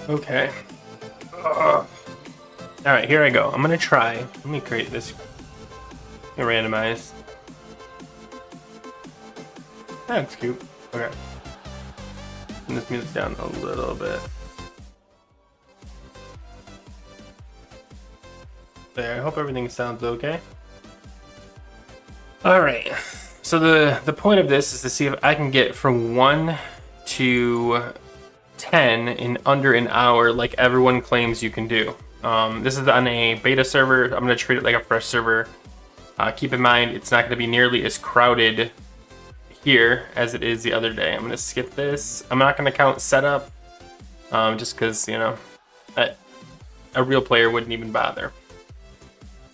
Okay. Ugh. All right, here I go. I'm gonna try. Let me create this. Randomize. That's cute. Okay. And this music down a little bit. There. I hope everything sounds okay. All right. So the point of this is to see if I can get from 1 to 10 in under an hour, like everyone claims you can do. This is on a beta server. I'm gonna treat it like a fresh server. Keep in mind, it's not gonna be nearly as crowded here as it is the other day. I'm gonna skip this. I'm not gonna count setup, just because, you know, a real player wouldn't even bother.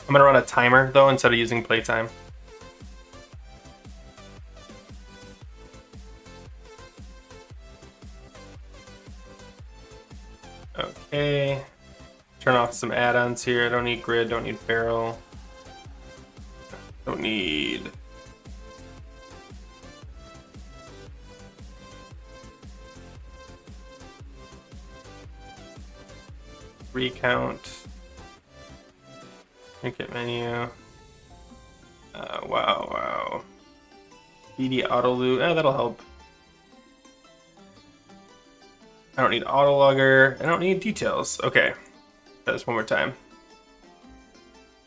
I'm gonna run a timer though instead of using playtime. Okay. Turn off some add-ons here. I don't need grid, don't need barrel. Don't need recount. Get menu. Wow. BD auto loot. That'll help. I don't need auto logger. I don't need details. Okay. Try this one more time.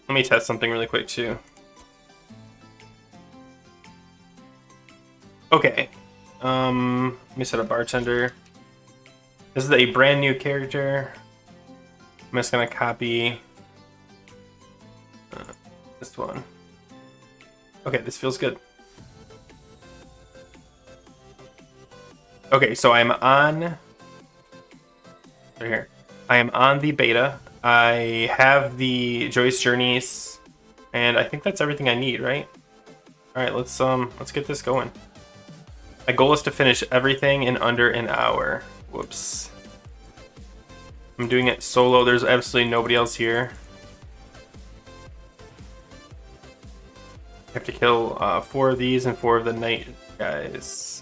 Let me test something really quick too. Okay. Let me set a bartender. This is a brand new character. I'm just gonna copy this one. Okay, this feels good. Okay, so I'm on right here. I am on the beta. I have the Joyce Journeys, and I think that's everything I need, right? All right, let's get this going. My goal is to finish everything in under an hour. Whoops. I'm doing it solo. There's absolutely nobody else here. I have to kill 4 of these and 4 of the night guys.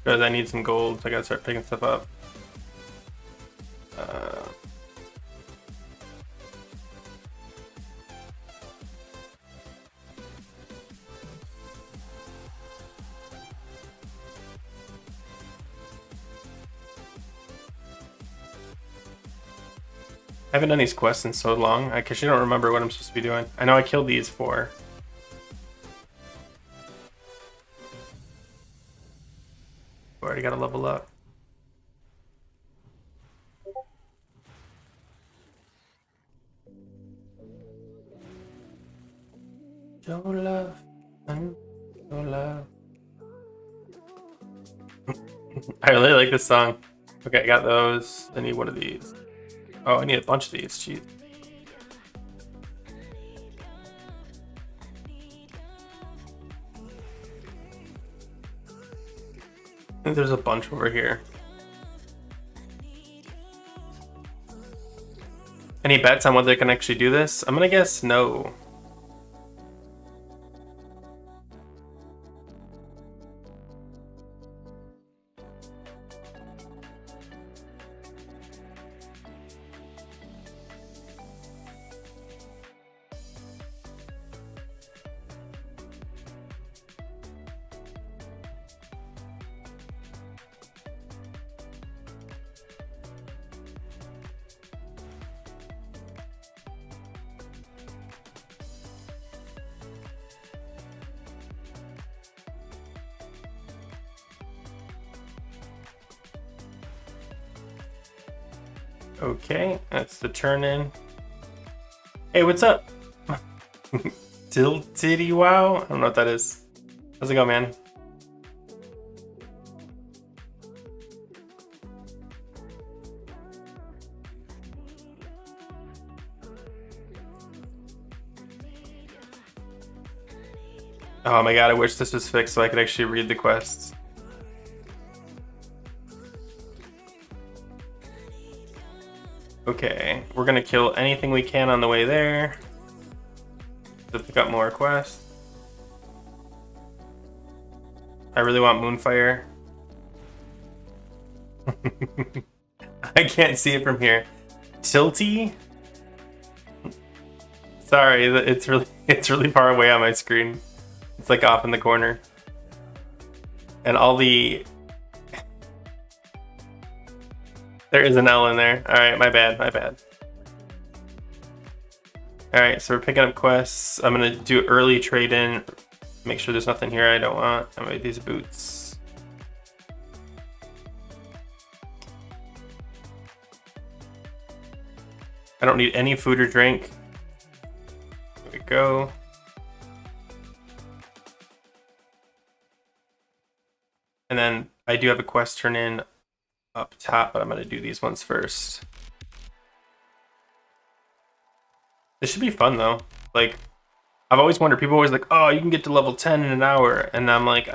Because I need some gold, so I gotta start picking stuff up. I haven't done these quests in so long. I actually don't remember what I'm supposed to be doing. I know I killed these 4. Already gotta level up. Show love, show love. I really like this song. Okay, I got those. I need one of these. Oh, I need a bunch of these. Jeez. I think there's a bunch over here. Any bets on whether they can actually do this? I'm gonna guess no. Okay, that's the turn in. Hey, what's up? Tiltity wow? I don't know what that is. How's it go, man? Oh my god, I wish this was fixed so I could actually read the quests. Okay, we're gonna kill anything we can on the way there to pick up more quests. I really want Moonfire. I can't see it from here. Tilty? Sorry, it's really far away on my screen. It's like off in the corner. And all the... There is an L in there. Alright, my bad. Alright, so we're picking up quests. I'm gonna do early trade-in. Make sure there's nothing here I don't want. I'm gonna get these boots. I don't need any food or drink. There we go. And then I do have a quest turn in up top, but I'm gonna do these ones first. This should be fun though. Like, I've always wondered, people always like, oh, you can get to level 10 in an hour. And I'm like,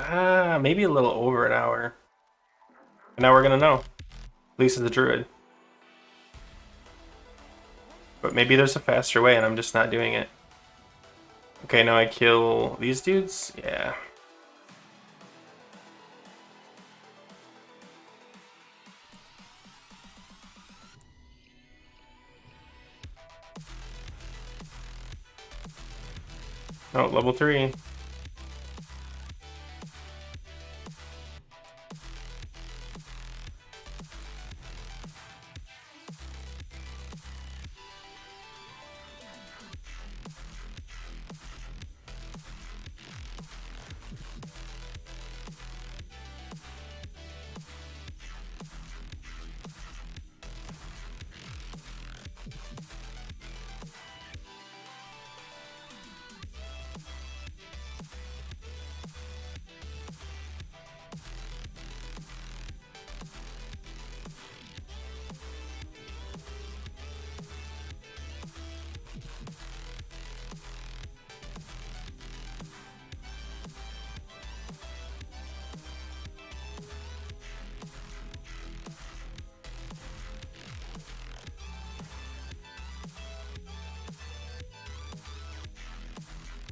maybe a little over an hour. And now we're gonna know. At least as a druid. But maybe there's a faster way and I'm just not doing it. Okay, now I kill these dudes? Yeah. Oh, level 3.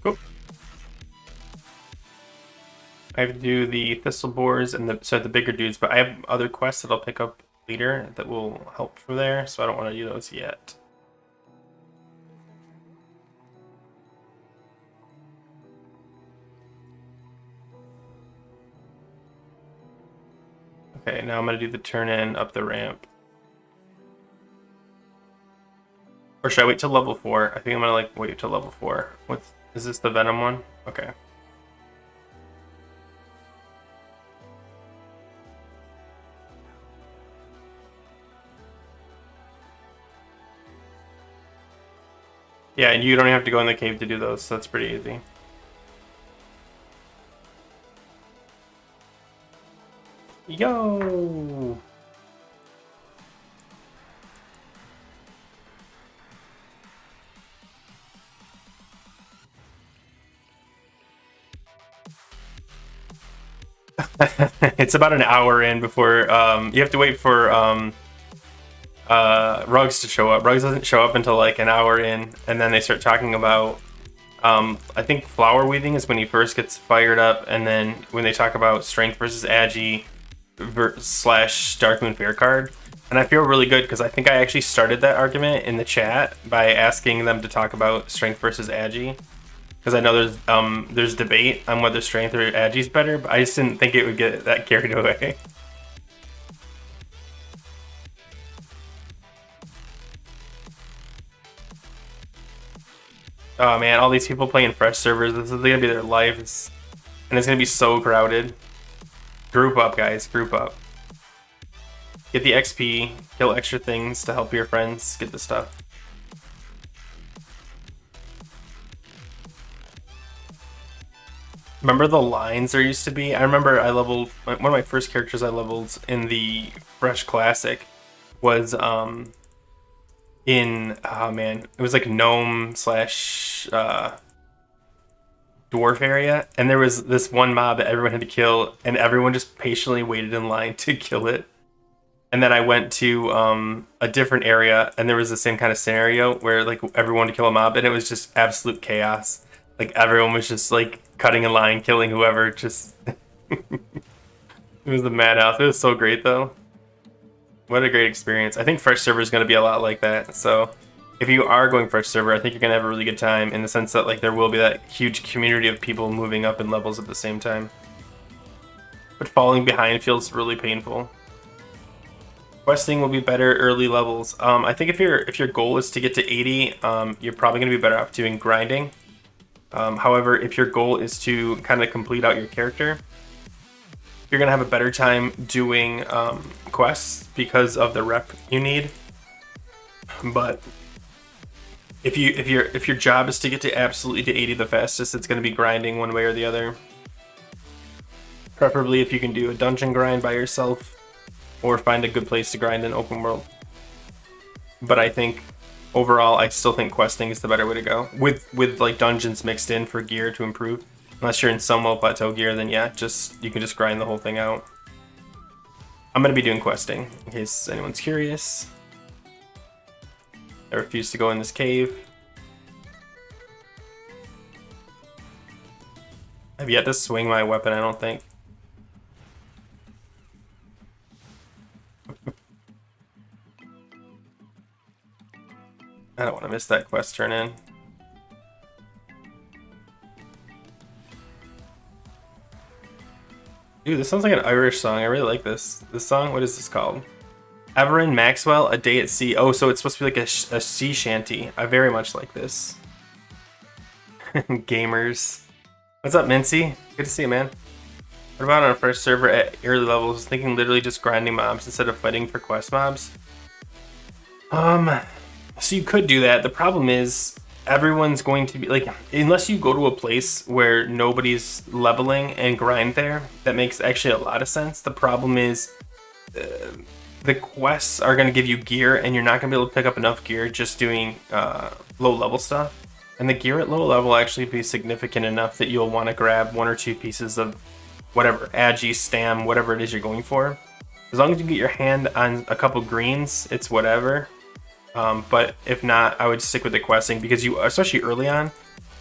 Cool. I have to do the thistle boars and the bigger dudes, but I have other quests that I'll pick up later that will help from there, so I don't want to do those yet. Okay, now I'm gonna do the turn in up the ramp. Or should I wait till level 4? I think I'm gonna wait till level 4. Is this the Venom one? Okay. Yeah, and you don't have to go in the cave to do those, so that's pretty easy. Yo! It's about an hour in before you have to wait for Rugs to show up. Rugs doesn't show up until like an hour in, and then they start talking about I think flower weaving is when he first gets fired up, and then when they talk about strength versus agi slash Darkmoon Fair card. And I feel really good because I think I actually started that argument in the chat by asking them to talk about strength versus agi. Because I know there's debate on whether strength or agi is better, but I just didn't think it would get that carried away. Oh man, all these people playing fresh servers, this is gonna be their lives. And it's gonna be so crowded. Group up, guys, group up. Get the XP, kill extra things to help your friends get the stuff. Remember the lines there used to be? I remember I leveled, one of my first characters I leveled in the Fresh Classic was in, oh man, it was like Gnome slash, dwarf area, and there was this one mob that everyone had to kill, and everyone just patiently waited in line to kill it. And then I went to a different area, and there was the same kind of scenario where like everyone wanted to kill a mob, and it was just absolute chaos. Like everyone was just like cutting in line, killing whoever. Just it was a madhouse. It was so great though. What a great experience. I think fresh server is going to be a lot like that. So if you are going fresh server, I think you're going to have a really good time in the sense that like there will be that huge community of people moving up in levels at the same time. But falling behind feels really painful. Questing will be better early levels. I think if your goal is to get to 80, you're probably going to be better off doing grinding. However, if your goal is to kind of complete out your character, you're going to have a better time doing quests because of the rep you need. But if your job is to get to absolutely to 80 the fastest, it's going to be grinding one way or the other. Preferably if you can do a dungeon grind by yourself, or find a good place to grind in open world. But I think overall, I still think questing is the better way to go. With like dungeons mixed in for gear to improve. Unless you're in some low plateau gear, then yeah, you can just grind the whole thing out. I'm gonna be doing questing in case anyone's curious. I refuse to go in this cave. I've yet to swing my weapon, I don't think. I don't want to miss that quest turn in. Dude, this sounds like an Irish song. I really like this. This song, what is this called? Everin Maxwell, A Day at Sea. Oh, so it's supposed to be like a sea shanty. I very much like this. Gamers. What's up, Mincy? Good to see you, man. What about on a fresh server at early levels? I was thinking literally just grinding mobs instead of fighting for quest mobs. So you could do that. The problem is everyone's going to be like, unless you go to a place where nobody's leveling and grind there, that makes actually a lot of sense. The problem is the quests are going to give you gear, and you're not going to be able to pick up enough gear just doing low level stuff. And the gear at low level will actually be significant enough that you'll want to grab 1 or 2 pieces of whatever, agi, stam, whatever it is you're going for. As long as you get your hand on a couple greens, it's whatever. But if not, I would stick with the questing, because you, especially early on,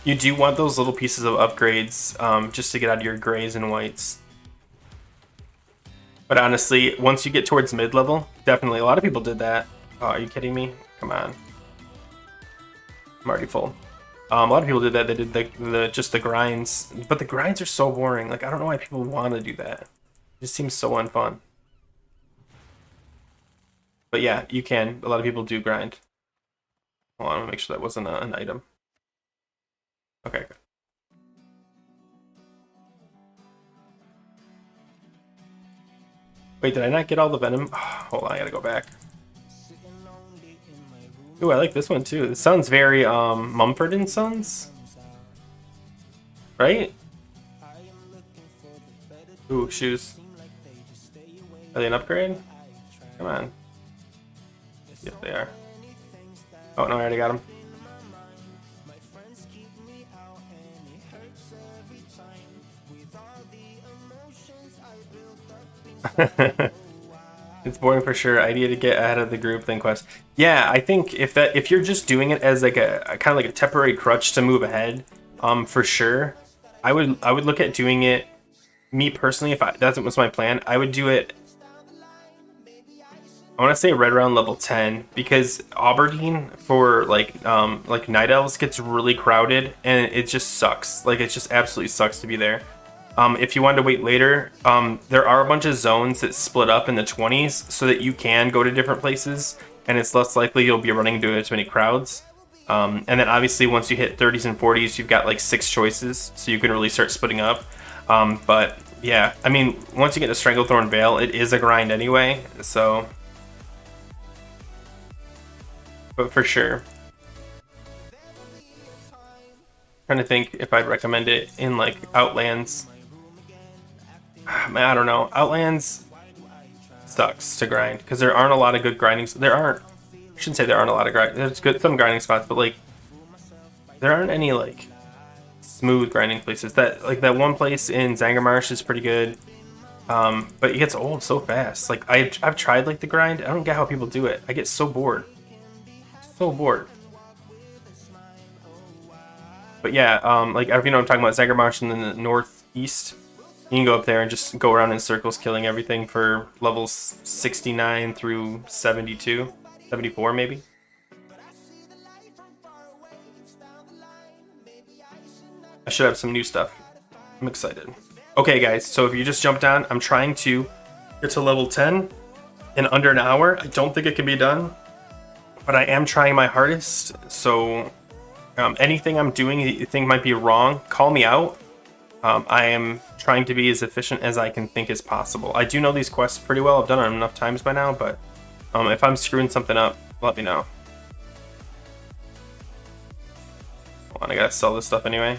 you do want those little pieces of upgrades just to get out of your grays and whites. But honestly, once you get towards mid-level, definitely, a lot of people did that. Oh, are you kidding me? Come on. I'm already full. A lot of people did that. They did just the grinds, but the grinds are so boring. Like, I don't know why people want to do that. It just seems so unfun. But yeah, you can. A lot of people do grind. Hold on, I'm gonna make sure that wasn't an item. Okay. Wait, did I not get all the venom? Oh, hold on, I gotta go back. Ooh, I like this one too. It sounds very Mumford & Sons, right? Ooh, shoes. Are they an upgrade? Come on. Yes, they are. Oh no, I already got them. It's boring for sure. Idea to get ahead of the group, then quest. Yeah, I think if you're just doing it as like a kind of like a temporary crutch to move ahead, for sure, I would look at doing it. Me personally, if that was my plan, I would do it. I want to say right around level 10, because Aberdeen for like Night Elves gets really crowded, and it just sucks. Like, it just absolutely sucks to be there. If you wanted to wait later, there are a bunch of zones that split up in the 20s so that you can go to different places, and it's less likely you'll be running into as many crowds. And then obviously once you hit 30s and 40s, you've got like 6 choices, so you can really start splitting up. But yeah, I mean, once you get to Stranglethorn Vale, it is a grind anyway, so... But for sure. Trying to think if I'd recommend it in like Outlands. Man, I don't know. Outlands sucks to grind because there aren't a lot of good grinding. There aren't. I shouldn't say there aren't a lot of grind. There's some grinding spots, but like there aren't any like smooth grinding places. That one place in Zangarmarsh is pretty good. But it gets old so fast. Like I've tried like the grind. I don't get how people do it. I get so bored. So bored. But yeah, like if you know what I'm talking about, Zangarmarsh in the northeast. You can go up there and just go around in circles killing everything for levels 69 through 72, 74 maybe. I should have some new stuff. I'm excited. Okay guys, so if you just jumped on, I'm trying to get to level 10 in under an hour. I don't think it can be done, but I am trying my hardest. So anything I'm doing that you think might be wrong, call me out. I am trying to be as efficient as I can think as possible. I do know these quests pretty well. I've done them enough times by now, but if I'm screwing something up, let me know. Hold on, I gotta sell this stuff anyway.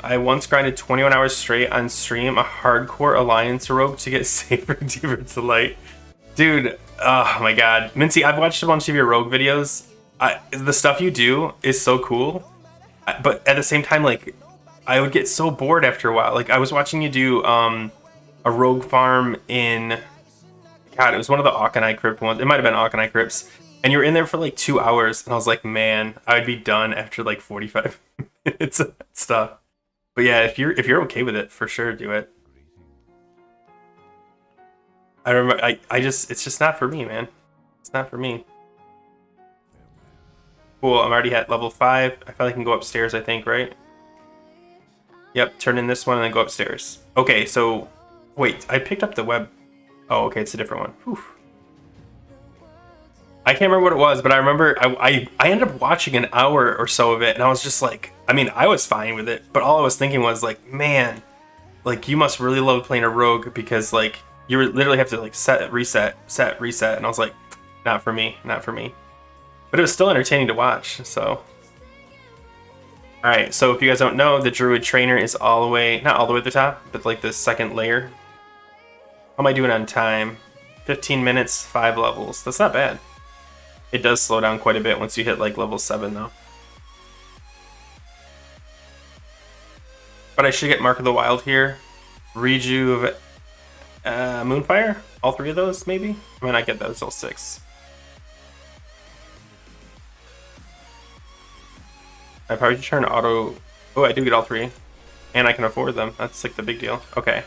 I once grinded 21 hours straight on stream, a hardcore alliance rogue to get safer deeper to light. Dude, oh my god. Mincy, I've watched a bunch of your rogue videos. The stuff you do is so cool. But at the same time, like, I would get so bored after a while. Like, I was watching you do a rogue farm in... God, it was one of the Auchenai Crypt ones. It might have been Auchenai Crypts. And you were in there for like 2 hours. And I was like, man, I would be done after like 45 minutes of that stuff. But yeah, if you're okay with it, for sure, do it. I remember, it's just not for me, man. It's not for me. Cool, I'm already at level 5. I finally can go upstairs, I think, right? Yep, turn in this one and then go upstairs. Okay, so, wait, I picked up the web. Oh, okay, it's a different one. Whew. I can't remember what it was, but I remember I ended up watching an hour or so of it, and I was just like, I mean, I was fine with it, but all I was thinking was like, man, like you must really love playing a rogue because like you literally have to like set, reset, and I was like, not for me, not for me. But it was still entertaining to watch, so. Alright, so if you guys don't know, the Druid trainer is all the way, not all the way at the top, but like the second layer. How am I doing on time? 15 minutes, 5 levels. That's not bad. It does slow down quite a bit once you hit like level 7 though. But I should get Mark of the Wild here. Rejuve, Moonfire? All 3 of those maybe? I might not get those all 6. I probably should turn auto... Oh, I do get all 3. And I can afford them. That's like the big deal. Okay.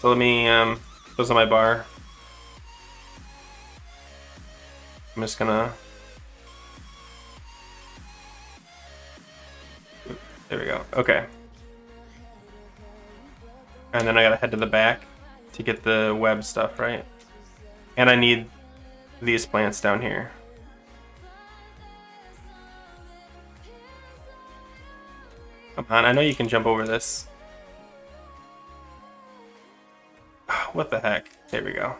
So let me those on my bar. I'm just gonna... There we go. Okay. And then I gotta head to the back to get the web stuff, right? And I need these plants down here. Come on, I know you can jump over this. What the heck? There we go.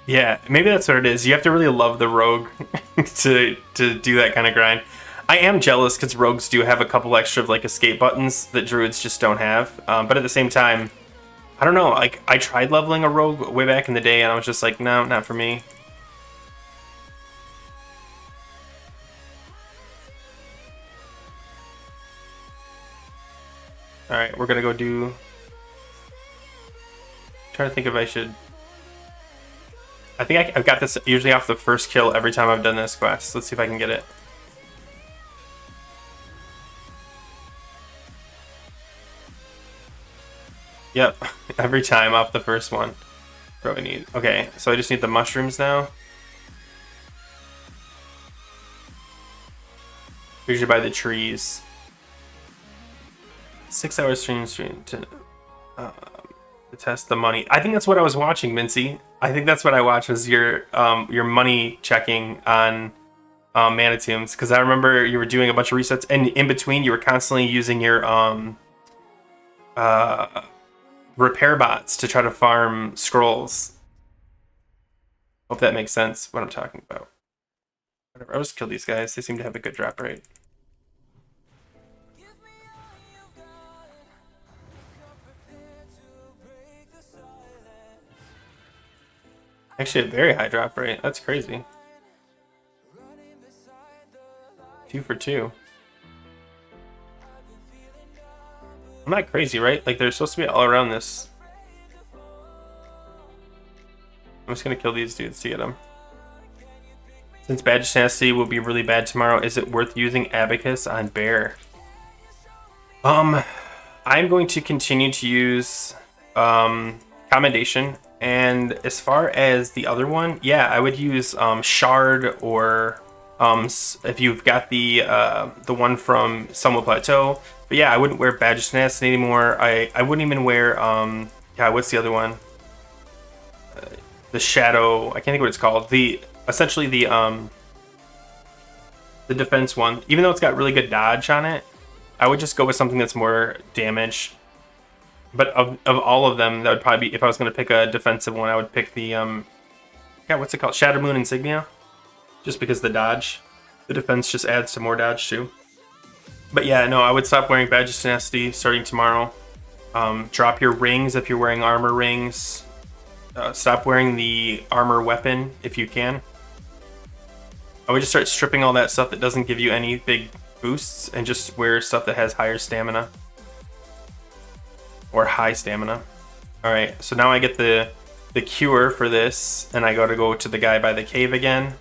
Yeah, maybe that's what it is. You have to really love the rogue to do that kind of grind. I am jealous because rogues do have a couple extra like escape buttons that druids just don't have. But at the same time, I don't know. Like I tried leveling a rogue way back in the day, and I was just like, no, not for me. All right, we're gonna go do. I'm trying to think if I should. I think I've got this usually off the first kill every time I've done this quest. Let's see if I can get it. Yep, every time off the first one. What do I need? Okay, so I just need the mushrooms now. Usually by the trees. 6 hours stream to test the money. I think that's what I was watching, Mincy. I think that's what I watched was your money checking on mana tombs, because I remember you were doing a bunch of resets, and in between you were constantly using your repair bots to try to farm scrolls. Hope that makes sense what I'm talking about. Whatever, I'll just kill these guys. They seem to have a good drop rate. Actually, a very high drop rate. That's crazy. 2 for 2. I'm not crazy, right? Like, they're supposed to be all around this. I'm just gonna kill these dudes to get them. Since Badge Tenacity will be really bad tomorrow, is it worth using Abacus on Bear? I'm going to continue to use Commendation, and as far as the other one, yeah, I would use Shard, or if you've got the one from Somewhat Plateau. But yeah, I wouldn't wear Badge Tenacity anymore. I wouldn't even wear yeah, what's the other one? The Shadow. I can't think of what it's called. Essentially the defense one. Even though it's got really good dodge on it, I would just go with something that's more damage. But of all of them, that would probably be, if I was going to pick a defensive one, I would pick the yeah, what's it called? Shadow Moon Insignia. Just because the dodge. The defense just adds to more dodge too. But yeah, no, I would stop wearing Badge Tenacity starting tomorrow. Drop your rings if you're wearing armor rings. Stop wearing the armor weapon if you can. I would just start stripping all that stuff that doesn't give you any big boosts and just wear stuff that has higher stamina. Or high stamina. Alright, so now I get the cure for this, and I gotta go to the guy by the cave again,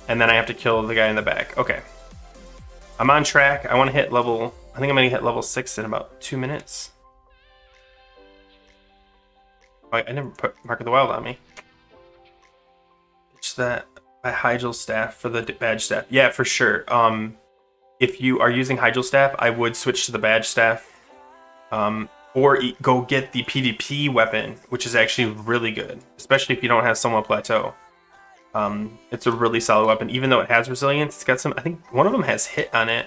and then I have to kill the guy in the back. Okay. I'm on track. I want to hit level, I think I'm gonna hit level 6 in about 2 minutes. I never put Mark of the Wild on me. It's that Hygel staff for the badge staff. Yeah, for sure. If you are using Hygel staff, I would switch to the badge staff. Or go get the PvP weapon, which is actually really good, especially if you don't have Somewhat Plateau. It's a really solid weapon, even though it has resilience. It's got some, I think one of them has hit on it.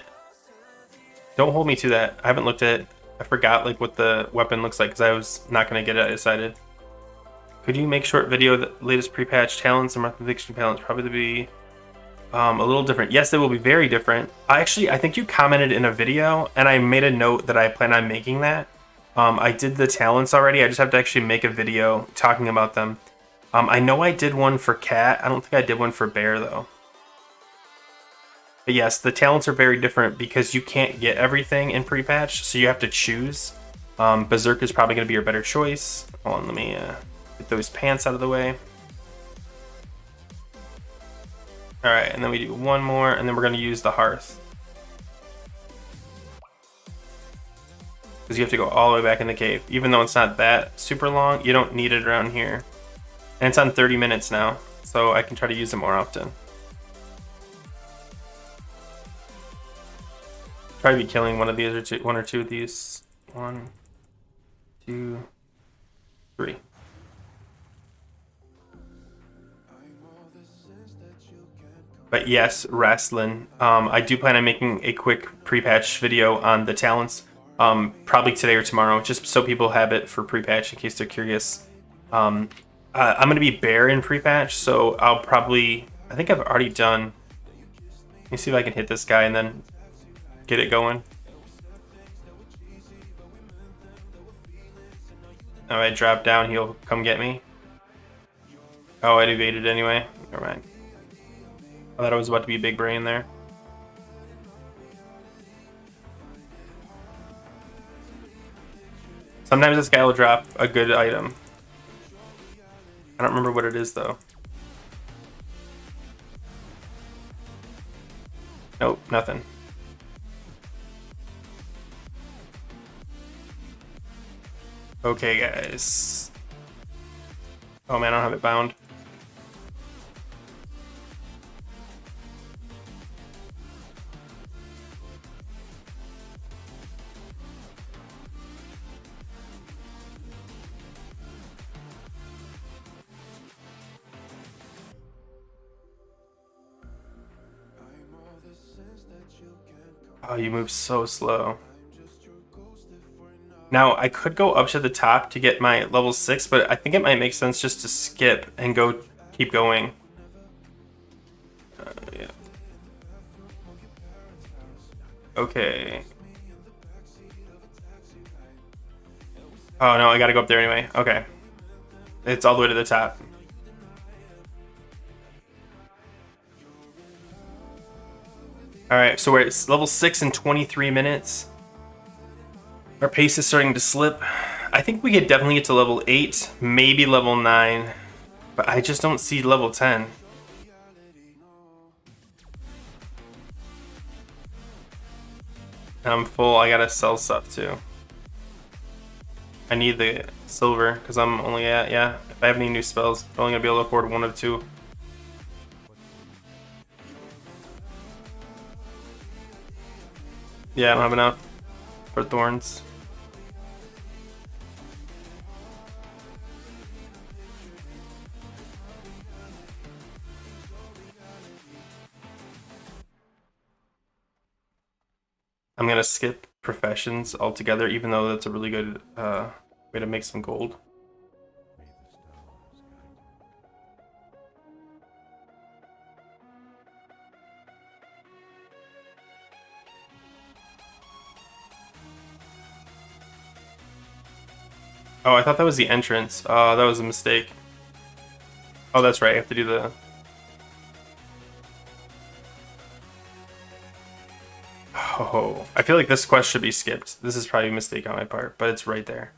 Don't hold me to that. I haven't looked at it. I forgot like what the weapon looks like because I was not going to get it, I decided. Could you make short video of the latest pre-patch talents and monthly addiction talents? Probably to be a little different. Yes, they will be very different. I think you commented in a video, and I made a note that I plan on making that. I did the talents already. I just have to actually make a video talking about them. I know I did one for Cat. I don't think I did one for Bear, though. But yes, the talents are very different because you can't get everything in pre-patch, so you have to choose. Berserk is probably going to be your better choice. Hold on, let me get those pants out of the way. Alright, and then we do one more, and then we're going to use the Hearth. Because you have to go all the way back in the cave. Even though it's not that super long, you don't need it around here. And it's on 30 minutes now, so I can try to use it more often. Probably be killing one of these, or one or two of these. 1, 2, 3. But yes, Wrestling. I do plan on making a quick pre-patch video on the talents. Probably today or tomorrow, just so people have it for pre-patch in case they're curious. I'm going to be Bear in pre-patch, so I'll probably... I think I've already done... Let me see if I can hit this guy and then get it going. Oh, I drop down, he'll come get me. Oh, I evaded anyway. Never mind. I thought I was about to be a big brain there. Sometimes this guy will drop a good item. I don't remember what it is though. Nope, nothing. Okay, guys. Oh man, I don't have it bound. Oh, you move so slow. Now, I could go up to the top to get my level 6, but I think it might make sense just to skip and go keep going. Yeah. Okay. Oh no, I gotta go up there anyway. Okay. It's all the way to the top. Alright, so we're at level 6 in 23 minutes. Our pace is starting to slip. I think we could definitely get to level 8, maybe level 9. But I just don't see level 10. I'm full, I gotta sell stuff too. I need the silver, because I'm only at, yeah, if I have any new spells, I'm only gonna be able to afford 1 of 2. Yeah, I don't have enough for thorns. I'm gonna skip professions altogether, even though that's a really good way to make some gold. Oh, I thought that was the entrance. That was a mistake. Oh, that's right. I have to do the... Oh, I feel like this quest should be skipped. This is probably a mistake on my part, but it's right there.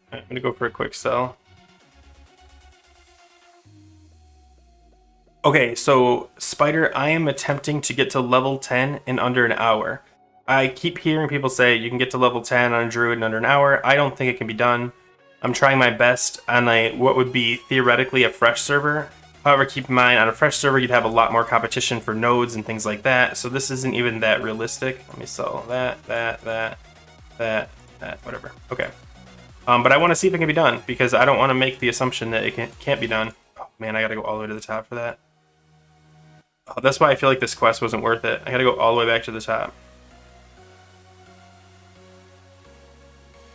I'm gonna go for a quick sell. Okay, so Spider, I am attempting to get to level 10 in under an hour. I keep hearing people say you can get to level 10 on a Druid in under an hour. I don't think it can be done. I'm trying my best on what would be theoretically a fresh server. However, keep in mind, on a fresh server, you'd have a lot more competition for nodes and things like that, so this isn't even that realistic. Let me sell that, whatever. Okay. But I want to see if it can be done, because I don't want to make the assumption that it can't be done. Oh man, I gotta go all the way to the top for that. Oh, that's why I feel like this quest wasn't worth it. I gotta go all the way back to the top.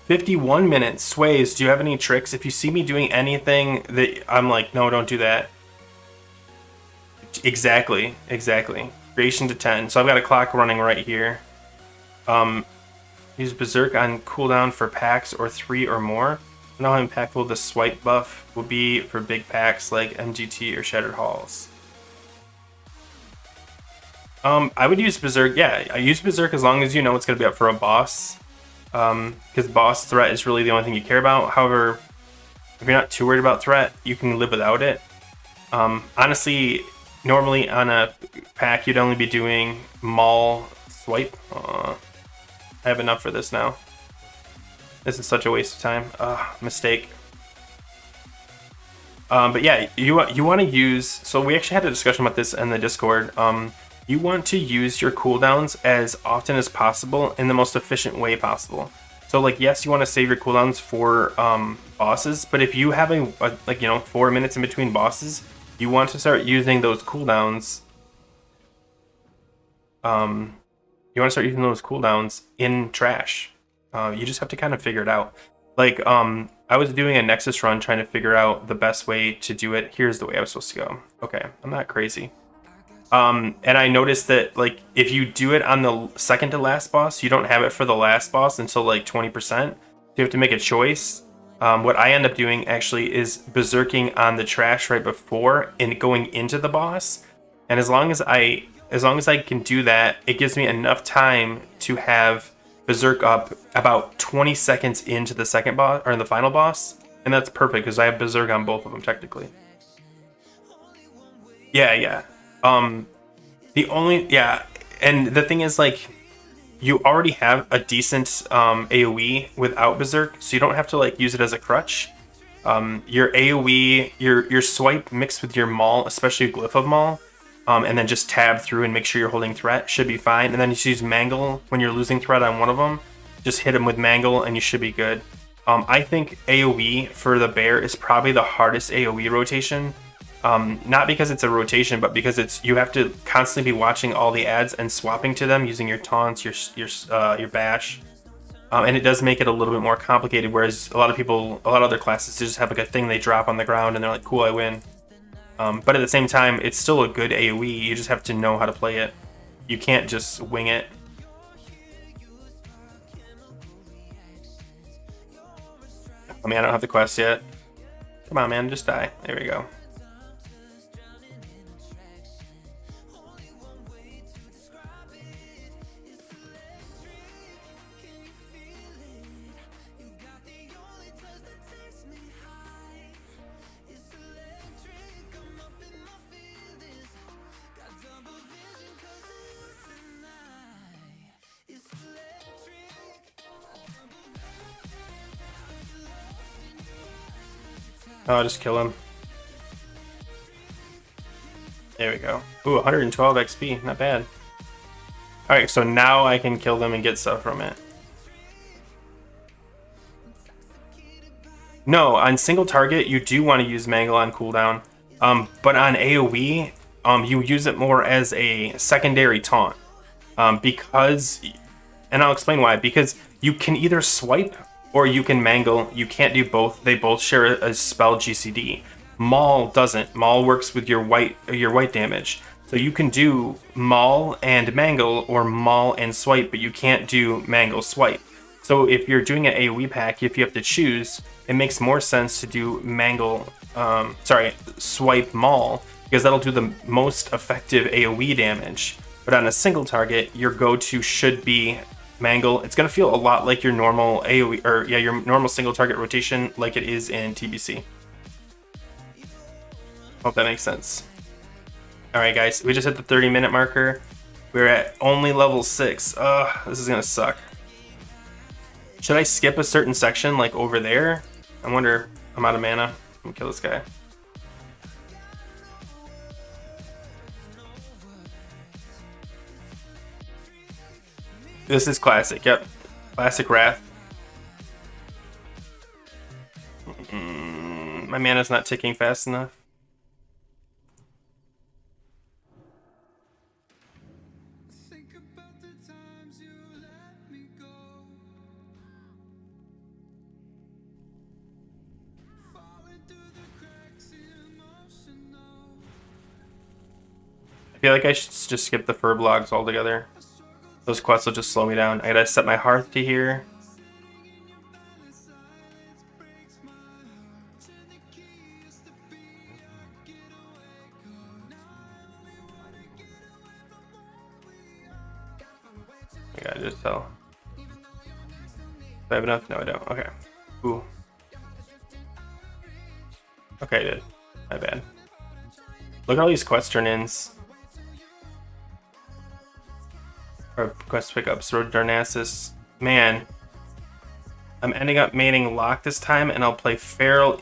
51 minutes. Sways, do you have any tricks? If you see me doing anything that I'm like, no, don't do that. Exactly. Creation to 10. So I've got a clock running right here. Use Berserk on cooldown for packs or 3 or more. I know how impactful the swipe buff will be for big packs like MGT or Shattered Halls. I would use Berserk. Yeah, I use Berserk as long as you know it's going to be up for a boss. Because boss threat is really the only thing you care about. However, if you're not too worried about threat, you can live without it. Honestly, normally on a pack, you'd only be doing Maul Swipe. I have enough for this now. This is such a waste of time. Mistake. But yeah, you want to use... So we actually had a discussion about this in the Discord. You want to use your cooldowns as often as possible in the most efficient way possible. So like, yes, you want to save your cooldowns for bosses, but if you have like, you know, 4 minutes in between bosses, you want to start using those cooldowns. You want to start using those cooldowns in trash. You just have to kind of figure it out. Like, I was doing a Nexus run trying to figure out the best way to do it. Here's the way I was supposed to go. Okay, I'm not crazy. And I noticed that, like, if you do it on the second to last boss, you don't have it for the last boss until like 20%. So you have to make a choice. What I end up doing actually is berserking on the trash right before and going into the boss. And as long as I can do that, it gives me enough time to have berserk up about 20 seconds into the second boss or the final boss, and that's perfect because I have berserk on both of them technically. Yeah. And the thing is, like, you already have a decent AoE without berserk, so you don't have to like use it as a crutch. Your AoE, your swipe mixed with your maul, especially Glyph of Maul, and then just tab through and make sure you're holding threat should be fine. And then you just use Mangle when you're losing threat on one of them. Just hit him with Mangle and you should be good. I think AoE for the bear is probably the hardest AoE rotation. Not because it's a rotation, but because you have to constantly be watching all the ads and swapping to them using your taunts, your bash. And it does make it a little bit more complicated, whereas a lot of other classes just have like a thing they drop on the ground and they're like, cool, I win. But at the same time, it's still a good AoE. You just have to know how to play it. You can't just wing it. I mean, I don't have the quest yet. Come on, man, just die. There we go. Oh, I'll just kill him. There we go. Ooh, 112 XP, not bad. Alright, so now I can kill them and get stuff from it. No, on single target, you do want to use Mangle on cooldown. But on AoE, you use it more as a secondary taunt. Because, and I'll explain why, because you can either swipe or you can Mangle. You can't do both. They both share a spell GCD. Maul doesn't. Maul works with your white damage. So you can do Maul and Mangle or Maul and Swipe, but you can't do Mangle Swipe. So if you're doing an AoE pack, if you have to choose, it makes more sense to do Swipe Maul, because that'll do the most effective AoE damage. But on a single target, your go-to should be Mangle. It's going to feel a lot like your normal AoE, or yeah, your normal single target rotation like it is in TBC. Hope that makes sense. Alright guys, we just hit the 30-minute marker. We're at only level 6. Ugh, this is going to suck. Should I skip a certain section like over there? I wonder. I'm out of mana. I'm going to kill this guy. This is classic, yep. Classic Wrath. My mana's not ticking fast enough. I feel like I should just skip the fur blogs altogether. Those quests will just slow me down. I gotta set my hearth to here. I gotta just tell. Do I have enough? No, I don't. Okay. Ooh. Okay, I did. My bad. Look at all these quest turn-ins. Or quest pickups. Road to Darnassus. Man. I'm ending up maining Locke this time, and I'll play Feral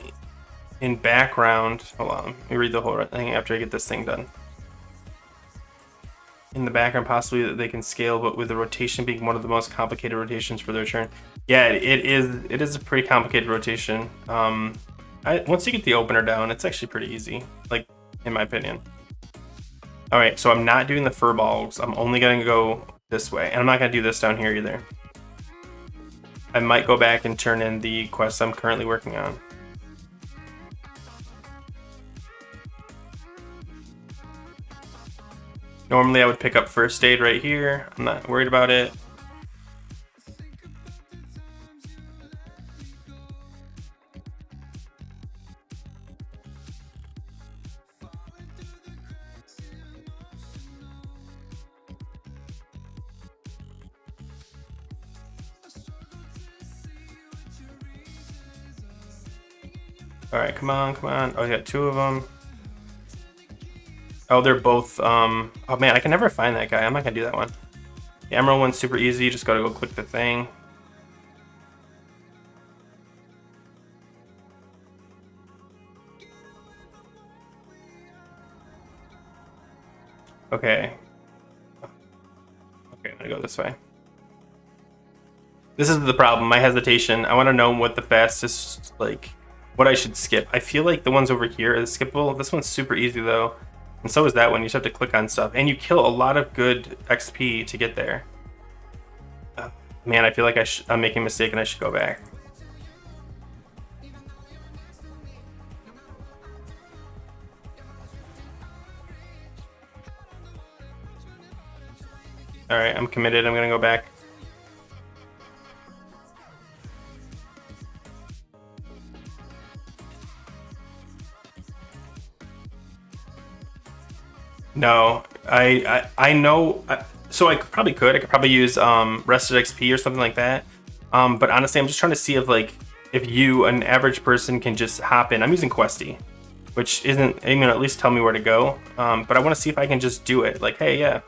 in background. Hold on. Let me read the whole thing after I get this thing done. In the background, possibly that they can scale, but with the rotation being one of the most complicated rotations for their turn. Yeah, it is a pretty complicated rotation. Once you get the opener down, it's actually pretty easy, like, in my opinion. Alright, so I'm not doing the furballs. I'm only going to go this way. And I'm not going to do this down here either. I might go back and turn in the quest I'm currently working on. Normally I would pick up first aid right here. I'm not worried about it. All right, come on, come on. Oh, I got two of them. Oh, they're both, oh man, I can never find that guy. I'm not gonna do that one. The emerald one's super easy. You just gotta go click the thing. Okay. Okay, I'm gonna go this way. This is the problem, my hesitation. I wanna know what the fastest, like, what I should skip. I feel like the ones over here are skippable. This one's super easy though. And so is that one. You just have to click on stuff. And you kill a lot of good XP to get there. Man, I feel like I'm making a mistake and I should go back. Alright, I'm committed. I'm gonna go back. No, I know. So I probably could. I could probably use rested XP or something like that. But honestly, I'm just trying to see if you, an average person, can just hop in. I'm using Questy, which isn't. I mean, at least tell me where to go. But I want to see if I can just do it. Like, hey, yeah,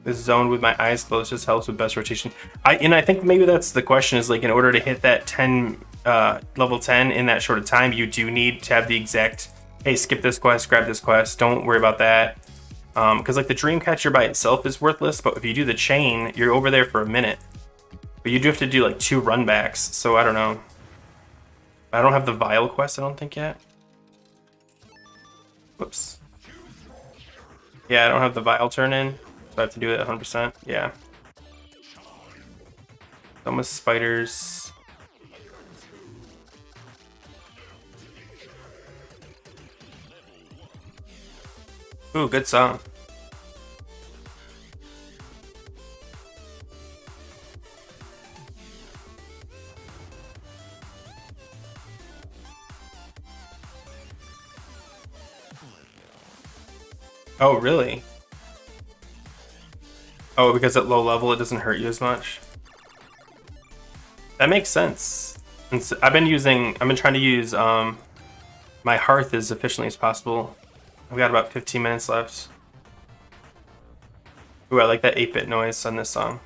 this zone with my eyes closed just helps with best rotation. I think maybe that's the question. Is like in order to hit that 10 level 10 in that short of time, you do need to have the exact. Hey, skip this quest, grab this quest. Don't worry about that. Because like the Dreamcatcher by itself is worthless, but if you do the chain, you're over there for a minute. But you do have to do like 2 runbacks, so I don't know. I don't have the Vial quest, I don't think yet. Whoops. Yeah, I don't have the Vial turn in, so I have to do it 100%. Yeah. Done with spiders. Ooh, good song. Oh, really? Oh, because at low level it doesn't hurt you as much? That makes sense. And so I've been trying to use my hearth as efficiently as possible. I've got about 15 minutes left. Ooh, I like that 8-bit noise on this song.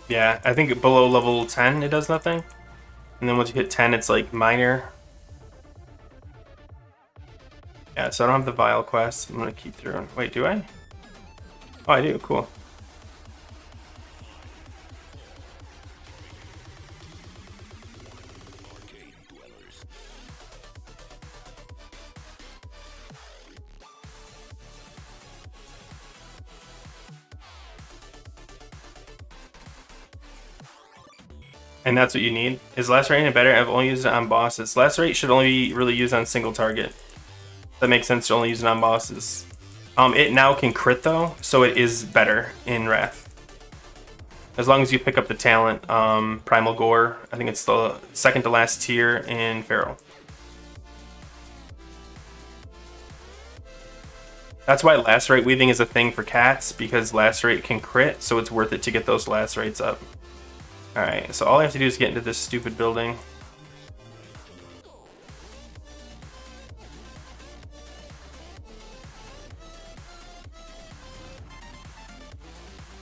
Yeah, I think below level 10 it does nothing. And then once you hit 10 it's like minor. Yeah, so I don't have the Vial quest. I'm gonna keep through. Wait, do I? Oh, I do, cool. And that's what you need. Is Lacerate better? I've only used it on bosses. Lacerate should only be really used on single target. That makes sense to only use it on bosses. It now can crit though, so it is better in Wrath. As long as you pick up the talent, Primal Gore. I think it's the second to last tier in Feral. That's why Lacerate Weaving is a thing for cats, because Lacerate can crit, so it's worth it to get those Lacerates up. Alright, so all I have to do is get into this stupid building.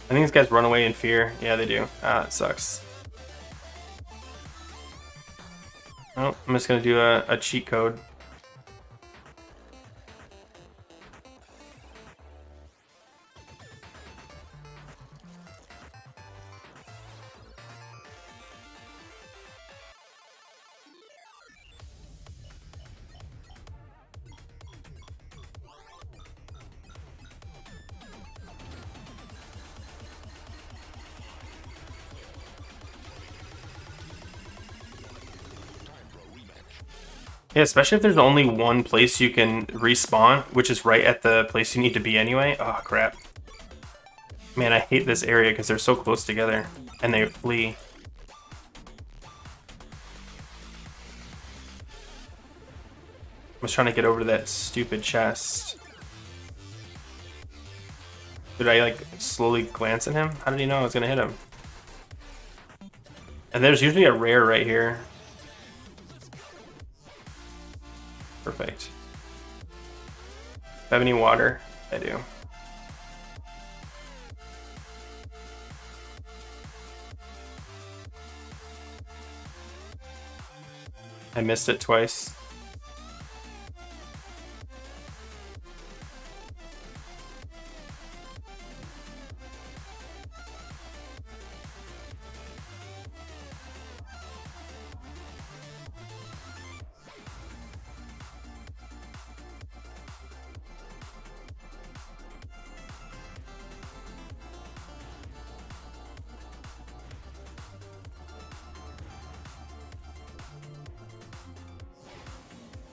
I think these guys run away in fear. Yeah, they do. Ah, it sucks. Oh, I'm just gonna do a cheat code. Yeah, especially if there's only one place you can respawn, which is right at the place you need to be anyway. Oh, crap. Man, I hate this area because they're so close together, and they flee. I was trying to get over to that stupid chest. Did I, like, slowly glance at him? How did he know I was going to hit him? And there's usually a rare right here. Perfect. Do I have any water? I do. I missed it twice.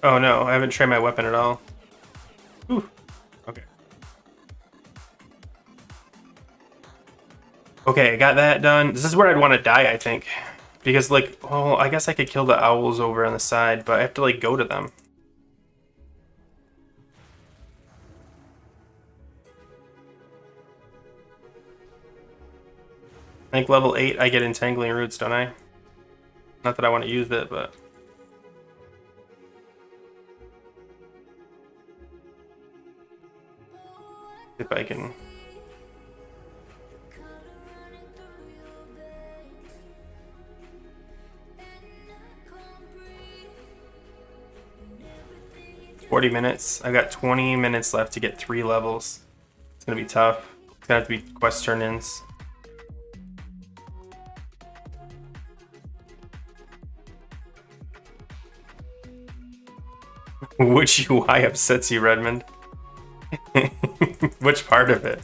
Oh no, I haven't trained my weapon at all. Ooh. Okay. Okay, I got that done. This is where I'd want to die, I think. Because, like, well, I guess I could kill the owls over on the side, but I have to, like, go to them. I think level 8 I get Entangling Roots, don't I? Not that I want to use it, but... if I can... $40 minutes. I've got 20 minutes left to get 3 levels. It's gonna be tough. It's gonna have to be quest turn-ins. Which UI upsets you, Redmond? Which part of it?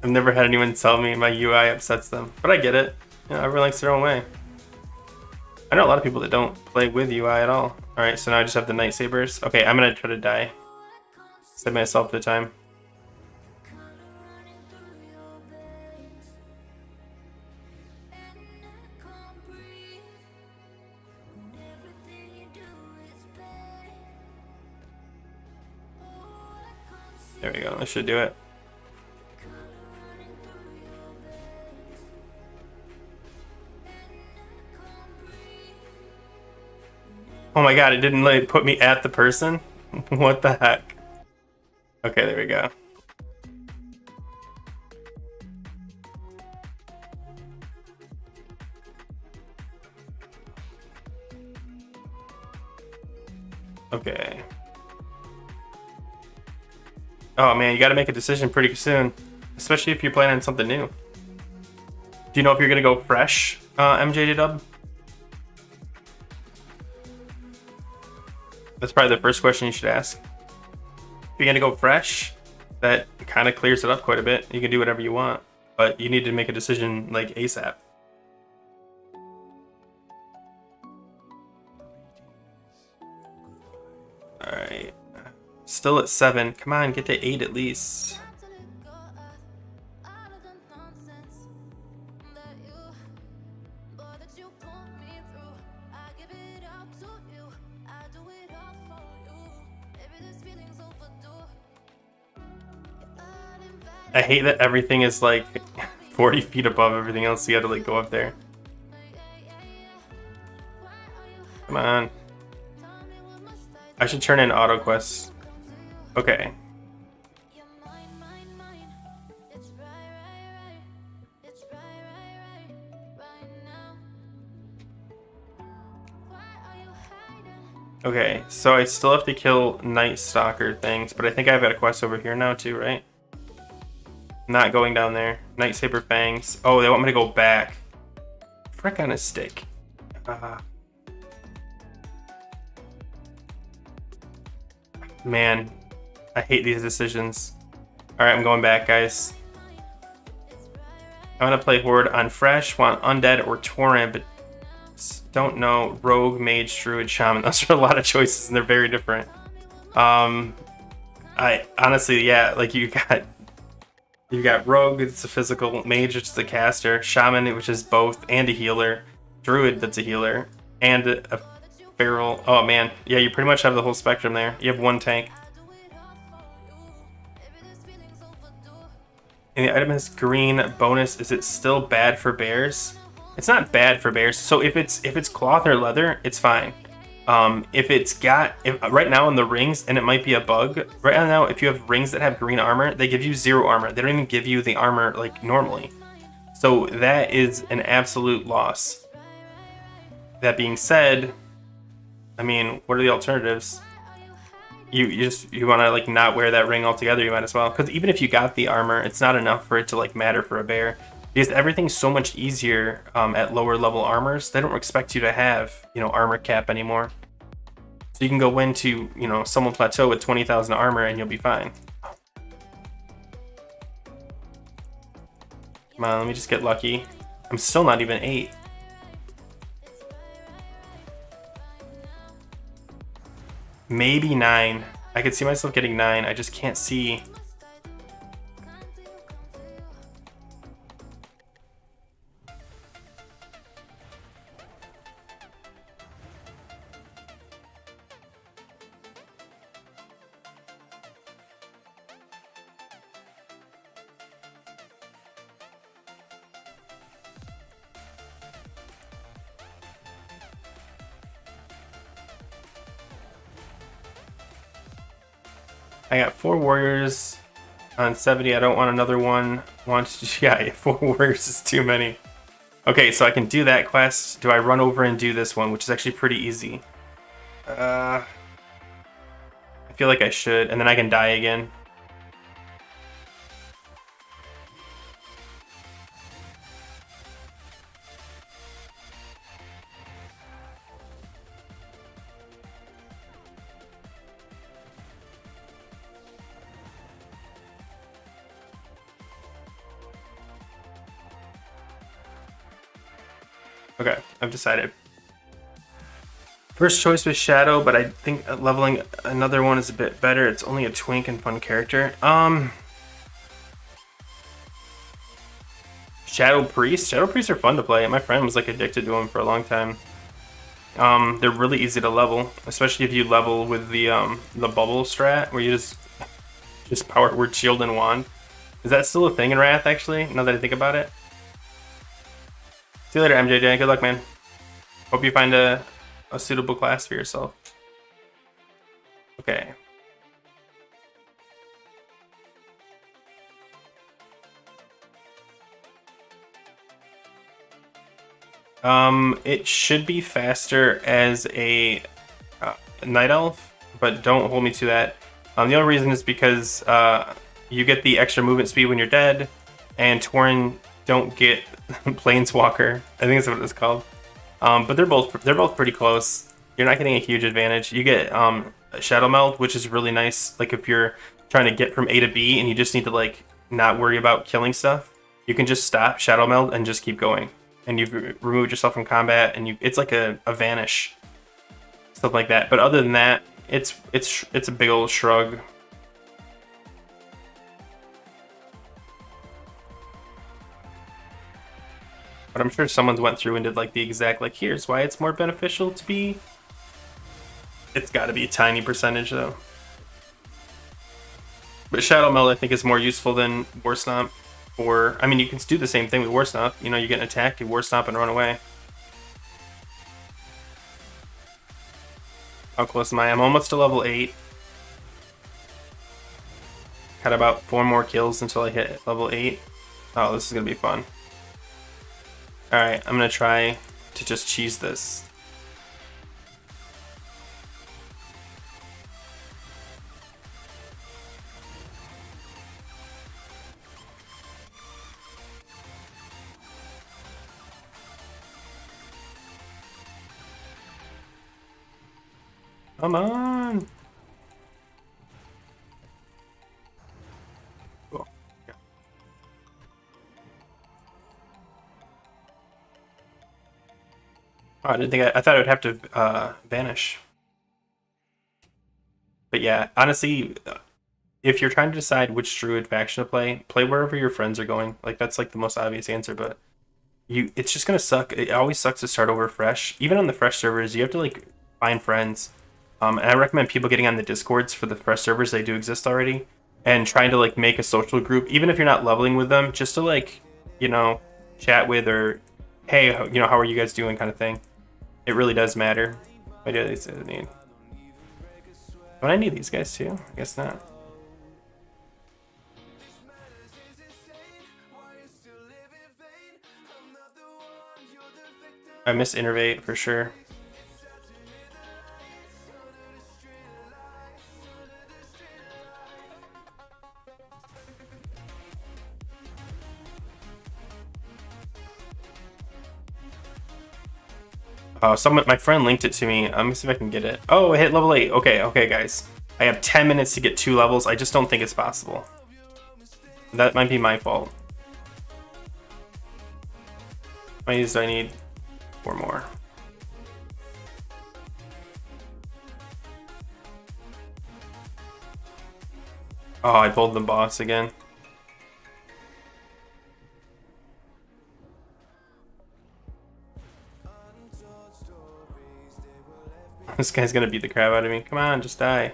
I've never had anyone tell me my UI upsets them, but I get it. You know, everyone likes their own way. I know a lot of people that don't play with UI at all. Alright, so now I just have the Night Sabers. Okay, I'm gonna try to die. Save myself the time. There we go, that should do it. Oh my god, it didn't like put me at the person? What the heck? Okay, there we go. Okay. Oh man, you gotta make a decision pretty soon. Especially if you're planning on something new. Do you know if you're gonna go fresh, MJ-Dub? That's probably the first question you should ask. If you're gonna go fresh, that kind of clears it up quite a bit. You can do whatever you want, but you need to make a decision like ASAP. Alright. Still at 7. Come on, get to 8 at least. I hate that everything is like 40 feet above everything else, so you gotta like go up there. Come on. I should turn in auto quests. Okay. Okay, so I still have to kill Night Stalker things, but I think I've got a quest over here now too, right? Not going down there. Night Saber Fangs. Oh, they want me to go back. Frick on a stick. Man, I hate these decisions. Alright, I'm going back, guys. I want to play Horde on Fresh, want Undead or Torrent, but don't know. Rogue, Mage, Druid, Shaman. Those are a lot of choices, and they're very different. I honestly, yeah, like you got Rogue, it's a physical, Mage, which is a caster, Shaman, which is both, and a healer, Druid, that's a healer, and a feral. Oh man, yeah, you pretty much have the whole spectrum there. You have one tank. And the item has green bonus. Is it still bad for bears? It's not bad for bears. So if it's cloth or leather, it's fine. If it's got right now in the rings, and it might be a bug. Right now, if you have rings that have green armor, they give you 0 armor. They don't even give you the armor like normally. So that is an absolute loss. That being said, I mean, what are the alternatives? You want to like not wear that ring altogether, you might as well, because even if you got the armor, it's not enough for it to like matter for a bear, because everything's so much easier at lower level armors. They don't expect you to have, you know, armor cap anymore, so you can go into, you know, Summon Plateau with 20,000 armor and you'll be fine. Come on, let me just get lucky. I'm still not even 8. Maybe 9. I could see myself getting 9. I just can't see. I got 4 warriors on 70. I don't want another one. Yeah, 4 warriors is too many. Okay, so I can do that quest. Do I run over and do this one, which is actually pretty easy? I feel like I should, and then I can die again. Okay, I've decided. First choice was Shadow, but I think leveling another one is a bit better. It's only a twink and fun character. Shadow Priest. Shadow Priests are fun to play. My friend was like addicted to them for a long time. They're really easy to level, especially if you level with the bubble strat, where you just power word shield and wand. Is that still a thing in Wrath? Actually, now that I think about it. See you later, MJJ. Good luck, man. Hope you find a suitable class for yourself. Okay. It should be faster as a night elf, but don't hold me to that. The only reason is because you get the extra movement speed when you're dead, and Tauren don't get Planeswalker. I think that's what it's called. But they're both pretty close. You're not getting a huge advantage. You get Shadow Meld, which is really nice. Like if you're trying to get from A to B and you just need to like not worry about killing stuff, you can just stop Shadow Meld and just keep going. And you've removed yourself from combat, and it's like a vanish, stuff like that. But other than that, it's a big old shrug. But I'm sure someone's went through and did like the exact, like, here's why it's more beneficial to be. It's got to be a tiny percentage though. But Shadow Meld I think is more useful than War Stomp. Or, I mean, you can do the same thing with War Stomp. You know, you get an attack, you War Stomp and run away. How close am I? I'm almost to level 8. Got about 4 more kills until I hit level 8. Oh, this is going to be fun. Alright, I'm going to try to just cheese this. Come on! Cool. Yeah. Oh, I didn't think I thought it would have to vanish. But yeah, honestly, if you're trying to decide which Druid faction to play wherever your friends are going. Like that's like the most obvious answer, but it's just gonna suck. It always sucks to start over fresh. Even on the fresh servers, you have to like find friends. And I recommend people getting on the Discords for the fresh servers. They do exist already, and trying to like make a social group, even if you're not leveling with them, just to like, you know, chat with or, hey, you know, how are you guys doing, kind of thing. It really does matter. What do these guys need? Don't I need these guys too? I guess not. I miss Innervate for sure. Oh, my friend linked it to me. Let me see if I can get it. Oh, I hit level 8. Okay, guys. I have 10 minutes to get 2 levels. I just don't think it's possible. That might be my fault. How many do I need? 4 more. Oh, I pulled the boss again. This guy's gonna beat the crap out of me. Come on, just die.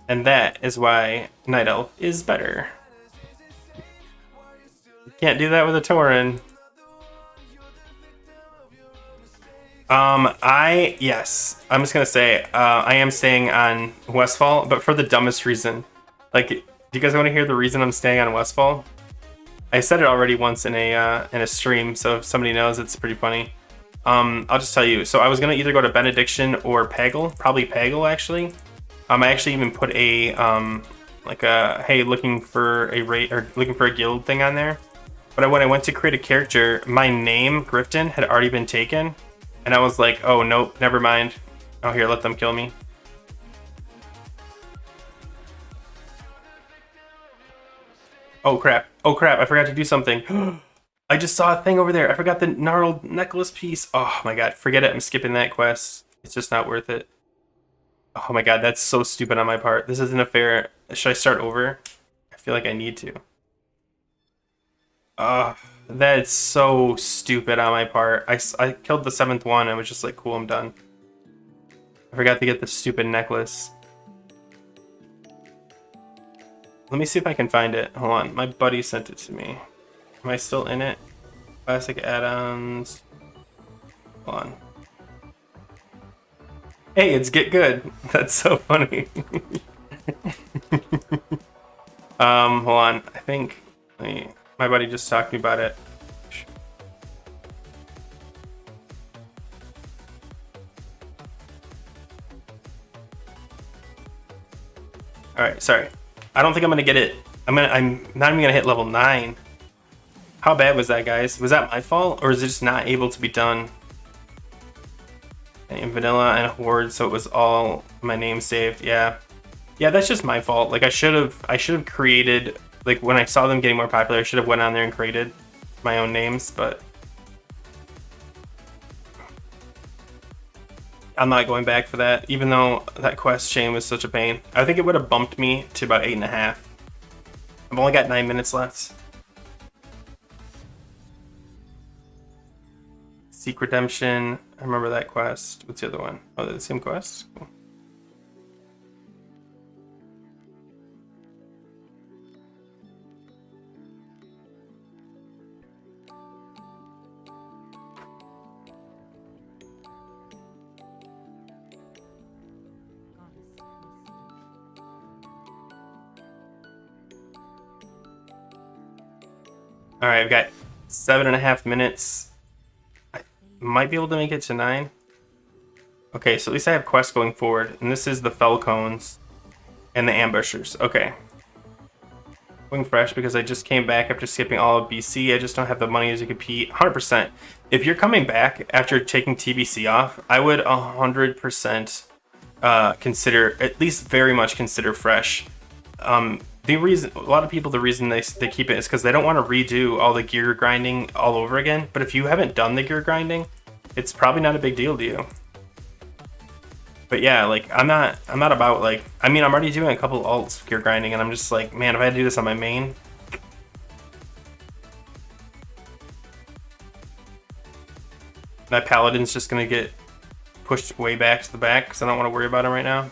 And that is why Night Elf is better. You can't do that with a Tauren. Yes. I'm just gonna say, I am staying on Westfall, but for the dumbest reason. Like, do you guys want to hear the reason I'm staying on Westfall? I said it already once in a stream, so if somebody knows, it's pretty funny. I'll just tell you. So I was gonna either go to Benediction or Pagel, probably Pagel actually. I actually even put a like a hey, looking for a rate or looking for a guild thing on there. But when I went to create a character, my name Grifton had already been taken, and I was like, oh nope, never mind. Oh, here, let them kill me. Oh crap! Oh crap! I forgot to do something. I just saw a thing over there. I forgot the gnarled necklace piece. Oh my god, forget it. I'm skipping that quest. It's just not worth it. Oh my god, that's so stupid on my part. This isn't a fair. Should I start over? I feel like I need to. That's so stupid on my part. I killed the 7th one. I was just like, cool, I'm done. I forgot to get the stupid necklace. Let me see if I can find it. Hold on. My buddy sent it to me. Am I still in it? Classic add-ons. Hold on. Hey, it's Get Good. That's so funny. Hold on. I think my buddy just talked to me about it. All right, sorry. I don't think I'm gonna get it. I'm not even gonna hit level 9. How bad was that, guys? Was that my fault, or is it just not able to be done? And vanilla and horde, so it was all my name saved. Yeah, that's just my fault. Like I should have created, like when I saw them getting more popular, I should have went on there and created my own names, but I'm not going back for that, even though that quest chain was such a pain. I think it would have bumped me to about 8.5. I've only got 9 minutes left. Seek Redemption. I remember that quest. What's the other one? Oh, they're the same quest? Cool. All right, I've got 7.5 minutes. I might be able to make it to 9. Okay, so at least I have quests going forward, and this is the Felcones and the Ambushers. Okay. Going fresh because I just came back after skipping all of BC. I just don't have the money to compete. 100%. If you're coming back after taking TBC off, I would 100% consider, at least very much consider fresh. the reason a lot of people, the reason they keep it is because they don't want to redo all the gear grinding all over again. But if you haven't done the gear grinding, it's probably not a big deal to you. But yeah, like I'm not about like, I mean, I'm already doing a couple alts gear grinding, and I'm just like, man, if I had to do this on my main. My paladin's just gonna get pushed way back to the back because I don't want to worry about him right now.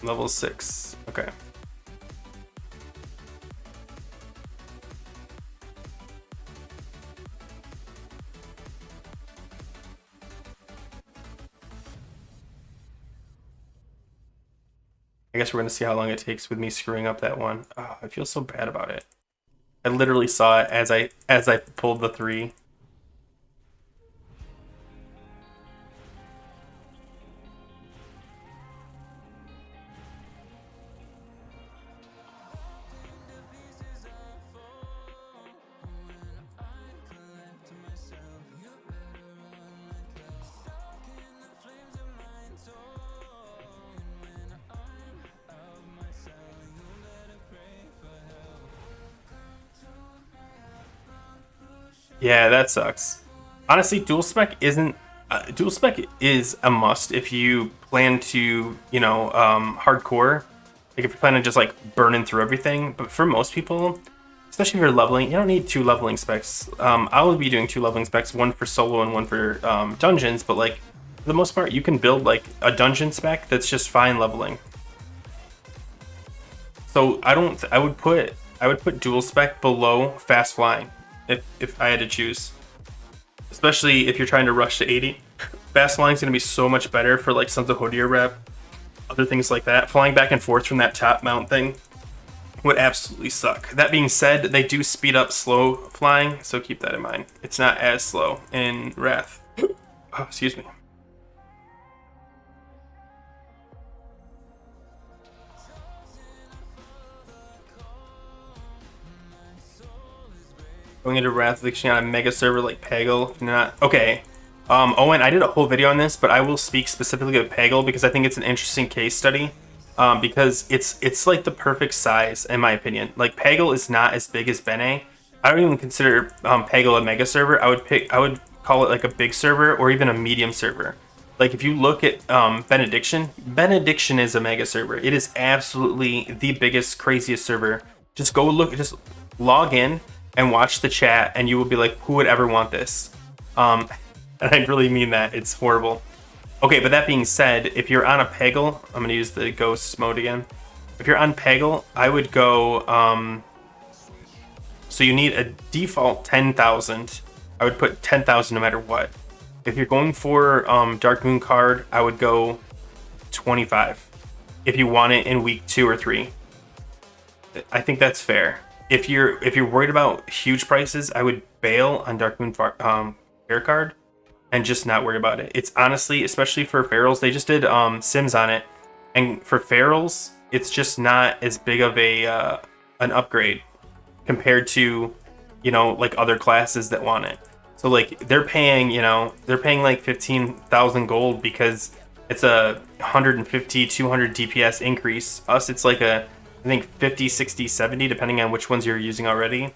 Level 6. Okay. I guess we're gonna see how long it takes with me screwing up that one. Oh, I feel so bad about it. I literally saw it as I pulled the 3. Yeah, that sucks. Honestly, dual spec isn't. Dual spec is a must if you plan to, you know, hardcore. Like if you're planning to just like burning through everything. But for most people, especially if you're leveling, you don't need 2 leveling specs. I will be doing 2 leveling specs, one for solo and one for dungeons. But like for the most part, you can build like a dungeon spec that's just fine leveling. So I would put dual spec below fast flying if I had to choose. Especially if you're trying to rush to 80. Fast flying is going to be so much better for like Sons of Hodir rep, other things like that. Flying back and forth from that top mount thing would absolutely suck. That being said, they do speed up slow flying, so keep that in mind. It's not as slow in Wrath. Oh, excuse me. Going into Wrath Leaking on a mega server like Peggle. Not okay. Owen, I did a whole video on this, but I will speak specifically of Peggle because I think it's an interesting case study. Because it's like the perfect size in my opinion. Like Peggle is not as big as Bene. I don't even consider Peggle a mega server. I would call it like a big server or even a medium server. Like if you look at Benediction is a mega server. It is absolutely the biggest, craziest server. Just go look, just log in and watch the chat, and you will be like, who would ever want this? And I really mean that. It's horrible. Okay, but that being said, if you're on a Peggle, I'm going to use the ghost mode again. If you're on Peggle, I would go, so you need a default 10,000. I would put 10,000 no matter what. If you're going for Dark Moon card, I would go 25. If you want it in week 2 or 3. I think that's fair. If you're worried about huge prices, I would bail on Dark Moon Fair card and just not worry about it. It's honestly, especially for Ferals, they just did Sims on it, and for Ferals, it's just not as big of a an upgrade compared to, you know, like other classes that want it. So like they're paying like 15,000 gold because it's a 150 200 DPS increase. Us, it's like a, I think 50, 60, 70, depending on which ones you're using already.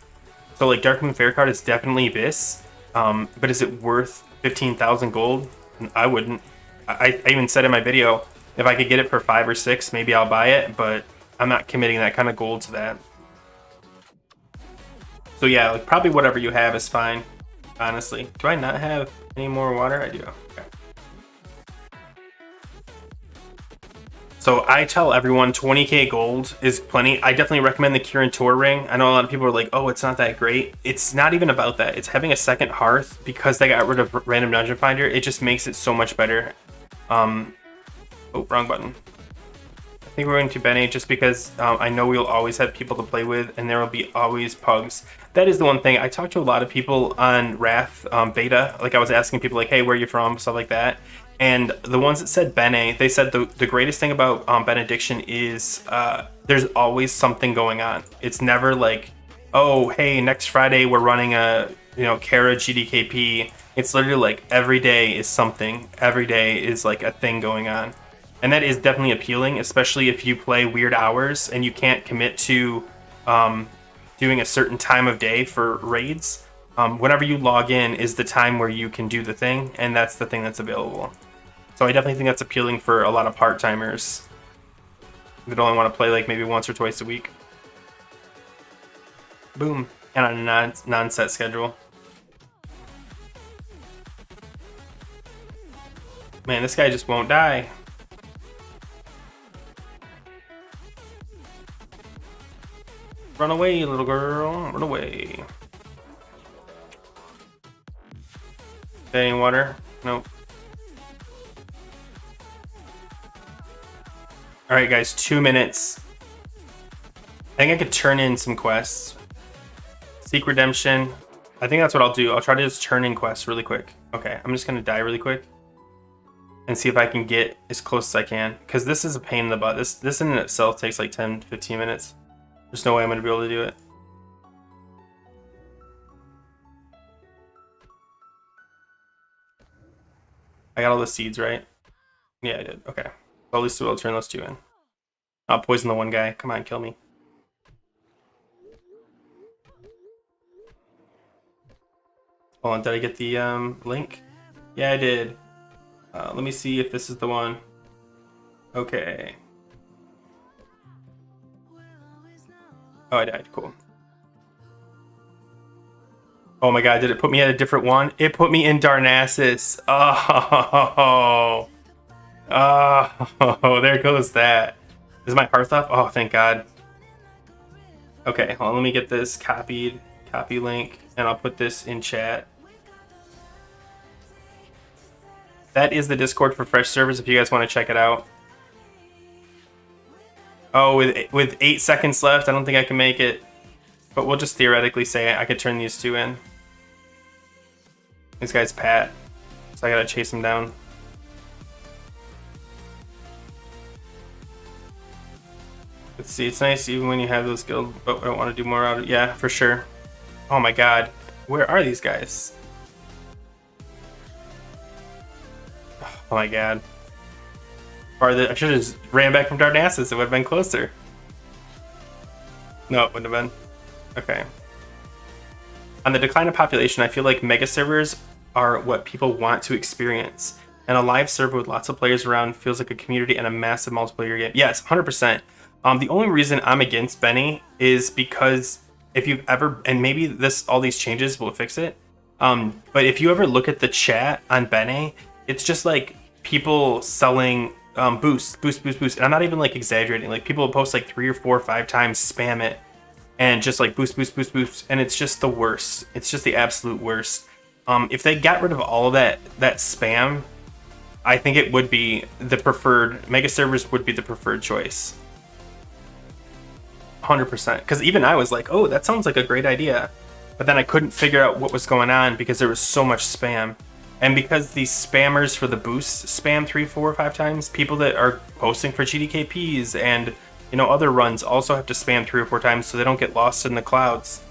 So like Dark Moon Fair card is definitely Abyss, but is it worth 15,000 gold? I wouldn't. I even said in my video, if I could get it for 5 or 6, maybe I'll buy it, but I'm not committing that kind of gold to that. So yeah, like probably whatever you have is fine, honestly. Do I not have any more water? I do. Okay. So I tell everyone 20k gold is plenty. I definitely recommend the Kirin Tor ring. I know a lot of people are like, oh, it's not that great. It's not even about that. It's having a second hearth because they got rid of random dungeon finder. It just makes it so much better. Oh, wrong button. I think we're going to Bene just because I know we'll always have people to play with and there will be always pugs. That is the one thing. I talked to a lot of people on Wrath beta. Like I was asking people like, hey, where are you from? Stuff like that. And the ones that said Bene, they said the greatest thing about Benediction is there's always something going on. It's never like, oh, hey, next Friday we're running a, you know, Kara GDKP. It's literally like every day is something. Every day is like a thing going on. And that is definitely appealing, especially if you play weird hours and you can't commit to doing a certain time of day for raids. Whenever you log in is the time where you can do the thing, and that's the thing that's available. So I definitely think that's appealing for a lot of part-timers that only want to play like maybe once or twice a week. Boom. And on a non-set schedule. Man, this guy just won't die. Run away, little girl. Run away. Any water? Nope. Alright, guys, 2 minutes. I think I could turn in some quests. Seek Redemption. I think that's what I'll do. I'll try to just turn in quests really quick. Okay, I'm just gonna die really quick and see if I can get as close as I can. Because this is a pain in the butt. This in itself takes like 10 to 15 minutes. There's no way I'm gonna be able to do it. I got all the seeds, right? Yeah, I did. Okay. Well, at least we'll turn those 2 in. I'll poison the one guy. Come on, kill me. Hold on, did I get the link? Yeah, I did. Let me see if this is the one. Okay. Oh, I died. Cool. Oh my god, did it put me at a different one? It put me in Darnassus. Oh. Oh, there goes that. Is my hearth up? Oh, thank god. Okay, hold on, let me get this copied. Copy link, and I'll put this in chat. That is the Discord for Fresh servers if you guys want to check it out. Oh, with 8 seconds left, I don't think I can make it. But we'll just theoretically say I could turn these 2 in. This guy's Pat, so I gotta chase him down. Let's see, it's nice even when you have those guild, but I don't want to do more out of it. Yeah, for sure. Oh my god, where are these guys? Oh my god. I should have just ran back from Darnassus, it would have been closer. No, it wouldn't have been. Okay. On the decline of population, I feel like mega servers are what people want to experience. And a live server with lots of players around feels like a community and a massive multiplayer game. Yes, 100%. The only reason I'm against Benny is because if you've ever, and maybe all these changes will fix it, but if you ever look at the chat on Benny, it's just like people selling boost. And I'm not even like exaggerating. Like people will post like 3 or 4 or 5 times, spam it, and just like boost, and it's just the worst. It's just the absolute worst. If they got rid of all of that spam, I think it would be the preferred. Mega servers would be the preferred choice. 100%. Because even I was like, oh, that sounds like a great idea. But then I couldn't figure out what was going on because there was so much spam. And because these spammers for the boost spam 3, 4, 5 times, people that are posting for GDKPs and other runs also have to spam 3 or 4 times so they don't get lost in the clouds.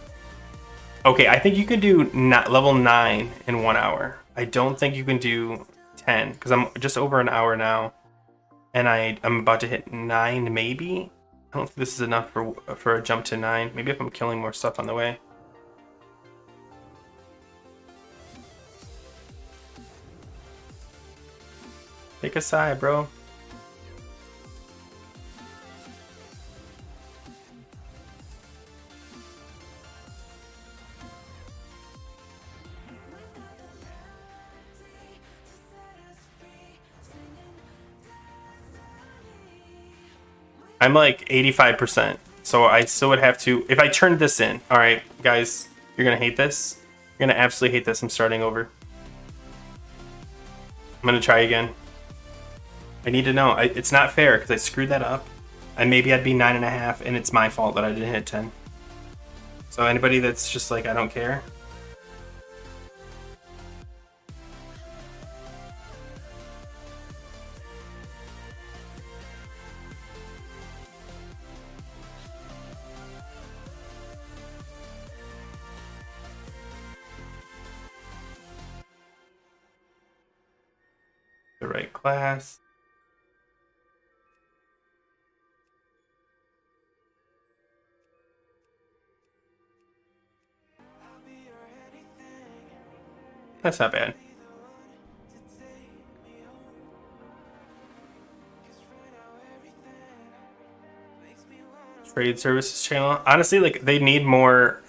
Okay, I think you can do level 9 in 1 hour. I don't think you can do 10 because I'm just over an hour now, and I'm about to hit 9 maybe. I don't think this is enough for a jump to 9. Maybe if I'm killing more stuff on the way. Take a sigh, bro. I'm like 85%, so I still would have to, if I turned this in. All right, guys, you're gonna hate this. You're gonna absolutely hate this. I'm starting over. I'm gonna try again. I need to know. It's not fair because I screwed that up. And maybe I'd be 9.5, and it's my fault that I didn't hit 10. So anybody that's just like, I don't care. The right class. That's not bad. Trade services channel. Honestly, like they need more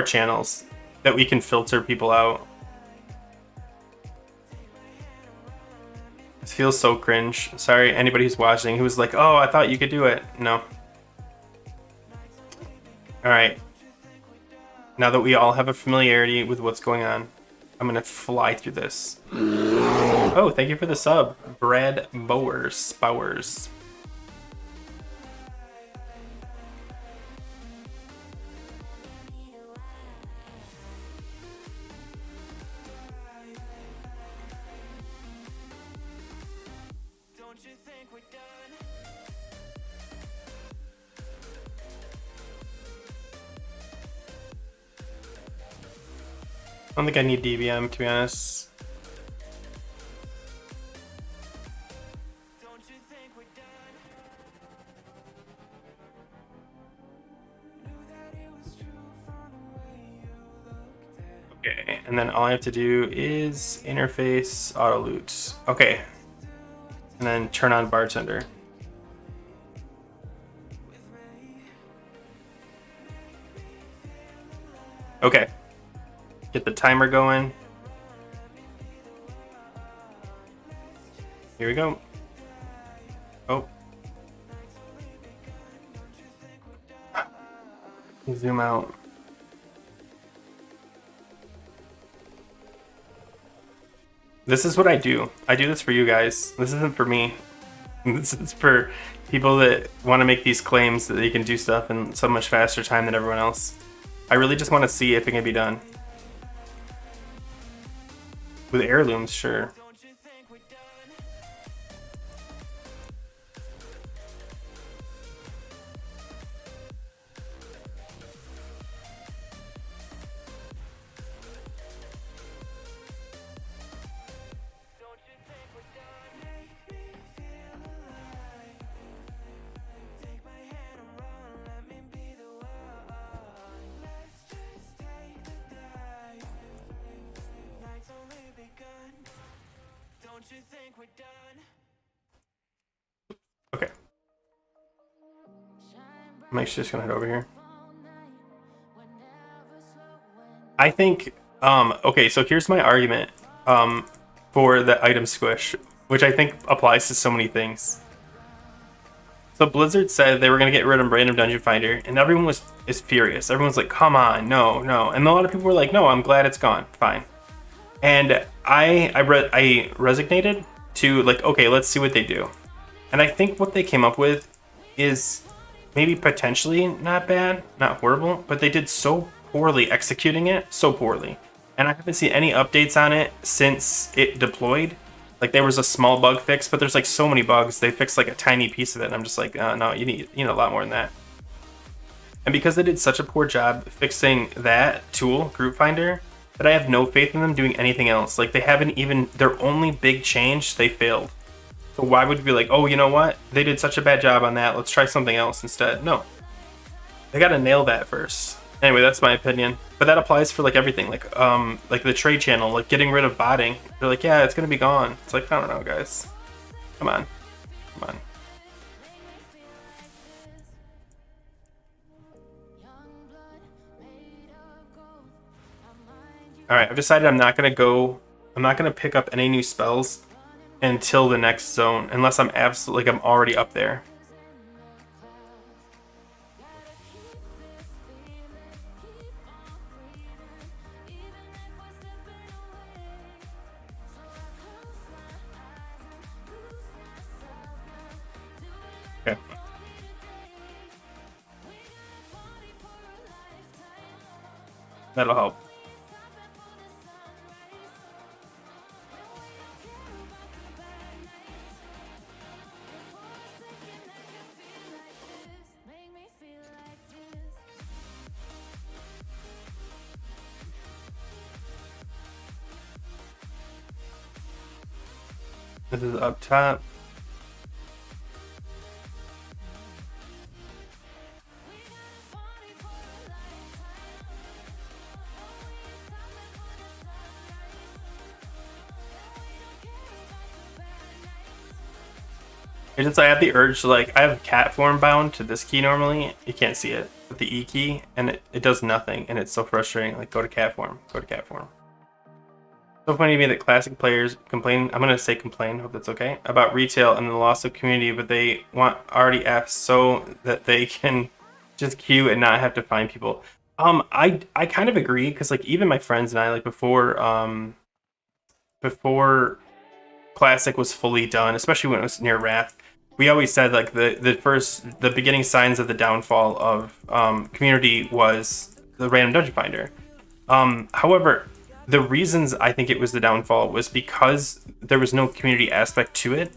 channels that we can filter people out. This feels so cringe. Sorry, anybody who's watching who was like, oh, I thought you could do it. No. Alright. Now that we all have a familiarity with what's going on, I'm gonna fly through this. Oh, thank you for the sub. Brad Bowers. I don't think I need DBM, to be honest. Okay, and then all I have to do is interface auto loot. Okay. And then turn on bartender. Okay. Get the timer going. Here we go. Oh. Zoom out. This is what I do. I do this for you guys. This isn't for me. This is for people that want to make these claims that they can do stuff in so much faster time than everyone else. I really just want to see if it can be done. With heirlooms, sure. Okay. I'm actually just gonna head over here. I think, okay, so here's my argument for the item squish, which I think applies to so many things. So Blizzard said they were gonna get rid of random dungeon finder, and everyone is furious. Everyone's like, come on, no. And a lot of people were like, no, I'm glad it's gone, fine. And I resignated to like, okay, let's see what they do. And I think what they came up with is maybe potentially not bad, not horrible, but they did so poorly executing it, so poorly. And I haven't seen any updates on it since it deployed. Like there was a small bug fix, but there's like so many bugs. They fixed like a tiny piece of it, and I'm just like, no, you need a lot more than that. And because they did such a poor job fixing that tool, Group Finder, that I have no faith in them doing anything else. Like they haven't even, their only big change, they failed. So why would you be like, oh, you know what? They did such a bad job on that. Let's try something else instead. No. They got to nail that first. Anyway, that's my opinion. But that applies for like everything. Like the trade channel, like getting rid of botting. They're like, yeah, it's going to be gone. It's like, I don't know, guys. Come on. Come on. All right, I've decided I'm not going to pick up any new spells until the next zone, unless I'm absolutely, like I'm already up there. Okay. That'll help. This is up top. It's just I have the urge to like I have cat form bound to this key normally. You can't see it with the E key, and it does nothing, and it's so frustrating. Like go to cat form, go to cat form. So funny to me that classic players complain. I'm gonna say complain. Hope that's okay about retail and the loss of community, but they want already apps so that they can just queue and not have to find people. I kind of agree because like even my friends and I like before Classic was fully done, especially when it was near Wrath, we always said like the beginning signs of the downfall of community was the random dungeon finder. However, the reasons I think it was the downfall was because there was no community aspect to it.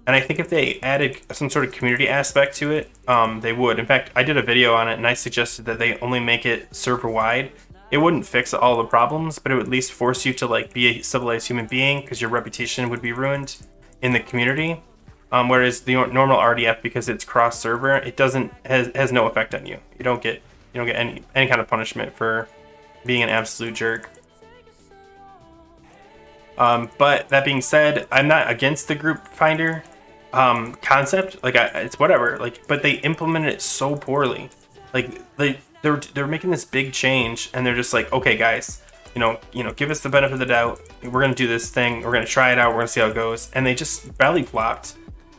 And I think if they added some sort of community aspect to it, they would. In fact, I did a video on it and I suggested that they only make it server wide. It wouldn't fix all the problems, but it would at least force you to like be a civilized human being because your reputation would be ruined in the community. Whereas the normal RDF, because it's cross server, it has no effect on you. You don't get any kind of punishment for being an absolute jerk. But that being said, I'm not against the group finder concept. Like it's whatever. Like, but they implemented it so poorly. Like they're making this big change, and they're just like, okay, guys, give us the benefit of the doubt. We're gonna do this thing. We're gonna try it out. We're gonna see how it goes. And they just belly flopped.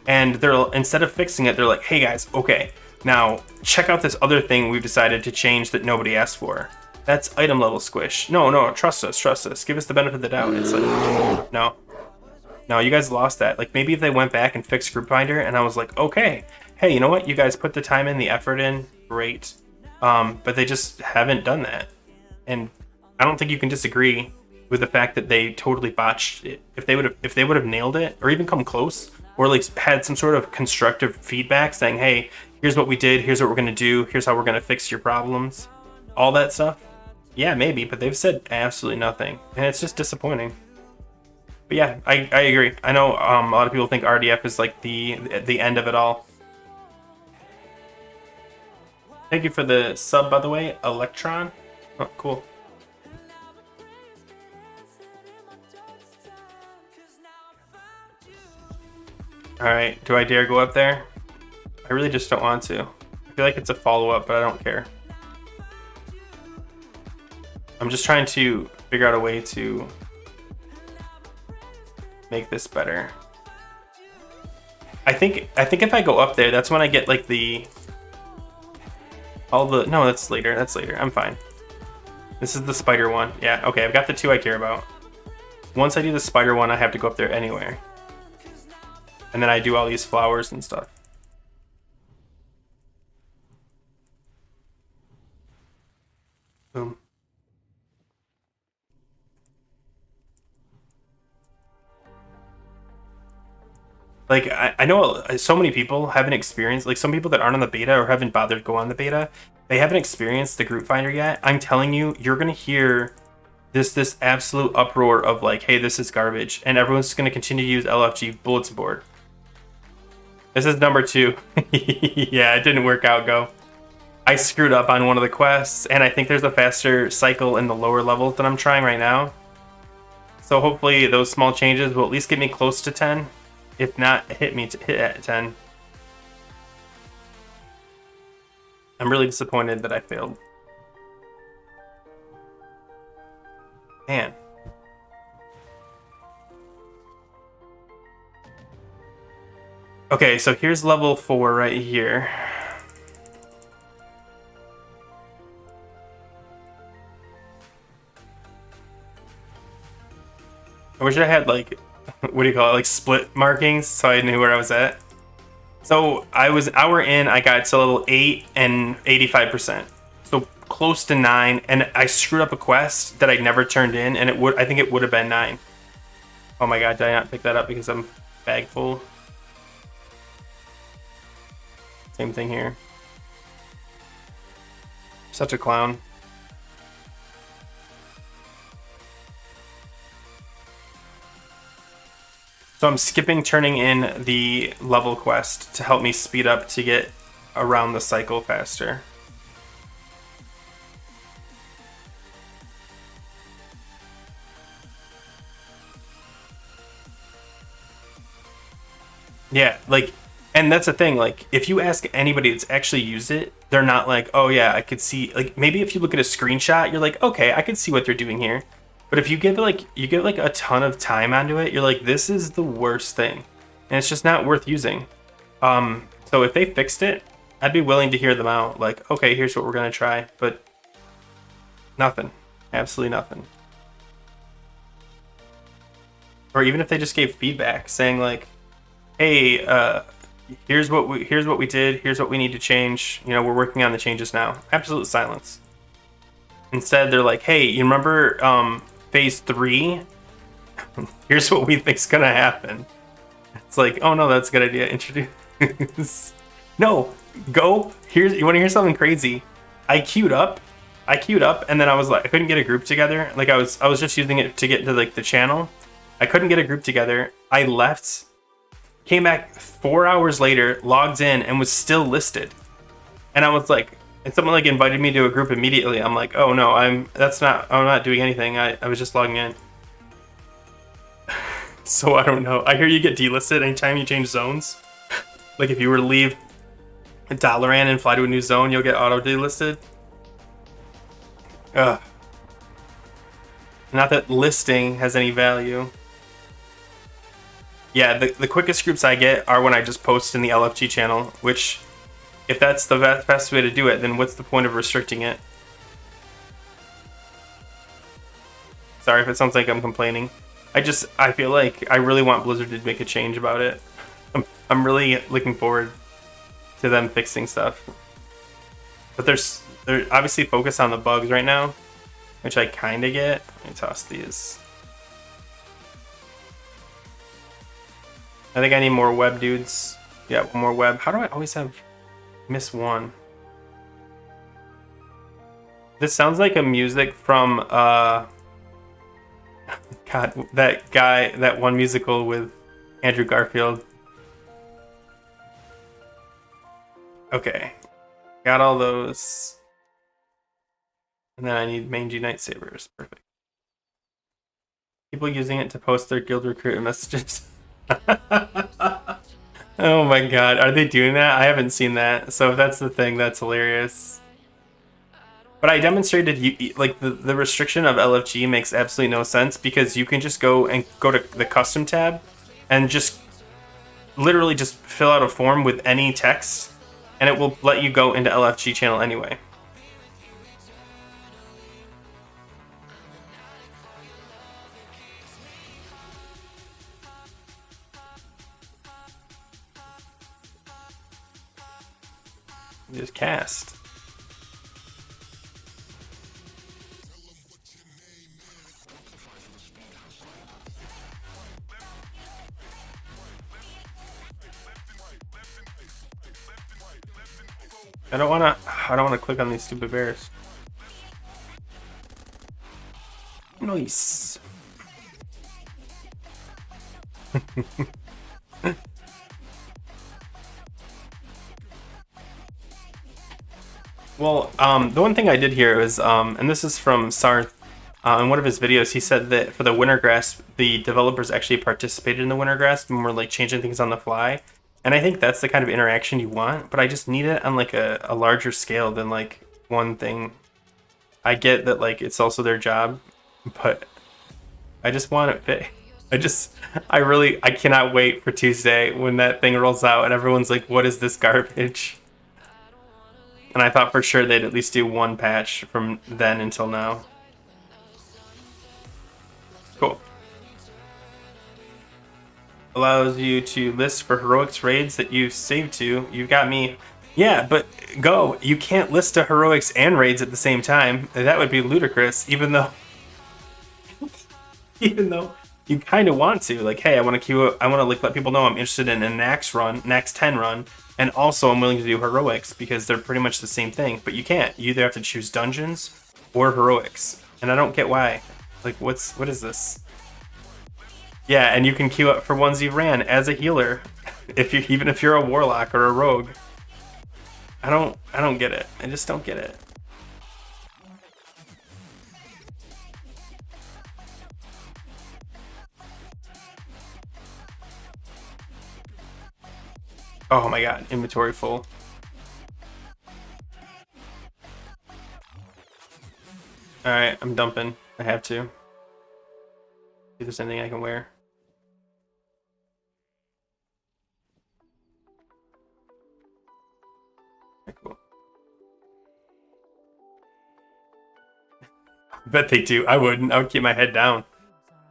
And they're instead of fixing it, they're like, hey guys, okay, now check out this other thing we've decided to change that nobody asked for. That's item level squish. No, trust us. Give us the benefit of the doubt. It's like, no, you guys lost that. Like maybe if they went back and fixed Group Finder, and I was like, okay, hey, you know what? You guys put the time in, the effort in, great. But they just haven't done that, and I don't think you can disagree with the fact that they totally botched it. If they would have nailed it, or even come close, or like had some sort of constructive feedback saying, hey, here's what we did, here's what we're gonna do, here's how we're gonna fix your problems, all that stuff. Yeah, maybe, but they've said absolutely nothing, and it's just disappointing. But yeah, I agree. I know a lot of people think RDF is like the end of it all. Thank you for the sub, by the way, Electron. Oh, cool. Alright, do I dare go up there? I really just don't want to. I feel like it's a follow-up, but I don't care. I'm just trying to figure out a way to make this better. I think if I go up there, that's when I get like no, that's later. I'm fine. This is the spider one. Yeah, okay, I've got the two I care about. Once I do the spider one, I have to go up there anywhere. And then I do all these flowers and stuff. Boom. Like, I know so many people haven't experienced, like some people that aren't on the beta or haven't bothered to go on the beta, they haven't experienced the group finder yet. I'm telling you, you're going to hear this absolute uproar of like, hey, this is garbage. And everyone's going to continue to use LFG bulletin board. This is number 2. Yeah, it didn't work out, Go. I screwed up on one of the quests, and I think there's a faster cycle in the lower levels that I'm trying right now. So hopefully those small changes will at least get me close to 10. If not, hit at 10. I'm really disappointed that I failed. Man. Okay, so here's level 4 right here. I wish I had like, what do you call it, like split markings so I knew where I was at. So I was hour in, I got to level 8 and 85%. So close to 9, and I screwed up a quest that I never turned in, and I think it would have been 9. Oh my god, did I not pick that up because I'm bag full? Same thing here. Such a clown. So I'm skipping turning in the level quest to help me speed up to get around the cycle faster. Yeah, like And that's the thing, like, if you ask anybody that's actually used it, they're not like, oh yeah, I could see, like, maybe if you look at a screenshot, you're like, okay, I can see what they're doing here. But if you give it, like, you give, like, a ton of time onto it, you're like, this is the worst thing. And it's just not worth using. So if they fixed it, I'd be willing to hear them out. Like, okay, here's what we're gonna try. But nothing. Absolutely nothing. Or even if they just gave feedback saying like, hey, here's what we did, here's what we need to change, you know, we're working on the changes now. Absolute silence. Instead they're like, hey, you remember phase 3? Here's what we think's gonna happen. It's like, oh no, that's a good idea. Introduce. No, go. Here's, you want to hear something crazy? I queued up, and then I was like, I couldn't get a group together. Like I was just using it to get to like the channel. I couldn't get a group together. I left, came back 4 hours later, logged in, and was still listed. And I was like, and someone like invited me to a group immediately. I'm like, oh no, I'm not doing anything. I was just logging in. So I don't know. I hear you get delisted anytime you change zones. Like if you were to leave Dalaran and fly to a new zone, you'll get auto delisted. Ugh. Not that listing has any value. Yeah, the quickest groups I get are when I just post in the LFG channel, which, if that's the best way to do it, then what's the point of restricting it? Sorry if it sounds like I'm complaining. I feel like I really want Blizzard to make a change about it. I'm really looking forward to them fixing stuff. But they're obviously focused on the bugs right now, which I kind of get. Let me toss these. I think I need more web dudes. Yeah, one more web. How do I always miss one? This sounds like a music from God, that one musical with Andrew Garfield. Okay, got all those. And then I need mangy lightsabers. Perfect. People using it to post their guild recruitment messages. Oh my god, are they doing that? I haven't seen that. So if that's the thing, that's hilarious. But I demonstrated like the restriction of LFG makes absolutely no sense because you can just go to the custom tab and just literally just fill out a form with any text and it will let you go into LFG channel anyway. Just cast. I don't wanna click on these stupid bears. Nice. Well, the one thing I did here was, and this is from Sarth, in one of his videos, he said that for the Winter Grasp, the developers actually participated in the Winter Grasp and were like changing things on the fly. And I think that's the kind of interaction you want, but I just need it on like a larger scale than like one thing. I get that like it's also their job, but I just want it fit. I cannot wait for Tuesday when that thing rolls out and everyone's like, what is this garbage? And I thought for sure they'd at least do one patch from then until now. Cool. Allows you to list for heroics raids that you saved to. You've got me. Yeah, but go. You can't list to heroics and raids at the same time. That would be ludicrous, even though you kind of want to. Like, hey, I want to queue up, I want to like let people know I'm interested in a Nax 10 run, and also I'm willing to do heroics because they're pretty much the same thing. But you can't. You either have to choose dungeons or heroics, and I don't get why. Like, what is this? Yeah, and you can queue up for ones you ran as a healer, even if you're a warlock or a rogue. I don't get it. I just don't get it. Oh my god, inventory full. Alright, I'm dumping. I have to. See if there's anything I can wear. Okay, cool. Bet they do. I wouldn't. I would keep my head down.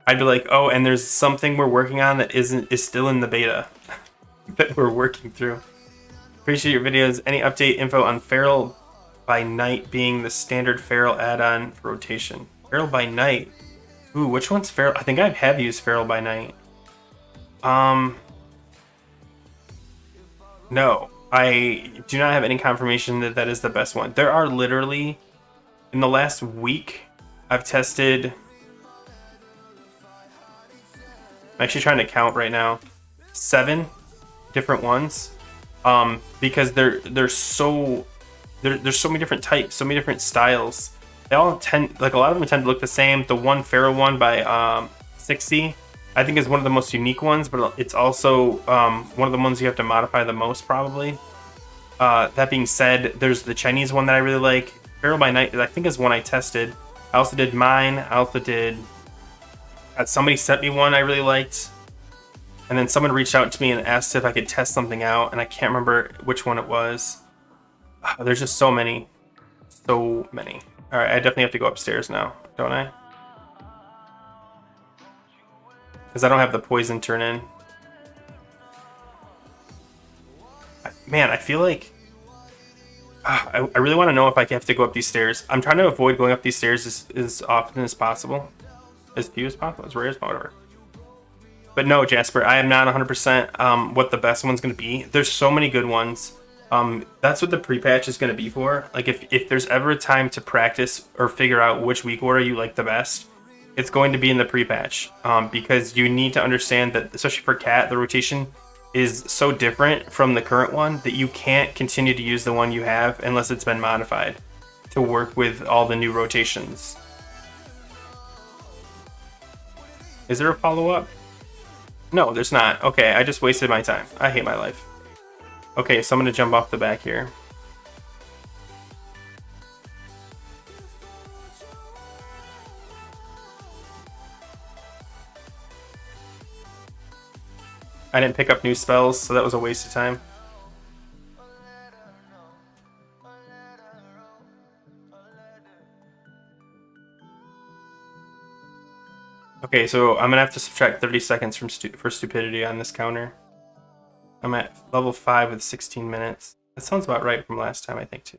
I'd be like, oh, and there's something we're working on that is still in the beta that we're working through. Appreciate your videos. Any update info on Feral by Night being the standard Feral add-on for rotation? Feral by Night. Ooh, which one's Feral? I think I have used Feral by Night. No, I do not have any confirmation that that is the best one. There are literally, in the last week, I've tested. I'm actually trying to count right now. 7 different ones. Because there's so many different types, so many different styles. They all tend, like a lot of them tend to look the same. The one Feral one by 60, I think is one of the most unique ones, but it's also one of the ones you have to modify the most probably. That being said, there's the Chinese one that I really like. Feral by Night, I think, is one I tested. I also did mine. I also did. Somebody sent me one I really liked. And then someone reached out to me and asked if I could test something out, and I can't remember which one it was. There's just so many. So many. Alright, I definitely have to go upstairs now, don't I? Because I don't have the poison turn in. Man, I feel like... I really want to know if I have to go up these stairs. I'm trying to avoid going up these stairs as often as possible. As few as possible, as rare as possible, whatever. But no, Jasper, I am not 100% what the best one's going to be. There's so many good ones. That's what the pre-patch is going to be for. Like, if there's ever a time to practice or figure out which weak order you like the best, it's going to be in the pre-patch. Because you need to understand that, especially for Cat, the rotation is so different from the current one that you can't continue to use the one you have unless it's been modified to work with all the new rotations. Is there a follow-up? No, there's not. Okay, I just wasted my time. I hate my life. Okay, so I'm gonna jump off the back here. I didn't pick up new spells, so that was a waste of time. Okay, so I'm gonna have to subtract 30 seconds from for stupidity on this counter. I'm at level 5 with 16 minutes. That sounds about right from last time, I think, too.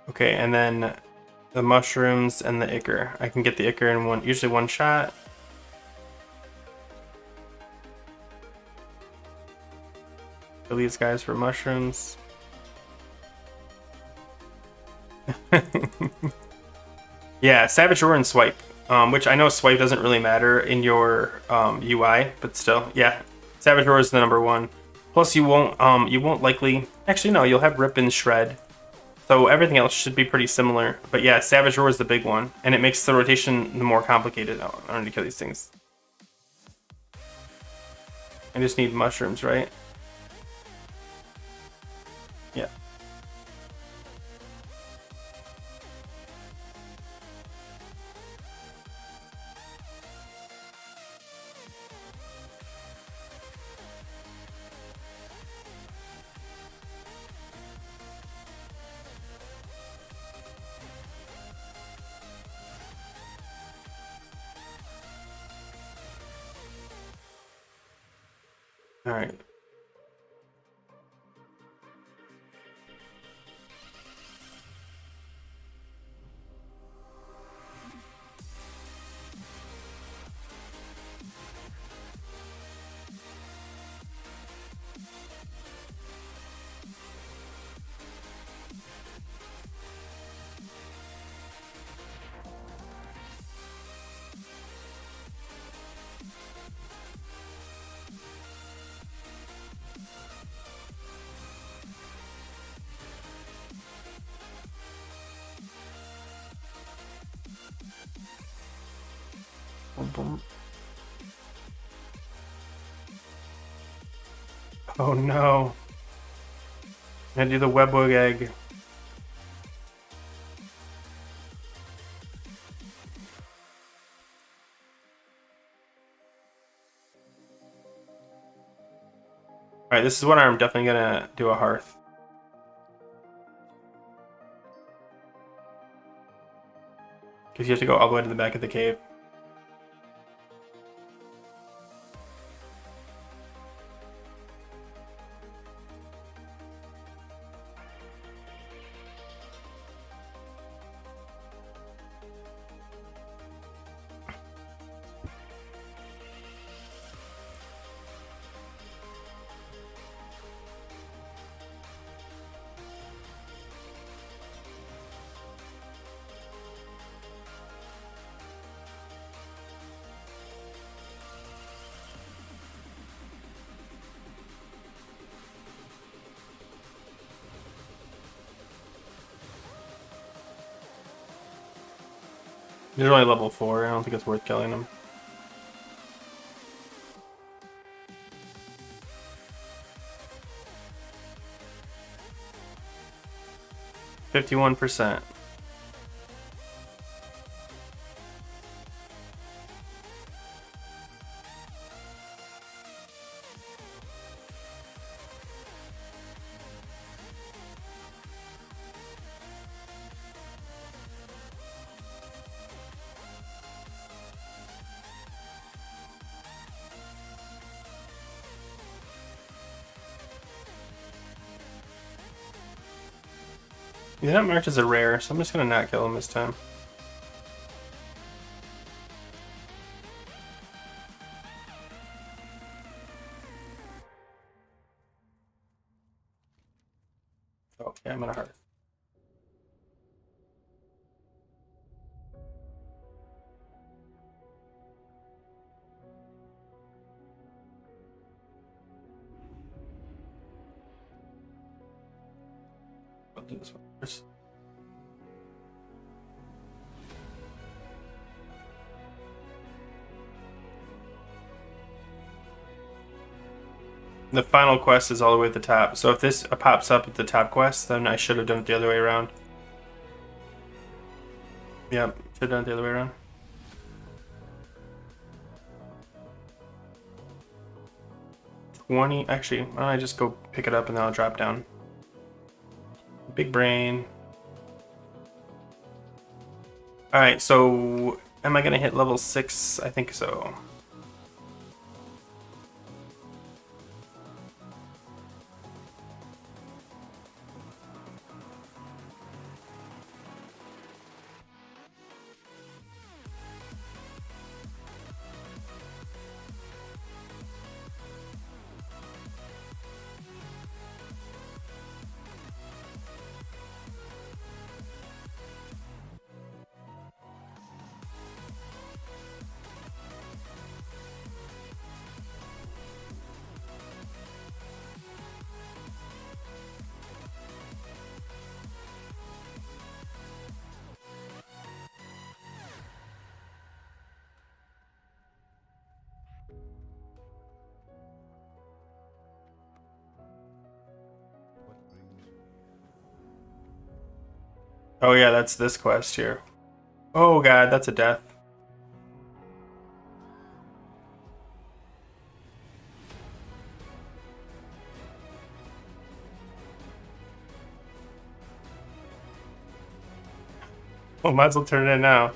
Okay, and then the mushrooms and the ichor. I can get the ichor in usually one shot. Kill these guys for mushrooms. Yeah, Savage Roar and Swipe, which I know Swipe doesn't really matter in your UI, but still, yeah, Savage Roar is the #1. Plus, you won't likely. Actually, no, you'll have Rip and Shred, so everything else should be pretty similar. But yeah, Savage Roar is the big one, and it makes the rotation more complicated. Oh, I don't need to kill these things. I just need mushrooms, right? Yeah. All right. Boom, boom. Oh no. I'm gonna do the webwig egg. Alright, this is what I'm definitely gonna do a hearth. Because you have to go all the way to the back of the cave. He's only level 4, I don't think it's worth killing him. %51%. He's not marked as a rare, so I'm just gonna not kill him this time. Oh, yeah, I'm gonna hearth. I'll do this one first. The final quest is all the way at the top, so if this pops up at the top quest, then I should have done it the other way around. Yep, should have done it the other way around. Actually, why don't I just go pick it up and then I'll drop down. Big brain. Alright, so am I gonna hit level 6? I think so. Oh yeah, that's this quest here. Oh god, that's a death. Well, might as well turn it in now.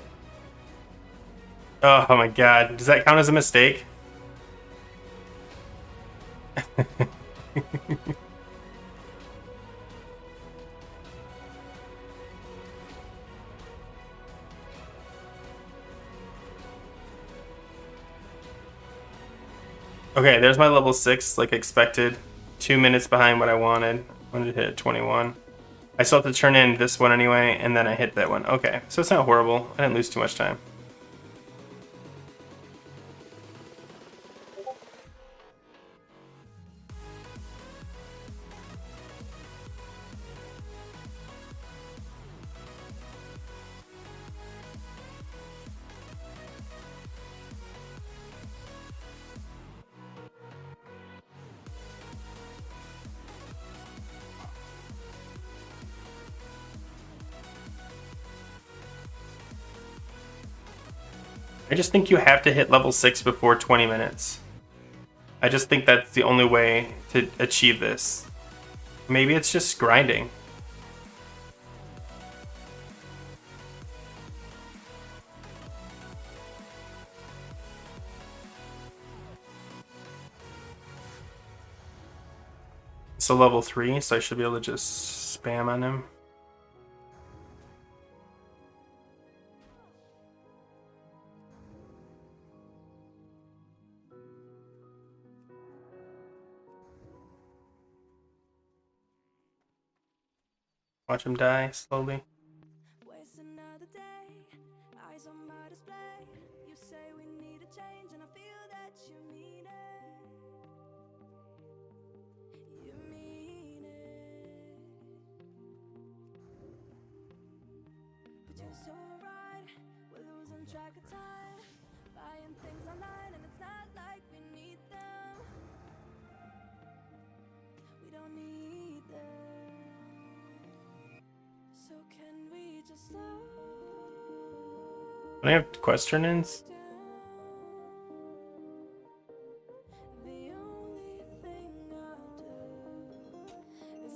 Oh my god, does that count as a mistake? Okay, there's my level 6, like expected. 2 minutes behind what I wanted. I wanted to hit 21. I still have to turn in this one anyway, and then I hit that one. Okay, so it's not horrible. I didn't lose too much time. I just think you have to hit level 6 before 20 minutes. I just think that's the only way to achieve this. Maybe it's just grinding. It's a level 3, so I should be able to just spam on him. Watch him die slowly. Don't I have quest turn-ins?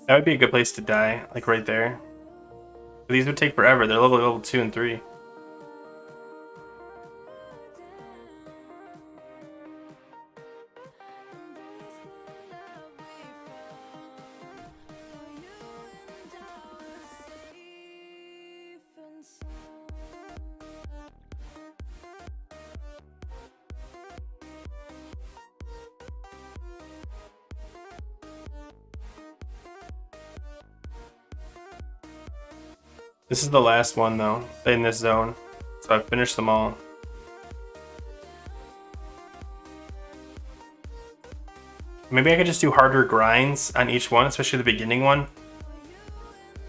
That would be a good place to die, like right there. But these would take forever. They're level 2 and 3. This is the last one though, in this zone. So I've finished them all. Maybe I could just do harder grinds on each one, especially the beginning one.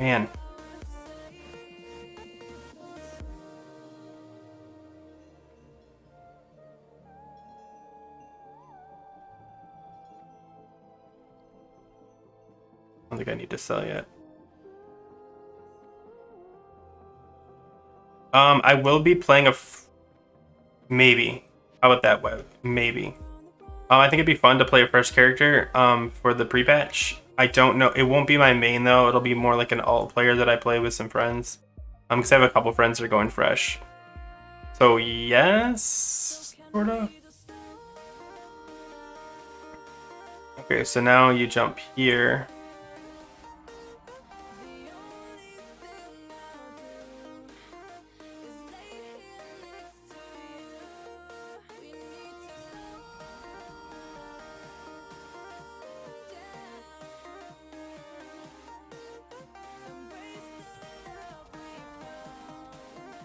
Man. I don't think I need to sell yet. I will be playing maybe. How about that, Web? Maybe. I think it'd be fun to play a fresh character for the pre-patch. I don't know. It won't be my main though. It'll be more like an alt player that I play with some friends. Because I have a couple friends that are going fresh. So yes, sort of. Okay, so now you jump here.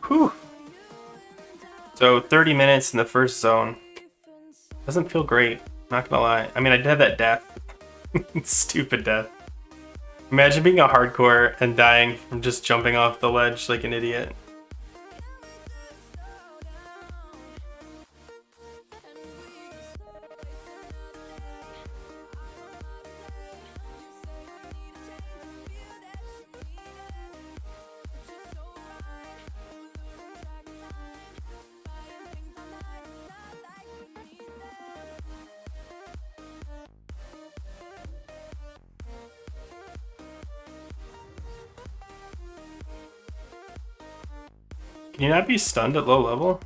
Whew. So 30 minutes in the first zone. Doesn't feel great, not gonna lie. I mean, I did have that death. Stupid death. Imagine being a hardcore and dying from just jumping off the ledge like an idiot. Can you not be stunned at low level?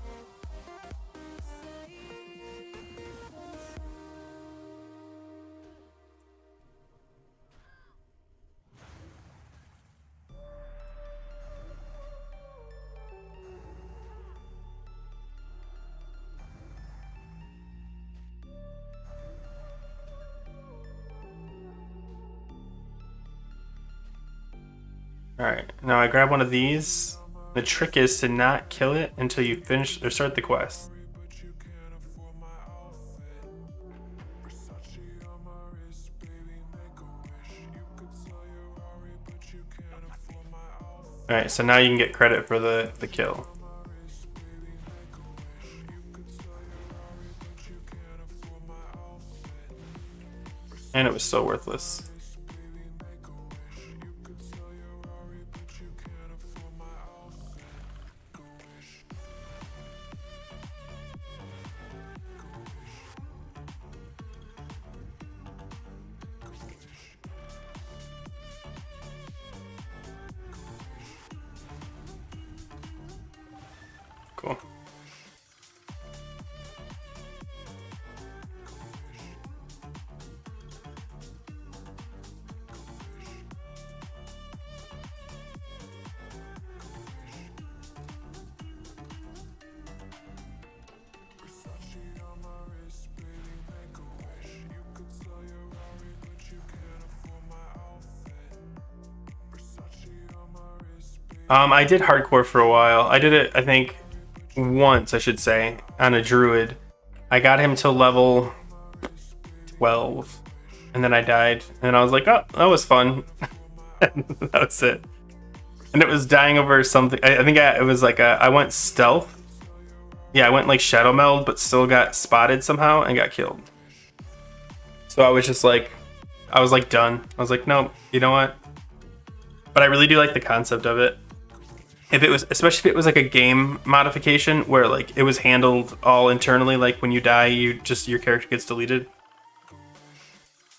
Alright, now I grab one of these. The trick is to not kill it until you finish or start the quest. Alright, so now you can get credit for the kill. And it was so worthless. I did hardcore for a while. I did it, I think, once, I should say, on a Druid. I got him to level 12, and then I died, and I was like, oh, that was fun. That was it. And it was dying over something. I think it was like I went stealth. Yeah, I went like shadow meld, but still got spotted somehow and got killed. So I was just like, I was like done. I was like, nope, you know what? But I really do like the concept of it. If it was, especially if it was like a game modification where like it was handled all internally, like when you die, you just your character gets deleted.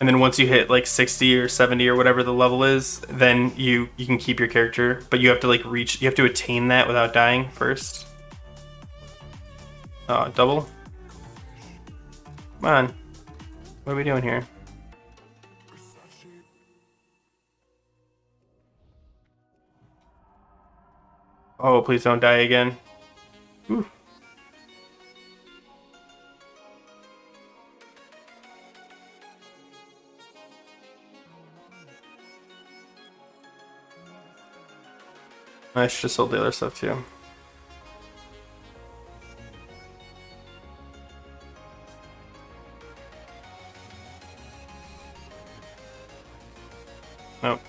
And then once you hit like 60 or 70 or whatever the level is, then you can keep your character, but you have to like reach, you have to attain that without dying first. Double. Come on. What are we doing here? Oh, please don't die again. Ooh. I should have sold the other stuff too. Nope.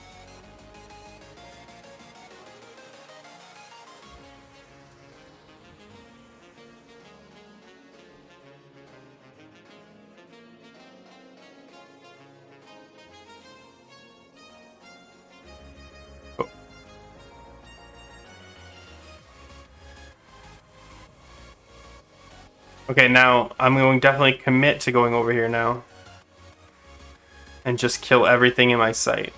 Oh. Okay, now I'm going to definitely commit to going over here now. And just kill everything in my sight.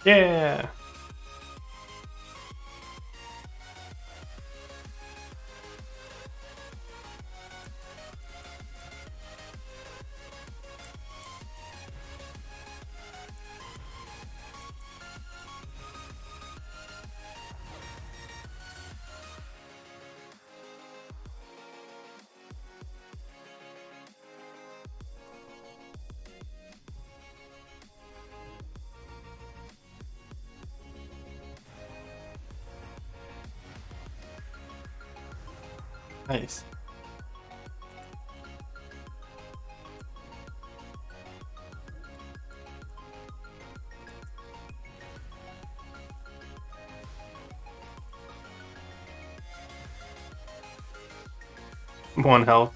Yeah. Nice. One health.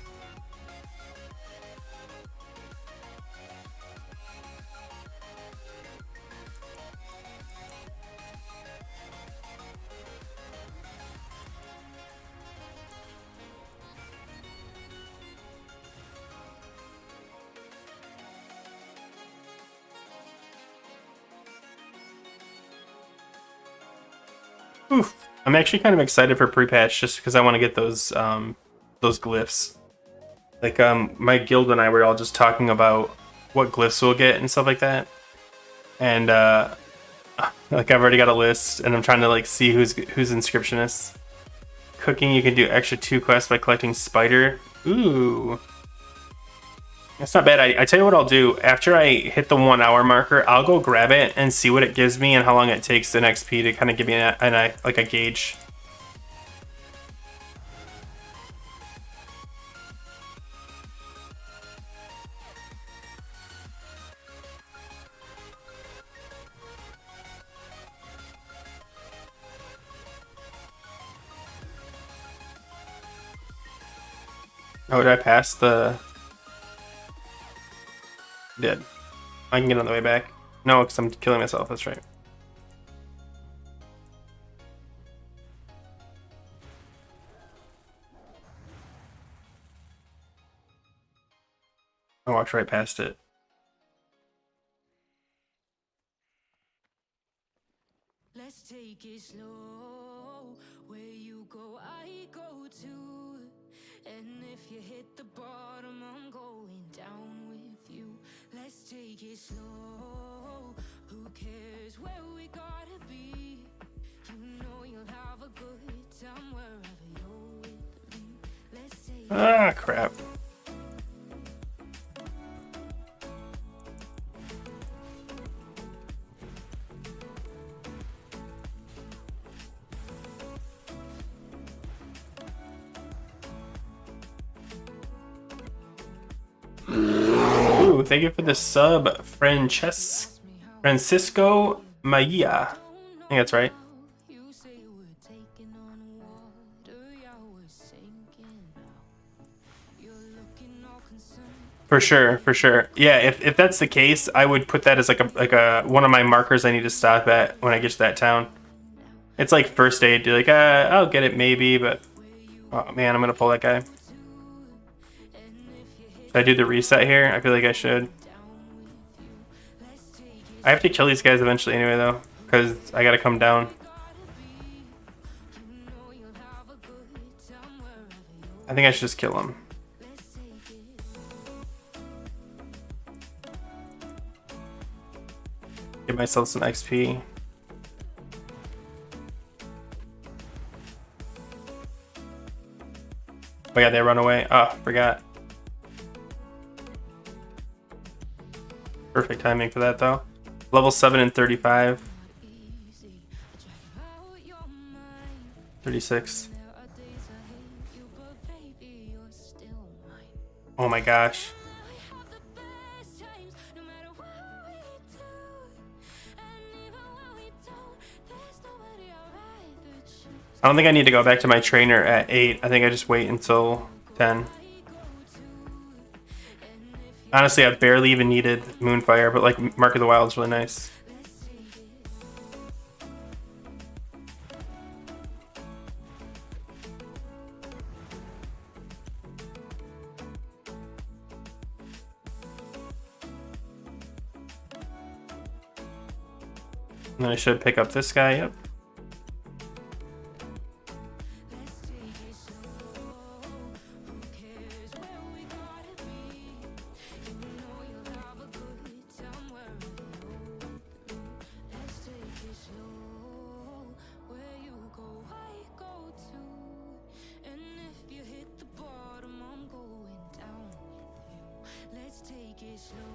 Oof. I'm actually kind of excited for pre-patch just because I want to get those glyphs. Like my guild and I were all just talking about what glyphs we'll get and stuff like that. And like I've already got a list and I'm trying to like see who's inscriptionists. Cooking, you can do extra 2 quests by collecting spider. Ooh. That's not bad. I tell you what I'll do. After I hit the 1 hour marker, I'll go grab it and see what it gives me and how long it takes in XP to kind of give me like a gauge. Oh, did I pass the... Did. I can get on the way back. No, because I'm killing myself, that's right. I walked right past it. Let's take it slow. Where you go, I go too. And if you hit the bottom, I'm going down with you. Let's take it slow. Who cares where we gotta be? You know you'll have a time wherever you're with me. Let's take Ah, crap. Ooh, thank you for the sub, Francisco Maia. I think that's right. you say we're taking on water, yeah, we're sinking now. You're looking all concerned. For sure, for sure. Yeah, if that's the case, I would put that as like a one of my markers I need to stop at when I get to that town. It's like first aid. You're like, I'll get it maybe, but oh man, I'm gonna pull that guy. Should I do the reset here? I feel like I should. I have to kill these guys eventually anyway, though, because I gotta come down. I think I should just kill him. Give myself some XP. Oh yeah, they run away. Oh, forgot. Perfect timing for that, though. Level 7 and 35. 36. Oh my gosh. I don't think I need to go back to my trainer at 8. I think I just wait until 10. Honestly, I barely even needed Moonfire, but like Mark of the Wild is really nice. And then I should pick up this guy, yep.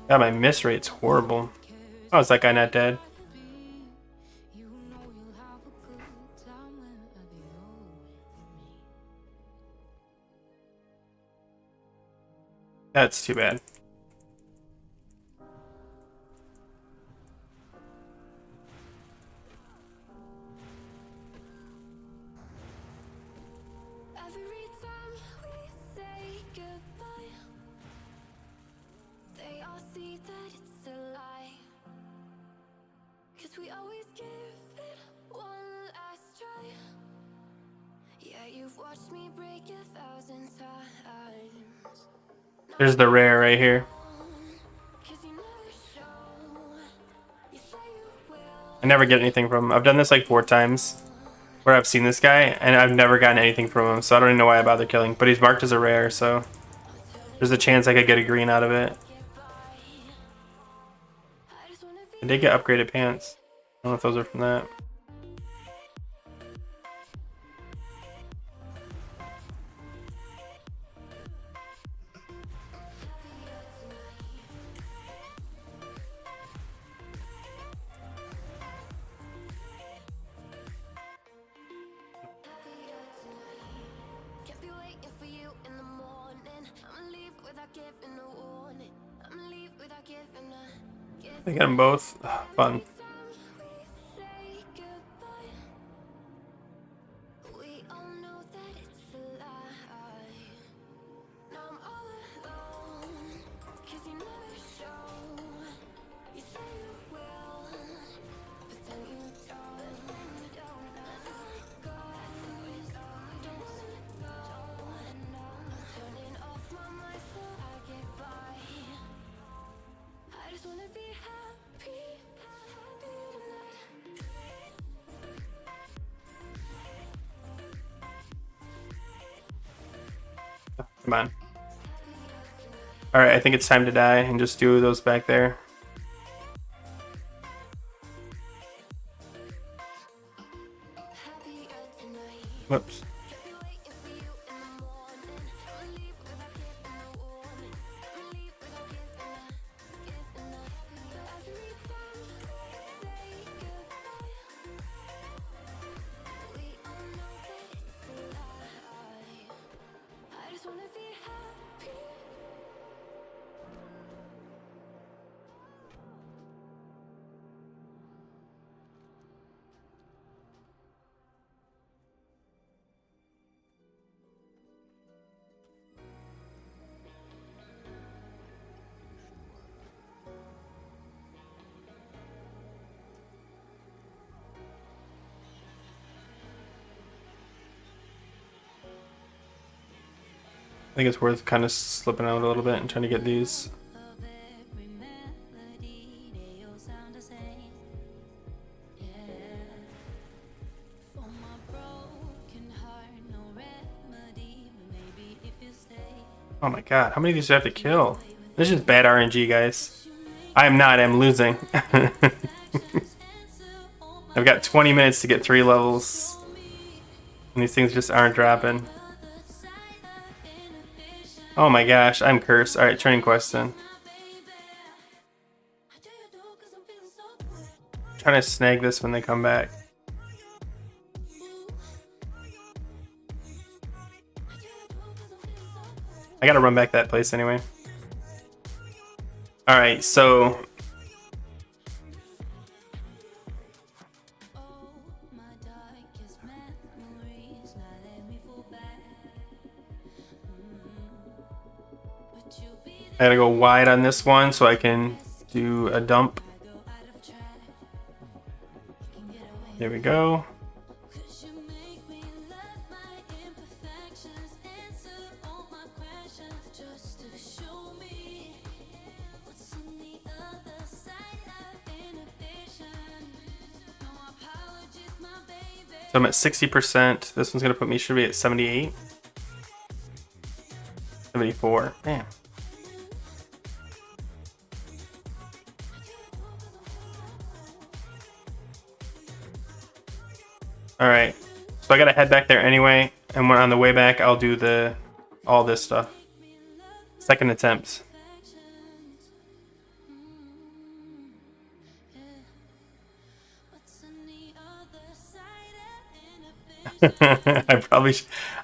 God, my miss rate's horrible. Oh, is that guy not dead? That's too bad. Every time we say goodbye, they all see that it's a lie. 'Cause we always give it one last try. Yeah, you've watched me break 1,000 times. There's the rare right here. 'Cause you never show. You say you will. I never get anything from him. I've done this like 4 times where I've seen this guy and I've never gotten anything from him, so I don't even know why I bother killing. But he's marked as a rare, so there's a chance I could get a green out of it. I did get upgraded pants. I don't know if those are from that. Can't be waiting for you in the morning. I'ma leave without giving a warning. I'ma leave without giving a I get them both. Ugh, fun. we all know that it's a lie. Now I'm all alone. 'Cause you never show. You say you will, but then you don't. Don't wanna go. I'm turning off my mind so I get by. I just wanna be happy, happy tonight. Come on. Alright, I think it's time to die and just do those back there. Whoops. I think it's worth kind of slipping out a little bit and trying to get these. Oh my god, how many of these do I have to kill? This is bad RNG, guys. I am not, I'm losing. I've got 20 minutes to get 3 levels. And these things just aren't dropping. Oh my gosh, I'm cursed. Alright, training question. Trying to snag this when they come back. I gotta run back that place anyway. Alright, so I gotta go wide on this one so I can do a dump. There we go. So I'm at 60%. This one's gonna put me, should be at 78. 74. Damn. Alright. So I gotta head back there anyway, and when on the way back I'll do all this stuff. Second attempt. I probably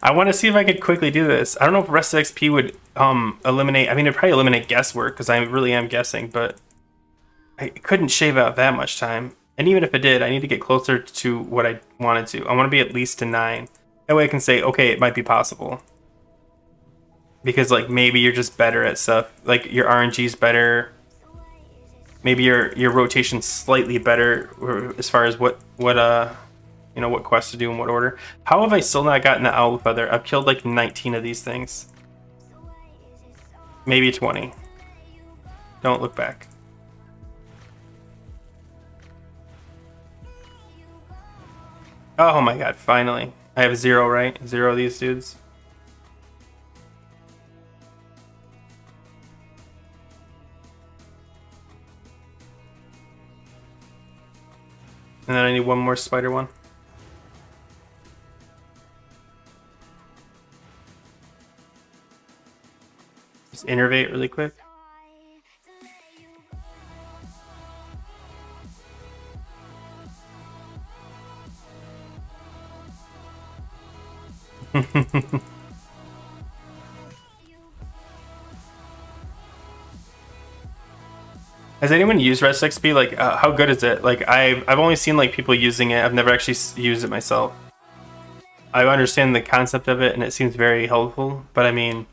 I want to see if I could quickly do this. I don't know if rest of XP would eliminate, I mean it'd probably eliminate guesswork because I really am guessing, but I couldn't shave out that much time. And even if it did, I need to get closer to what I wanted to. I want to be at least to 9. That way I can say, okay, it might be possible. Because like maybe you're just better at stuff. Like your RNG's better. Maybe your rotation's slightly better as far as what you know, what quests to do in what order. How have I still not gotten the owl feather? I've killed like 19 of these things. Maybe 20. Don't look back. Oh my god, finally. I have 0, right? 0 of these dudes. And then I need one more spider one. Just innervate really quick. Has anyone used Rest XP? Like, how good is it? Like, I've only seen like people using it. I've never actually used it myself. I understand the concept of it, and it seems very helpful. But I mean,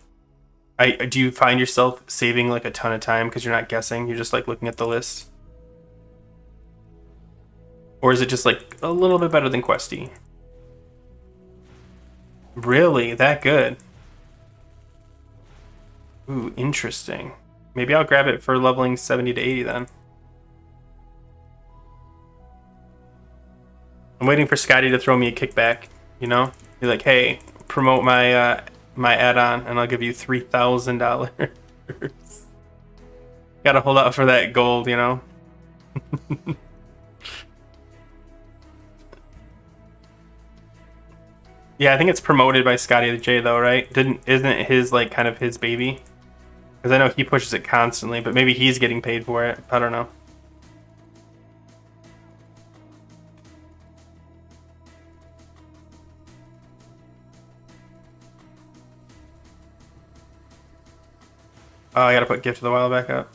do you find yourself saving like a ton of time because you're not guessing? You're just like looking at the list, or is it just like a little bit better than Questy? Really, that good? Ooh, interesting. Maybe I'll grab it for leveling 70 to 80 then. I'm waiting for Scotty to throw me a kickback, you know? Be like, hey, promote my my add-on and I'll give you $3,000. Gotta hold out for that gold, you know? Yeah, I think it's promoted by Scotty the J though, right? Isn't it his like kind of his baby? Because I know he pushes it constantly, but maybe he's getting paid for it. I don't know. Oh, I gotta put Gift of the Wild back up.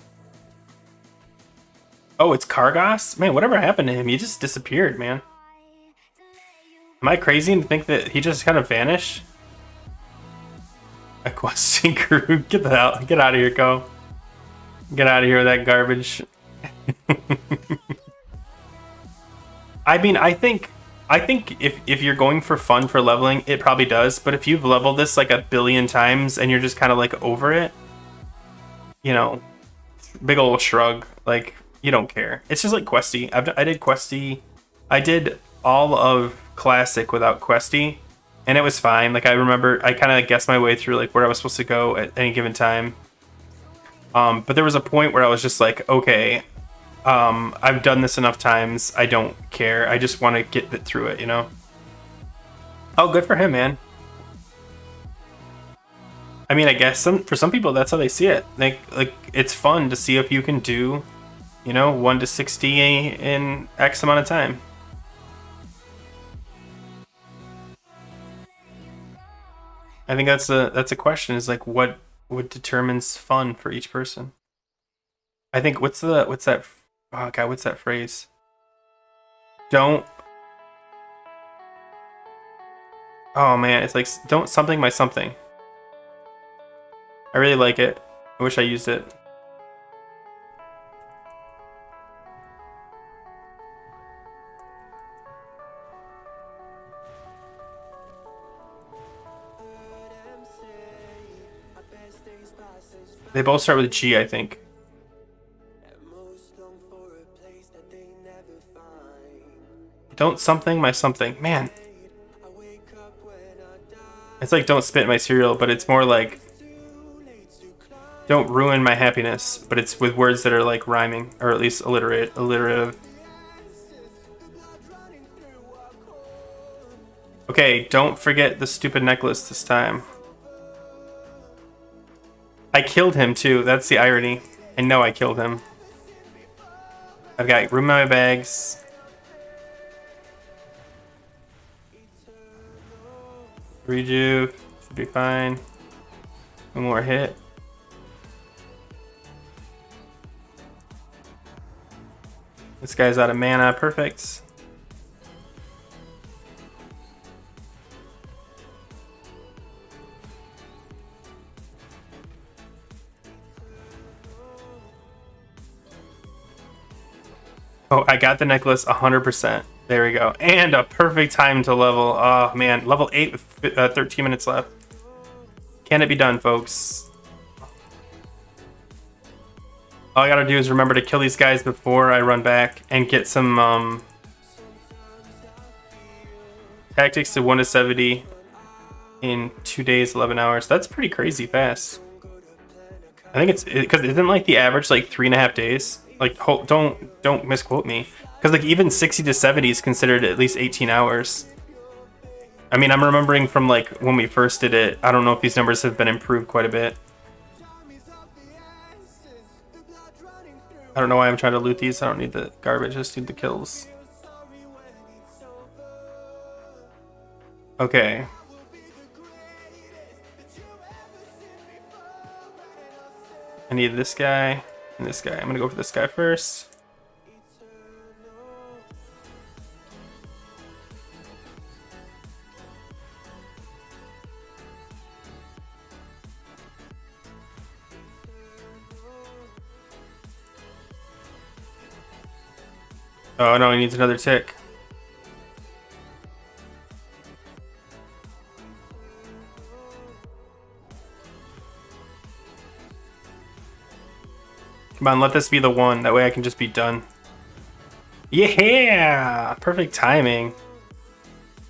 Oh, it's Kargas? Man, whatever happened to him? He just disappeared, man. Am I crazy to think that he just kind of vanished? A questing crew. Get the hell, get out of here, go. Get out of here with that garbage. I mean, I think if you're going for fun for leveling, it probably does. But if you've leveled this like a billion times and you're just kind of like over it, you know, big old shrug. Like you don't care. It's just like Questy. I did Questy. I did all of Classic without Questy, and it was fine. Like I remember, I kind of guessed my way through like where I was supposed to go at any given time. But there was a point where I was just like, okay, I've done this enough times. I don't care. I just want to get through it, you know? Oh, good for him, man. I mean, I guess for some people, that's how they see it. Like it's fun to see if you can do, you know, 1 to 60 in X amount of time. I think that's a question, is like what determines fun for each person. I think what's that oh god, what's that phrase? Don't Oh man, it's like don't something by something. I really like it. I wish I used it. They both start with a G, I think. Don't something my something. Man. It's like don't spit my cereal, but it's more like don't ruin my happiness, but it's with words that are like rhyming, or at least alliterative. Okay, don't forget the stupid necklace this time. I killed him too, that's the irony. I know I killed him. I've got room in my bags. Rejuve, should be fine. One more hit. This guy's out of mana, perfect. Oh, I got the necklace 100%. There we go. And a perfect time to level. Oh, man. Level 8 with 13 minutes left. Can it be done, folks? All I gotta do is remember to kill these guys before I run back and get some tactics to 1 to 70 in 2 days, 11 hours. That's pretty crazy fast. I think it's because isn't like the average like 3.5 days? Like, don't misquote me. Because like even 60 to 70 is considered at least 18 hours. I mean, I'm remembering from like when we first did it. I don't know if these numbers have been improved quite a bit. I don't know why I'm trying to loot these. I don't need the garbage. I just need the kills. Okay. I need this guy and this guy. I'm gonna go for this guy first. Oh no, he needs another tick. Come on, let this be the one. That way I can just be done. Yeah! Perfect timing.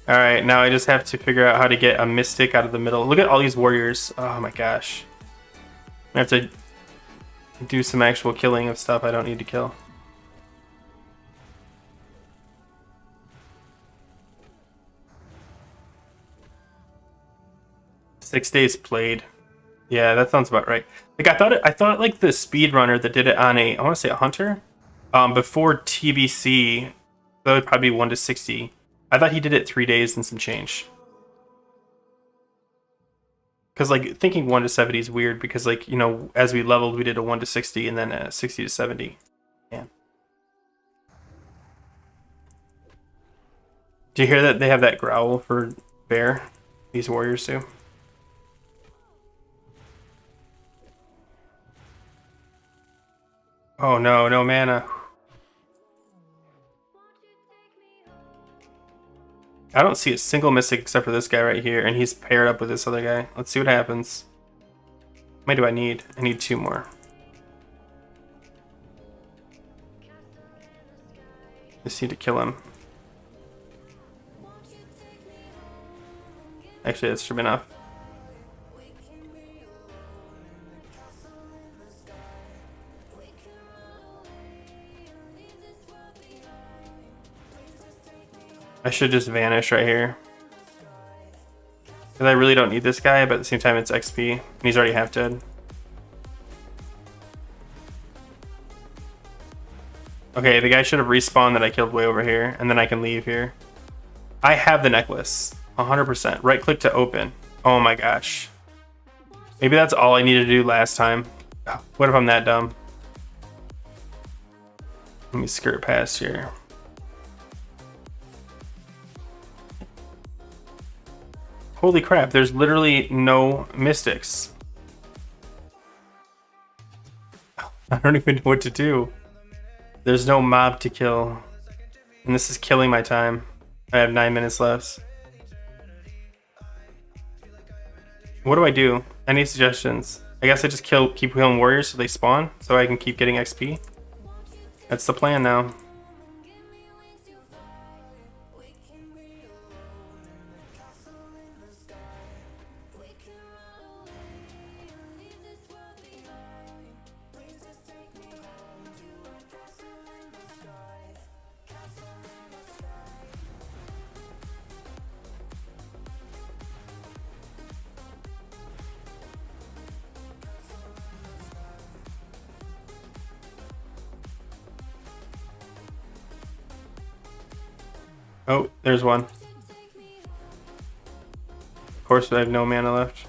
Alright, now I just have to figure out how to get a Mystic out of the middle. Look at all these warriors. Oh my gosh. I have to do some actual killing of stuff I don't need to kill. 6 days played. Yeah, that sounds about right. Like I thought like the speedrunner that did it on a, I want to say a hunter, before TBC, that would probably be 1 to 60. I thought he did it 3 days and some change. Because like thinking 1 to 70 is weird because like, you know, as we leveled, we did a 1 to 60 and then a 60 to 70. Yeah. Do you hear that they have that growl for bear? These warriors do. Oh no, no mana. I don't see a single mystic except for this guy right here, and he's paired up with this other guy. Let's see what happens. How many do I need? I need 2 more. Just need to kill him. Actually, that should be enough. I should just vanish right here. Because I really don't need this guy, but at the same time it's XP. And he's already half dead. Okay, the guy should have respawned that I killed way over here, and then I can leave here. I have the necklace. 100%. Right click to open. Oh my gosh. Maybe that's all I needed to do last time. What if I'm that dumb? Let me skirt past here. Holy crap, there's literally no mystics. I don't even know what to do. There's no mob to kill. And this is killing my time. I have 9 minutes left. What do I do? Any suggestions? I guess I just keep killing warriors so they spawn, so I can keep getting XP. That's the plan now. Oh, there's one. Of course, I have no mana left.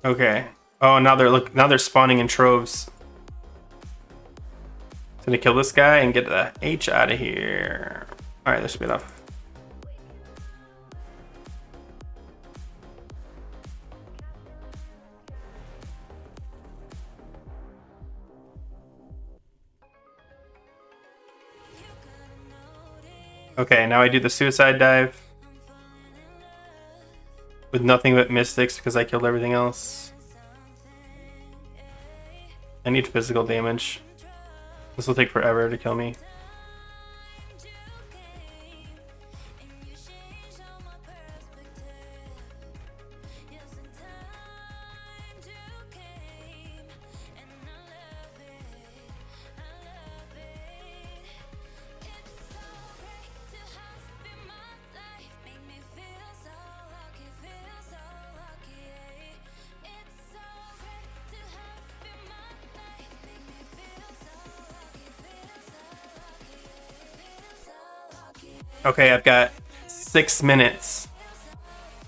Okay. Oh, now they're spawning in troves. Gonna kill this guy and get the H out of here. All right, this should be enough. Okay, now I do the suicide dive with nothing but mystics because I killed everything else. I need physical damage. This will take forever to kill me. Okay, I've got 6 minutes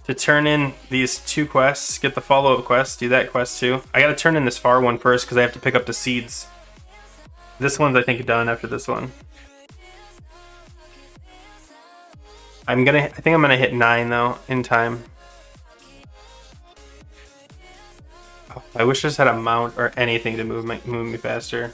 to turn in these 2 quests, get the follow-up quest, do that quest too. I gotta turn in this far one first because I have to pick up the seeds. This one's I think done after this one. I think I'm gonna hit 9 though in time. Oh, I wish I just had a mount or anything to move me faster.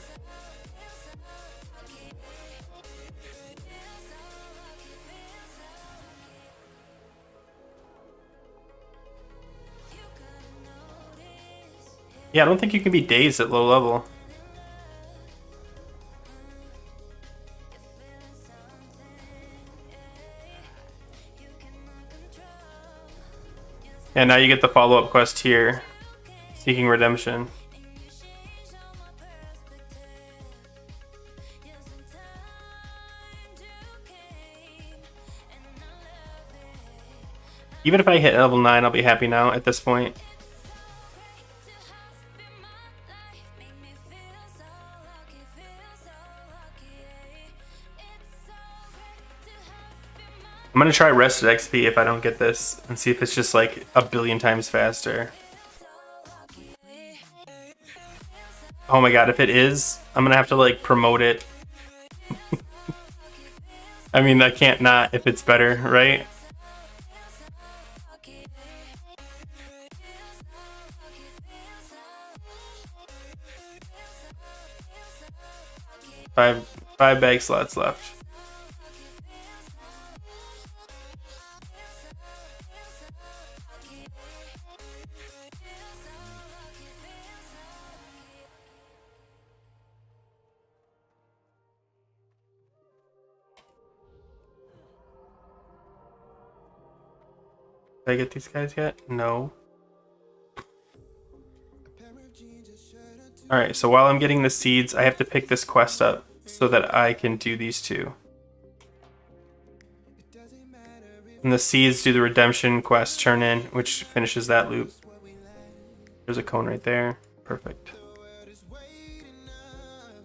Yeah, I don't think you can be dazed at low level. And now you get the follow-up quest here, Seeking Redemption. Even if I hit level 9, I'll be happy now at this point. I'm gonna try rested XP if I don't get this and see if it's just like a billion times faster. Oh my god, if it is, I'm gonna have to like promote it. I mean, I can't not if it's better, right? Five bag slots left. Did I get these guys yet? No. Alright, so while I'm getting the seeds, I have to pick this quest up so that I can do these two. And the seeds do the redemption quest turn in, which finishes that loop. There's a cone right there. Perfect.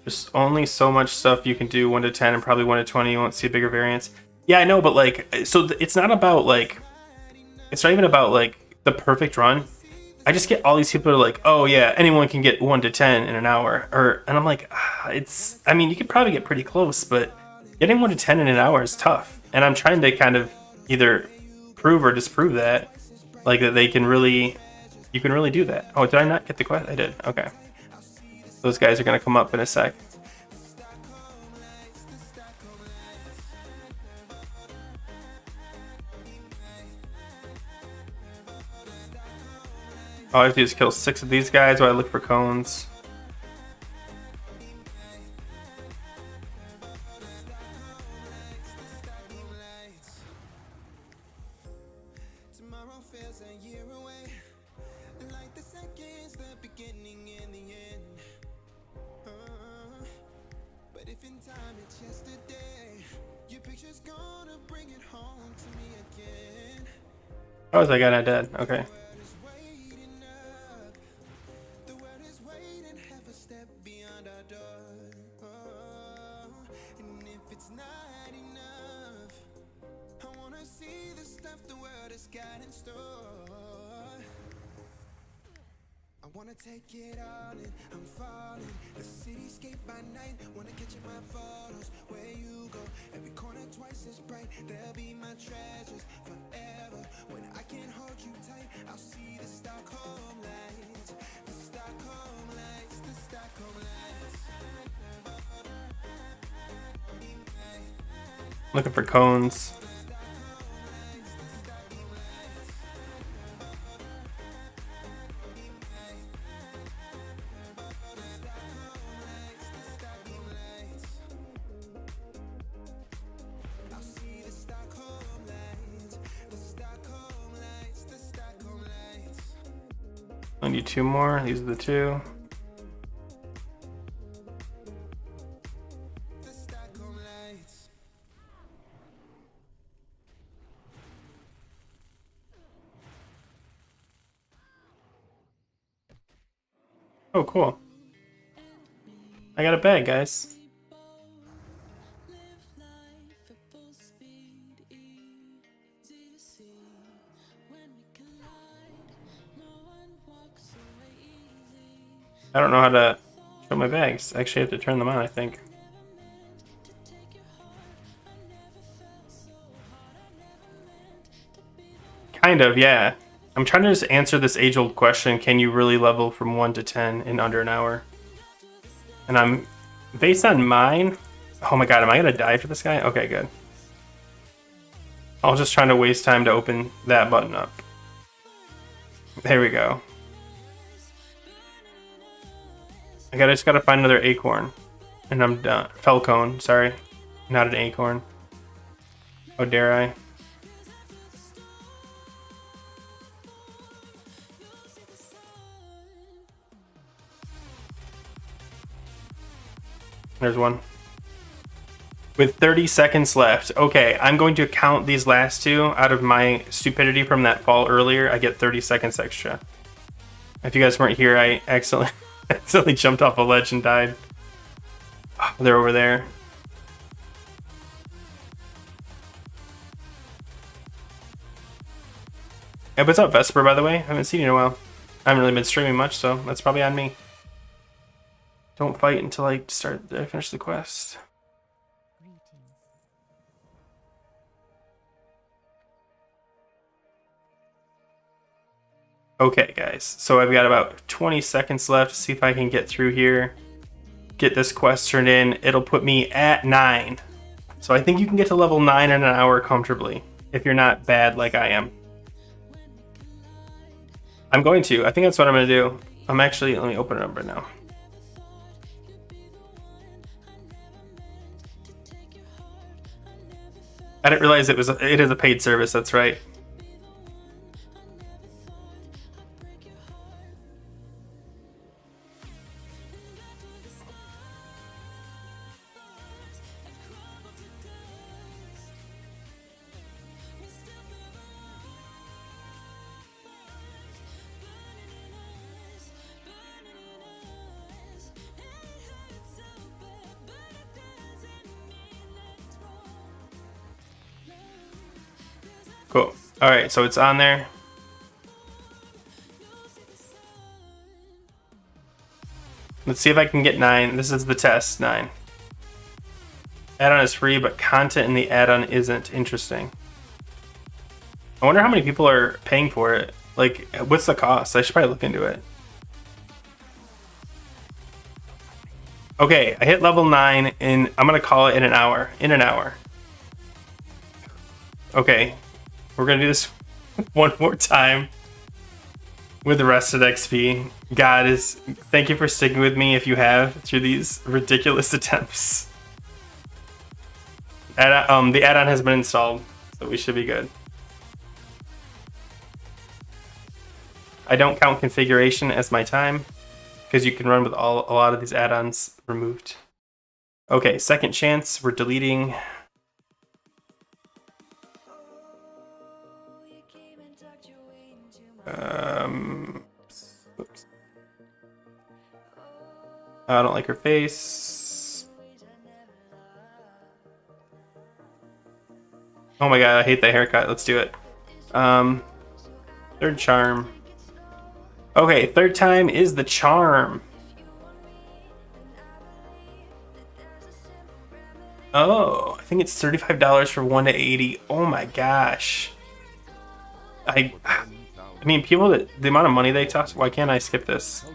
There's only so much stuff you can do 1 to 10 and probably 1 to 20. You won't see a bigger variance. Yeah, I know, but like, so it's not about like, it's not even about like the perfect run. I just get all these people who are like, oh yeah, anyone can get 1 to 10 in an hour, and I'm like, it's. I mean, you could probably get pretty close, but getting 1 to 10 in an hour is tough. And I'm trying to kind of either prove or disprove that, like that they can really, you can really do that. Oh, did I not get the quest? I did. Okay. Those guys are gonna come up in a sec. All I have to do is kill 6 of these guys while I look for cones. Oh, is that guy not dead? Okay. Wanna take it all in, I'm falling. The cityscape by night, wanna catch in my photos. Where you go, every corner twice as bright. They'll be my treasures forever. When I can't hold you tight, I'll see the Stockholm lights. The Stockholm lights, the Stockholm lights. Looking for cones. I need 2 more. These are the 2. Oh, cool. I got a bag, guys. I don't know how to show my bags. I actually have to turn them on, I think. Kind of, yeah. I'm trying to just answer this age-old question, can you really level from 1 to 10 in under an hour? And I'm, based on mine, oh my god, am I gonna die for this guy? Okay, good. I was just trying to waste time to open that button up. There we go. I just gotta find another acorn. And I'm done. Felcone, sorry. Not an acorn. Oh, dare I? There's one. With 30 seconds left. Okay, I'm going to count these last two out of my stupidity from that fall earlier. I get 30 seconds extra. If you guys weren't here, I accidentally jumped off a ledge and died. Oh, they're over there. Hey, what's up, Vesper, by the way? I haven't seen you in a while. I haven't really been streaming much, so that's probably on me. Don't fight until I finish the quest. Okay, guys, so I've got about 20 seconds left to see if I can get through here. Get this quest turned in. It'll put me at 9. So I think you can get to level 9 in an hour comfortably, if you're not bad like I am. I'm going to. I think that's what I'm going to do. I'm actually, let me open it up right now. I didn't realize it is a paid service, that's right. Cool. All right, so it's on there. Let's see if I can get 9. This is the test, 9. Add-on is free, but content in the add-on isn't. Interesting. I wonder how many people are paying for it. Like, what's the cost? I should probably look into it. Okay, I hit level 9, and I'm gonna call it in an hour. In an hour. Okay, we're gonna do this one more time with the rest of XP. God thank you for sticking with me if you have through these ridiculous attempts. The add-on has been installed, so we should be good. I don't count configuration as my time because you can run with a lot of these add-ons removed. Okay, second chance. We're deleting. Oops. I don't like her face. Oh my god, I hate that haircut. Let's do it. Third charm. Okay, third time is the charm. Oh, I think it's $35 for 1 to 80. Oh my gosh. I mean, people that the amount of money they toss. Why can't I skip this?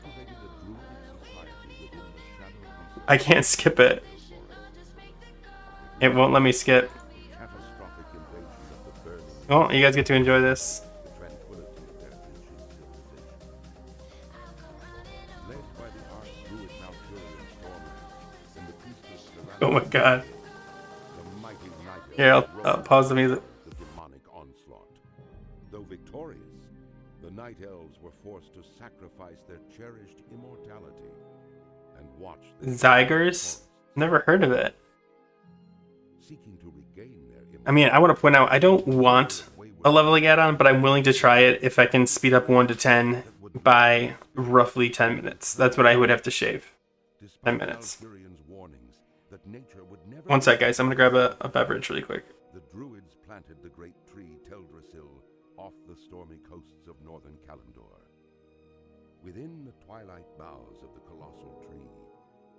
I can't skip it. It won't let me skip. Well, you guys get to enjoy this. Oh my god. Yeah, I'll pause the music. Though victorious, the Night Elves were forced to sacrifice their cherished immortality and watch Zygers? Never heard of it. seeking to regain their I mean, I want to point out, I don't want a leveling add-on, but I'm willing to try it if I can speed up 1 to 10 by roughly 10 minutes. That's what I would have to shave. 10 minutes. One sec, guys. I'm going to grab a beverage really quick. The Druids planted the great tree Teldrassil off the stormy coasts of northern Kalimdor. Within the twilight boughs of the colossal tree,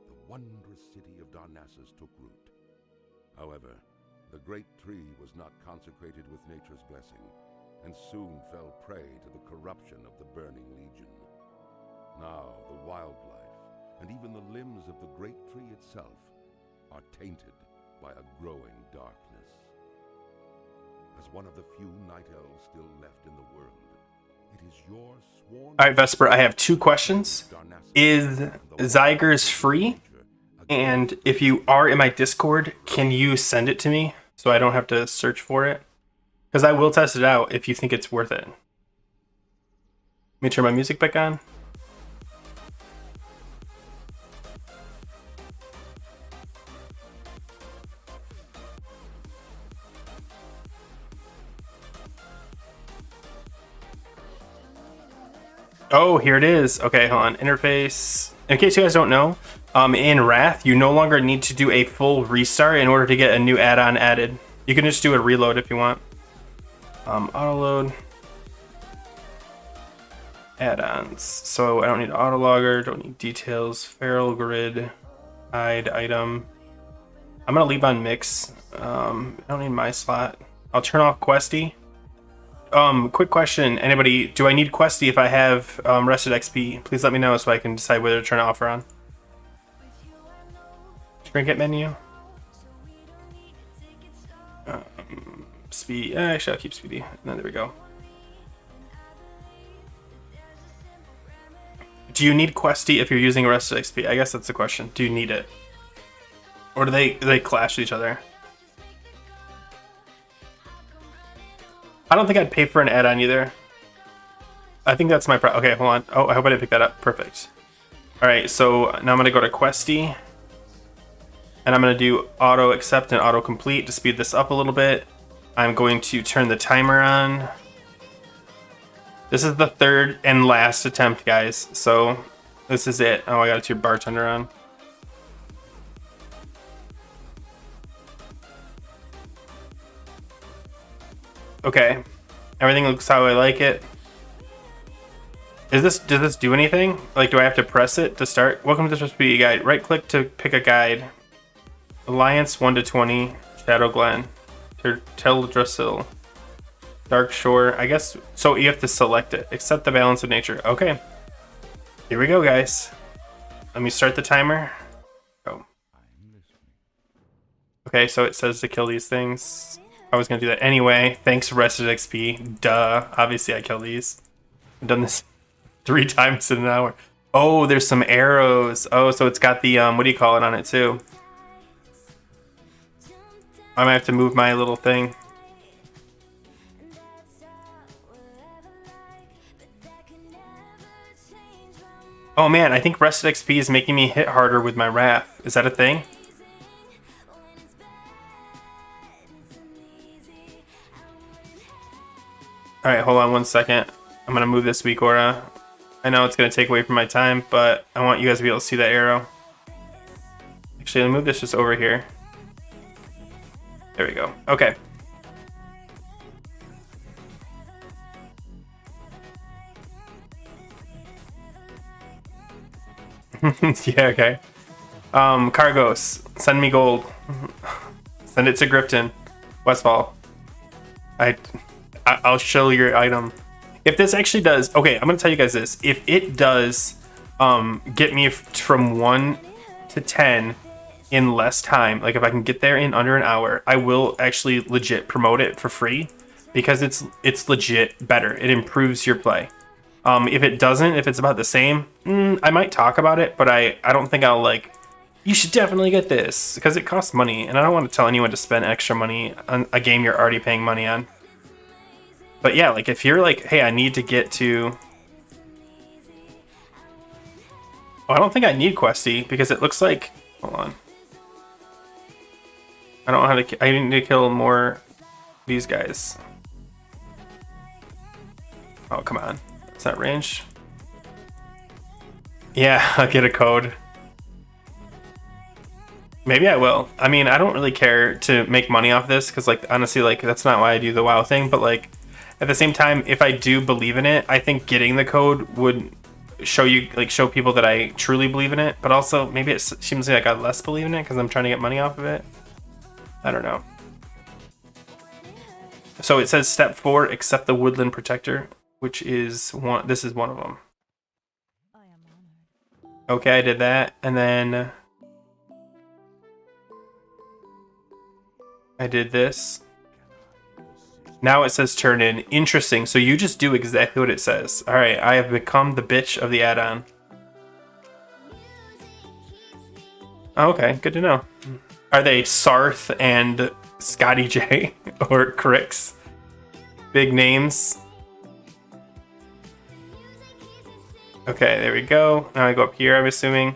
the wondrous city of Darnassus took root. However, the great tree was not consecrated with nature's blessing, and soon fell prey to the corruption of the Burning Legion. Now the wildlife, and even the limbs of the great tree itself, are tainted by a growing darkness. As one of the few Night Elves still left in the world, it is your sworn... Alright, Vesper, I have 2 questions. Is Zygers free? And if you are in my Discord, can you send it to me so I don't have to search for it? Because I will test it out if you think it's worth it. Let me turn my music back on. Oh, here it is. Okay, hold on. Interface. In case you guys don't know, in Wrath, you no longer need to do a full restart in order to get a new add-on added. You can just do a reload if you want. Auto load. Add-ons. So I don't need auto logger, don't need details, feral grid, hide item. I'm gonna leave on mix. I don't need my slot. I'll turn off Questy. Quick question. Anybody, do I need Questy if I have rested XP? Please let me know so I can decide whether to turn it off or on. Trinket menu. Speed. Actually, I'll keep speedy. There we go. Do you need Questy if you're using rested XP? I guess that's the question. Do you need it? Or do they clash with each other? I don't think I'd pay for an add-on either. I think that's my okay, hold on. Oh, I hope I didn't pick that up. Perfect. Alright, so now I'm going to go to Questy. And I'm going to do auto accept and auto complete to speed this up a little bit. I'm going to turn the timer on. This is the third and last attempt, guys. So this is it. Oh, I got a two bartender on. Okay, everything looks how I like it. Does this do anything? Like, do I have to press it to start? Welcome to this recipe guide. Right click to pick a guide. Alliance 1 to 20, Shadow Glen, Teldrassil, Dark Shore. I guess so. You have to select it. Accept the balance of nature. Okay, here we go, guys. Let me start the timer. Go. Okay, so it says to kill these things. I was gonna do that anyway. Thanks, rested XP. Duh. Obviously, I kill these. I've done this 3 times in an hour. Oh, there's some arrows. Oh, so it's got the what do you call it on it too? I might have to move my little thing. Oh man, I think rested XP is making me hit harder with my wrath. Is that a thing? Alright, hold on 1 second. I'm gonna move this weak aura. I know it's gonna take away from my time, but I want you guys to be able to see that arrow. Actually, I'll move this just over here. There we go. Okay. Yeah, okay. Cargos, send me gold. Send it to Grifton. Westfall. I'll show your item. If this actually does, okay, I'm gonna tell you guys this. If it does get me from 1 to 10 in less time, like if I can get there in under an hour, I will actually legit promote it for free because it's legit better. It improves your play. If it doesn't, if it's about the same, I might talk about it, but I don't think I'll like, you should definitely get this because it costs money and I don't want to tell anyone to spend extra money on a game you're already paying money on. But yeah, like if you're like, hey, I need to get to... Oh, I don't think I need Questy because it looks like... Hold on. I don't know how to... I need to kill more these guys. Oh, come on. Is that range? Yeah, I'll get a code. Maybe I will. I mean, I don't really care to make money off this because, like, honestly, like, that's not why I do the WoW thing. But, like, at the same time, if I do believe in it, I think getting the code would show you, like, show people that I truly believe in it. But also, maybe it seems like I got less believe in it because I'm trying to get money off of it. I don't know. So it says step 4, accept the Woodland Protector, which is one. This is one of them. Okay, I did that, and then I did this. Now it says turn in. Interesting. So you just do exactly what it says. All right, I have become the bitch of the add-on. Oh, okay, good to know. Are they Sarth and Scotty J or Crix? Big names. Okay, there we go. Now I go up here, I'm assuming.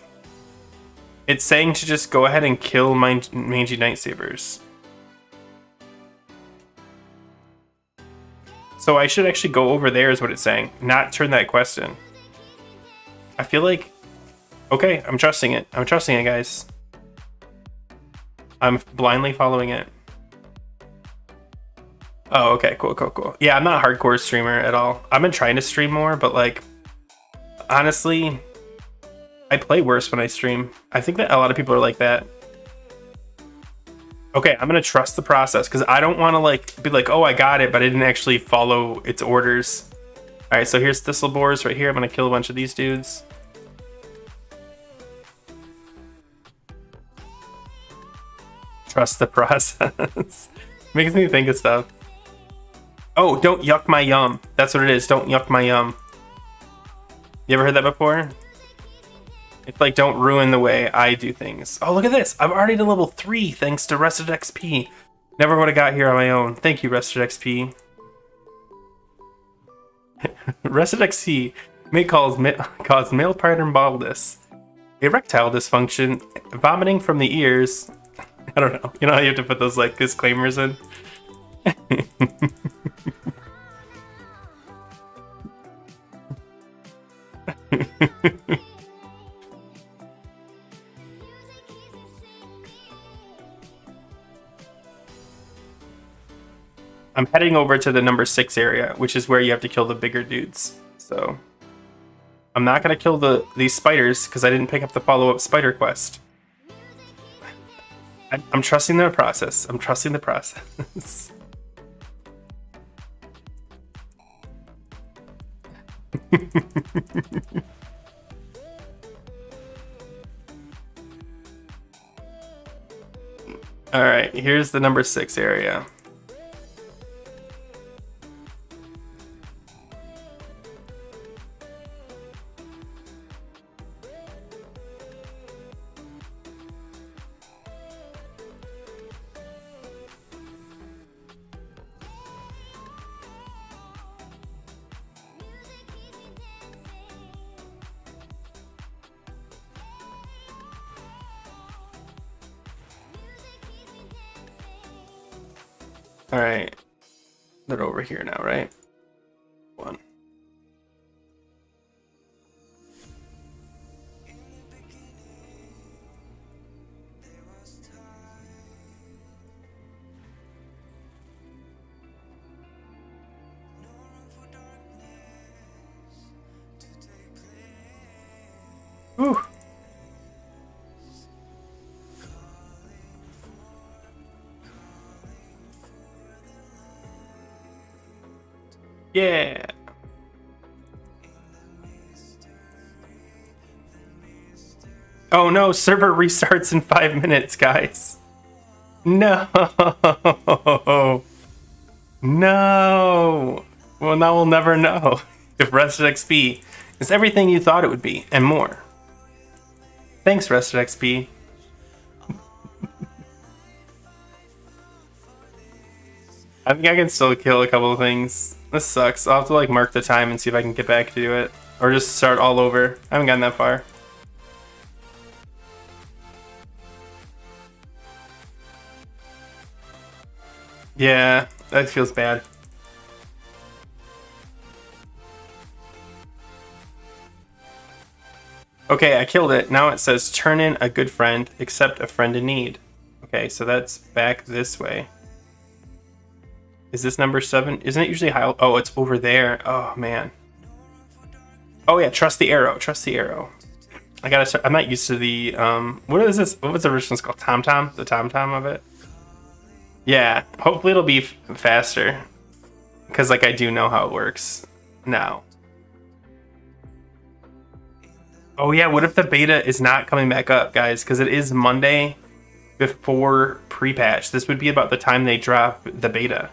It's saying to just go ahead and kill my mangy Nightsabers. So I should actually go over there is what it's saying. Not turn that quest in. I feel like, okay, I'm trusting it. I'm trusting it, guys. I'm blindly following it. Oh, okay, cool. Yeah, I'm not a hardcore streamer at all. I've been trying to stream more, but like, honestly, I play worse when I stream. I think that a lot of people are like that. Okay, I'm gonna trust the process because I don't want to like be like, oh, I got it, but I didn't actually follow its orders. All right, so here's thistle boars right here. I'm gonna kill a bunch of these dudes. Trust the process. Makes me think of stuff. Oh, don't yuck my yum. That's what it is. Don't yuck my yum. You ever heard that before? It's like, don't ruin the way I do things. Oh, look at this. I'm already to level 3 thanks to Rested XP. Never would have got here on my own. Thank you, Rested XP. Rested XP may cause male pattern baldness, erectile dysfunction, vomiting from the ears. I don't know. You know how you have to put those like disclaimers in? I'm heading over to the number 6 area, which is where you have to kill the bigger dudes. So I'm not gonna kill these spiders because I didn't pick up the follow-up spider quest. I'm trusting the process. I'm trusting the process. All right, here's the number 6 area. All right, they're over here now, right? 1. Whew. Yeah. Oh no, server restarts in 5 minutes, guys. No. No. Well, now we'll never know if Rested XP is everything you thought it would be and more. Thanks, Rested XP. I think I can still kill a couple of things. This sucks. I'll have to like mark the time and see if I can get back to it. Or just start all over. I haven't gotten that far. Yeah, that feels bad. Okay, I killed it. Now it says turn in a good friend, accept a friend in need. Okay, so that's back this way. Is this number 7? Isn't it usually high? Oh, it's over there. Oh, man. Oh, yeah, trust the arrow. Trust the arrow. I gotta start. I'm not used to the, what is this? What was the original called? Tom-Tom? The Tom-Tom of it? Yeah, hopefully it'll be faster. Because, like, I do know how it works now. Oh, yeah, what if the beta is not coming back up, guys? Because it is Monday before pre-patch. This would be about the time they drop the beta.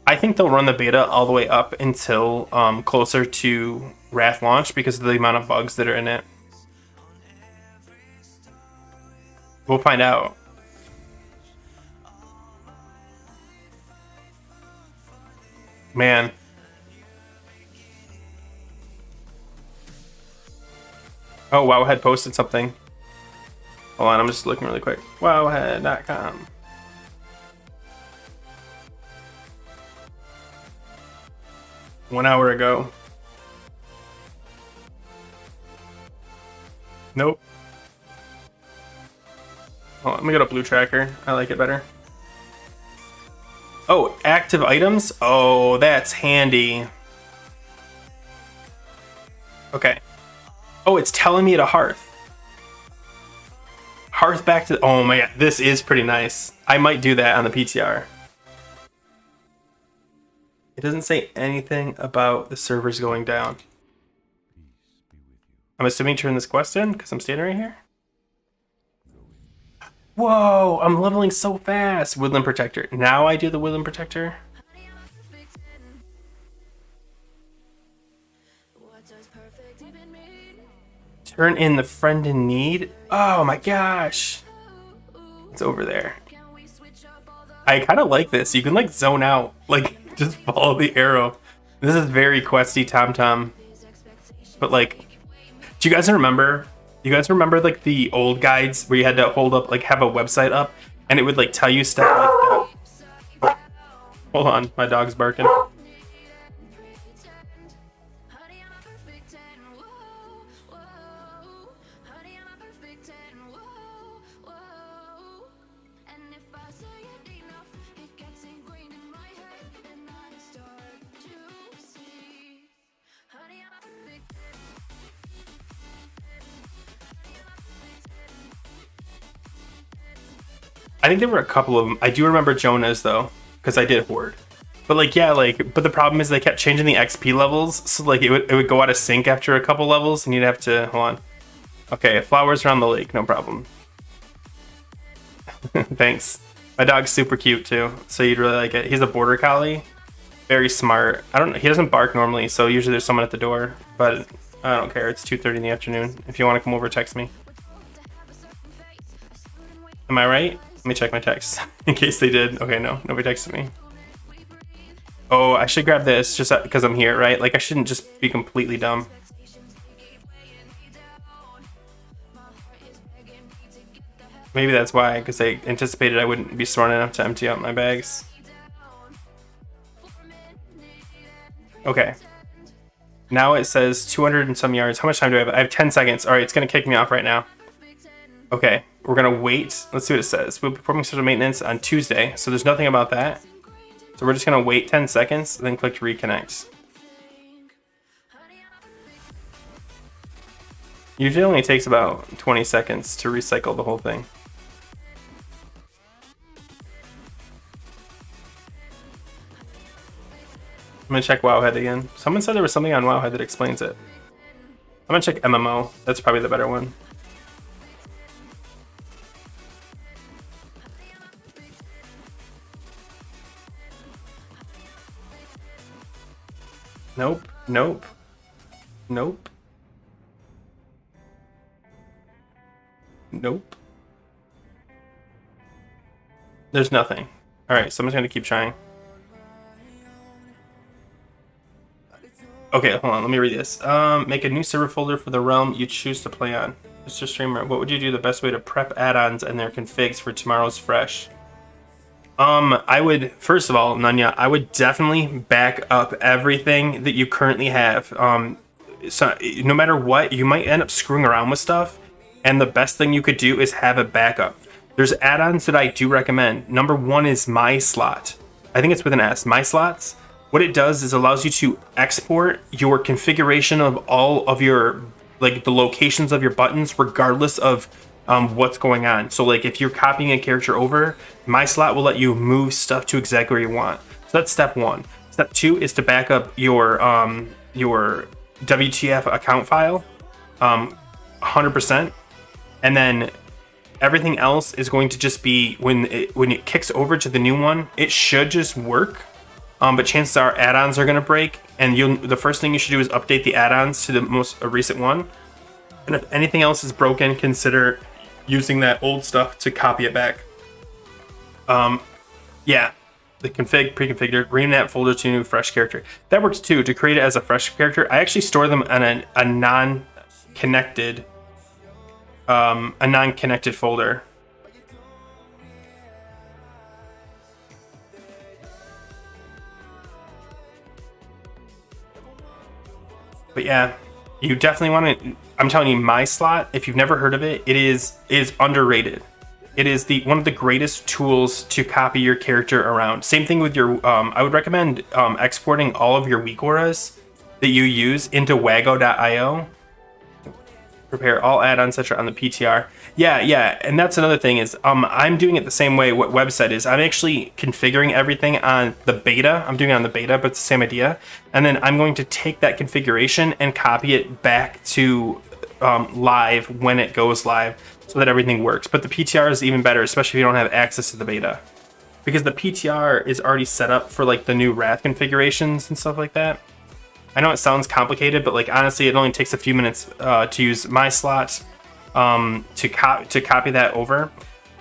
I think they'll run the beta all the way up until closer to Wrath launch because of the amount of bugs that are in it. We'll find out. Man. Oh, Wowhead posted something. Hold on, I'm just looking really quick. Wowhead.com. One hour ago. Nope. Oh, let me go to blue tracker. I like it better. Oh, active items? Oh, that's handy. Okay. Oh, it's telling me to hearth. Hearth back to... Oh my god, this is pretty nice. I might do that on the PTR. It doesn't say anything about the servers going down. I'm assuming turn this quest in because I'm standing right here. Whoa, I'm leveling so fast. Woodland Protector. Now I do the Woodland Protector. Turn in the friend in need. Oh my gosh. It's over there. I kind of like this. You can like zone out. Like just follow the arrow. This is very questy TomTom. But like, do you guys remember? You guys remember like the old guides where you had to hold up, like have a website up and it would like tell you stuff like that? Hold on, my dog's barking. I think there were a couple of them. I do remember Jonah's though, because I did Horde. But like, yeah, like, but the problem is they kept changing the XP levels, so like it would go out of sync after a couple levels, and you'd have to hold on. Okay, flowers around the lake, no problem. Thanks. My dog's super cute too, so you'd really like it. He's a border collie, very smart. He doesn't bark normally, so usually there's someone at the door, but I don't care. It's 2:30 in the afternoon. If you want to come over, text me. Am I right? Let me check my texts in case they did. Okay, no, nobody texted me. Oh, I should grab this just because I'm here, right? Like I shouldn't just be completely dumb. Maybe that's why, because they anticipated I wouldn't be smart enough to empty out my bags. Okay. Now it says 200 and some yards. How much time do I have? I have 10 seconds. All right, it's going to kick me off right now. Okay, we're going to wait. Let's see what it says. We'll be performing scheduled maintenance on Tuesday, so there's nothing about that. So we're just going to wait 10 seconds, then click to reconnect. Usually only takes about 20 seconds to recycle the whole thing. I'm going to check Wowhead again. Someone said there was something on Wowhead that explains it. I'm going to check MMO. That's probably the better one. Nope, nope, nope, nope. There's nothing. Alright, so I'm just going to keep trying. Okay, hold on, let me read this. Make a new server folder for the realm you choose to play on. Mr. Streamer, what would you do the best way to prep add-ons and their configs for tomorrow's fresh? I would, first of all, Nanya, I would definitely back up everything that you currently have. So no matter what, you might end up screwing around with stuff, and the best thing you could do is have a backup. There's add-ons that I do recommend. Number one is MySlot. I think it's with an S, MySlots. What it does is allows you to export your configuration of all of your, like the locations of your buttons, regardless of what's going on. So like if you're copying a character over, MySlot will let you move stuff to exactly where you want. So that's step one. Step two is to back up your WTF account file 100%, and then everything else is going to just be when it kicks over to the new one, it should just work. But chances are add-ons are going to break, and the first thing you should do is update the add-ons to the most recent one. And if anything else is broken, consider using that old stuff to copy it back. Yeah, the config, pre-configured, rename that folder to a new fresh character. That works too. To create it as a fresh character, I actually store them on a non-connected folder. But yeah, You definitely want to. I'm telling you, My Slot. If you've never heard of it, it is underrated. It is the one of the greatest tools to copy your character around. Same thing with your. I would recommend exporting all of your weak auras that you use into Wago.io. Prepare all add-ons that are on the PTR. Yeah, and that's another thing is I'm doing it the same way what website is. I'm actually configuring everything on the beta. I'm doing it on the beta, but it's the same idea. And then I'm going to take that configuration and copy it back to live when it goes live so that everything works. But the PTR is even better, especially if you don't have access to the beta. Because the PTR is already set up for like the new Wrath configurations and stuff like that. I know it sounds complicated, but like honestly, it only takes a few minutes to use My Slot to copy that over.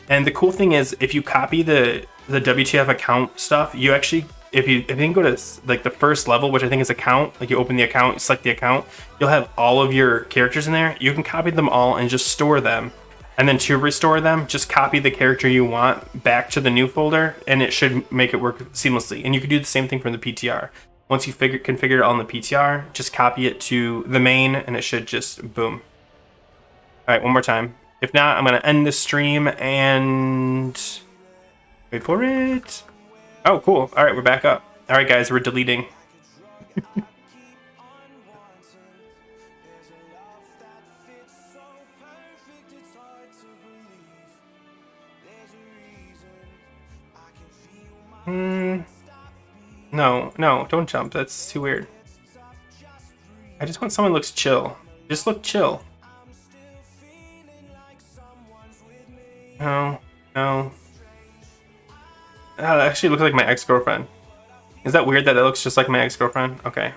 And the cool thing is, if you copy the WTF account stuff, you actually, if you can go to like the first level, which I think is account, like you open the account, you select the account, you'll have all of your characters in there. You can copy them all and just store them. And then to restore them, just copy the character you want back to the new folder, and it should make it work seamlessly. And you can do the same thing from the PTR. Once you configure it all in the PTR, just copy it to the main, and it should just boom. All right, one more time. If not, I'm gonna end the stream and wait for it. Oh, cool. All right, we're back up. All right, guys, we're deleting. No, don't jump. That's too weird. I just want someone who looks chill. Just look chill. No. Oh, that actually looks like my ex-girlfriend. Is that weird that it looks just like my ex-girlfriend? Okay.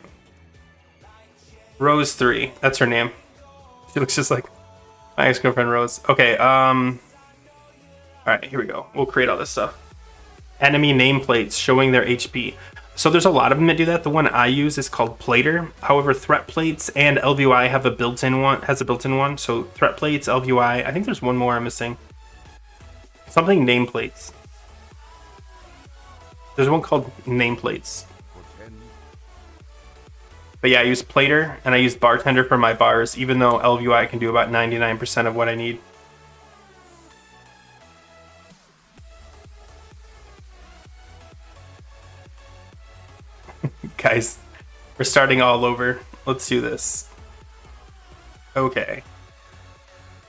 Rose 3. That's her name. She looks just like my ex-girlfriend Rose. Okay, alright, here we go. We'll create all this stuff. Enemy nameplates showing their HP. So there's a lot of them that do that. The one I use is called Plater. However, threat plates and LVI have a built-in one. So threat plates, LVI. I think there's one more I'm missing. Something nameplates. There's one called nameplates. But yeah, I use Plater and I use Bartender for my bars, even though LVI can do about 99% of what I need. Guys, we're starting all over. Let's do this. Okay.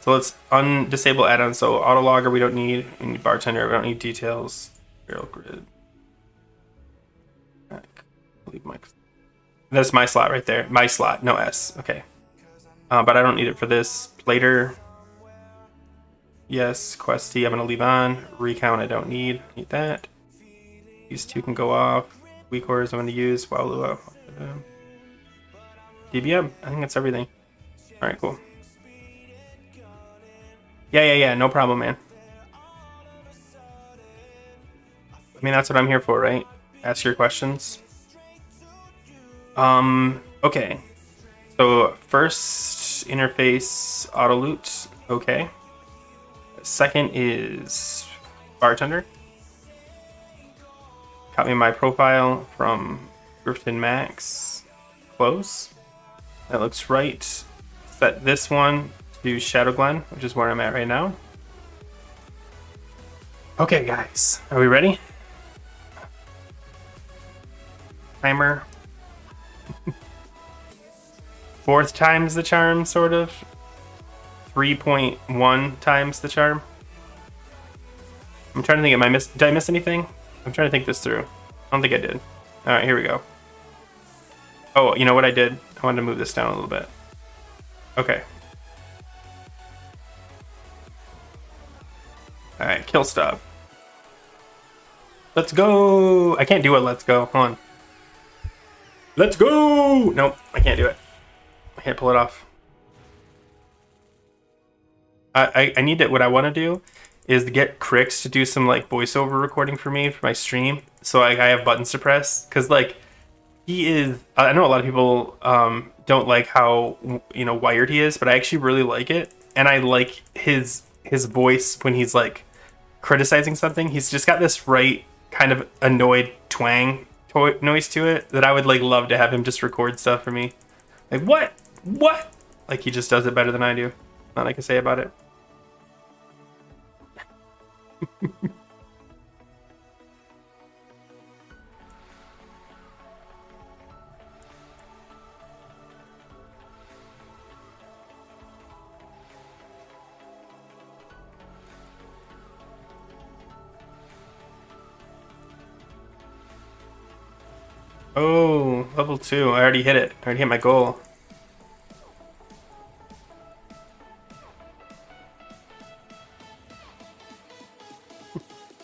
So let's undisable add-on. So autologger we don't need. We need bartender. We don't need details. Barrel grid. Leave my. That's my slot right there. My slot, no S. Okay. But I don't need it for this. Plater. Yes. Questy. I'm gonna leave on. Recount. I don't need. Need that. These two can go off. Weak orders I'm going to use. Wow, DBM. I think that's everything. All right, cool. Yeah. No problem, man. I mean, that's what I'm here for, right? Ask your questions. Okay. So first interface auto loot. Okay. Second is bartender. Copy my profile from Grifton Max. Close. That looks right. Set this one to Shadow Glen, which is where I'm at right now. Okay, guys. Are we ready? Timer. Fourth times the charm, sort of. 3.1 times the charm. I'm trying to think, did I miss anything? I'm trying to think this through. I don't think I did. Alright, here we go. Oh, you know what I did? I wanted to move this down a little bit. Okay. Alright, kill stop. Let's go! I can't do it, let's go. Hold on. Let's go! Nope, I can't do it. I can't pull it off. I need it. What I want to do is to get Crix to do some like voiceover recording for me for my stream, so I have buttons to press, because like he is. I know a lot of people don't like how wired he is, but I actually really like it, and I like his voice when he's like criticizing something. He's just got this right kind of annoyed twang noise to it that I would like love to have him just record stuff for me. Like, what? what? Like he just does it better than I do. Nothing I can say about it. Oh, level 2. I already hit it. I already hit my goal.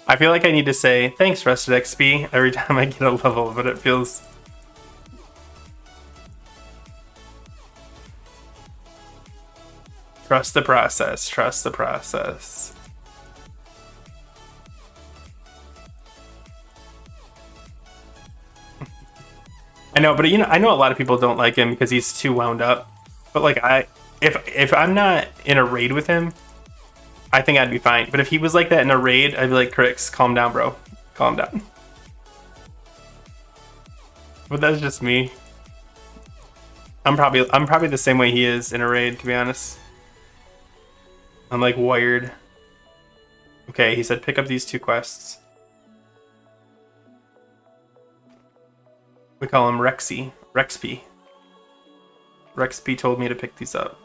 I feel like I need to say, thanks, Rusted XP, every time I get a level, but it feels... Trust the process. Trust the process. I know, but you know, I know a lot of people don't like him because he's too wound up. But like, if I'm not in a raid with him, I think I'd be fine. But if he was like that in a raid, I'd be like, Crix, calm down, bro. Calm down. But that's just me. I'm probably the same way he is in a raid, to be honest. I'm like wired. Okay, he said pick up these 2 quests. We call him Rexy. Rexp. Rexp told me to pick these up.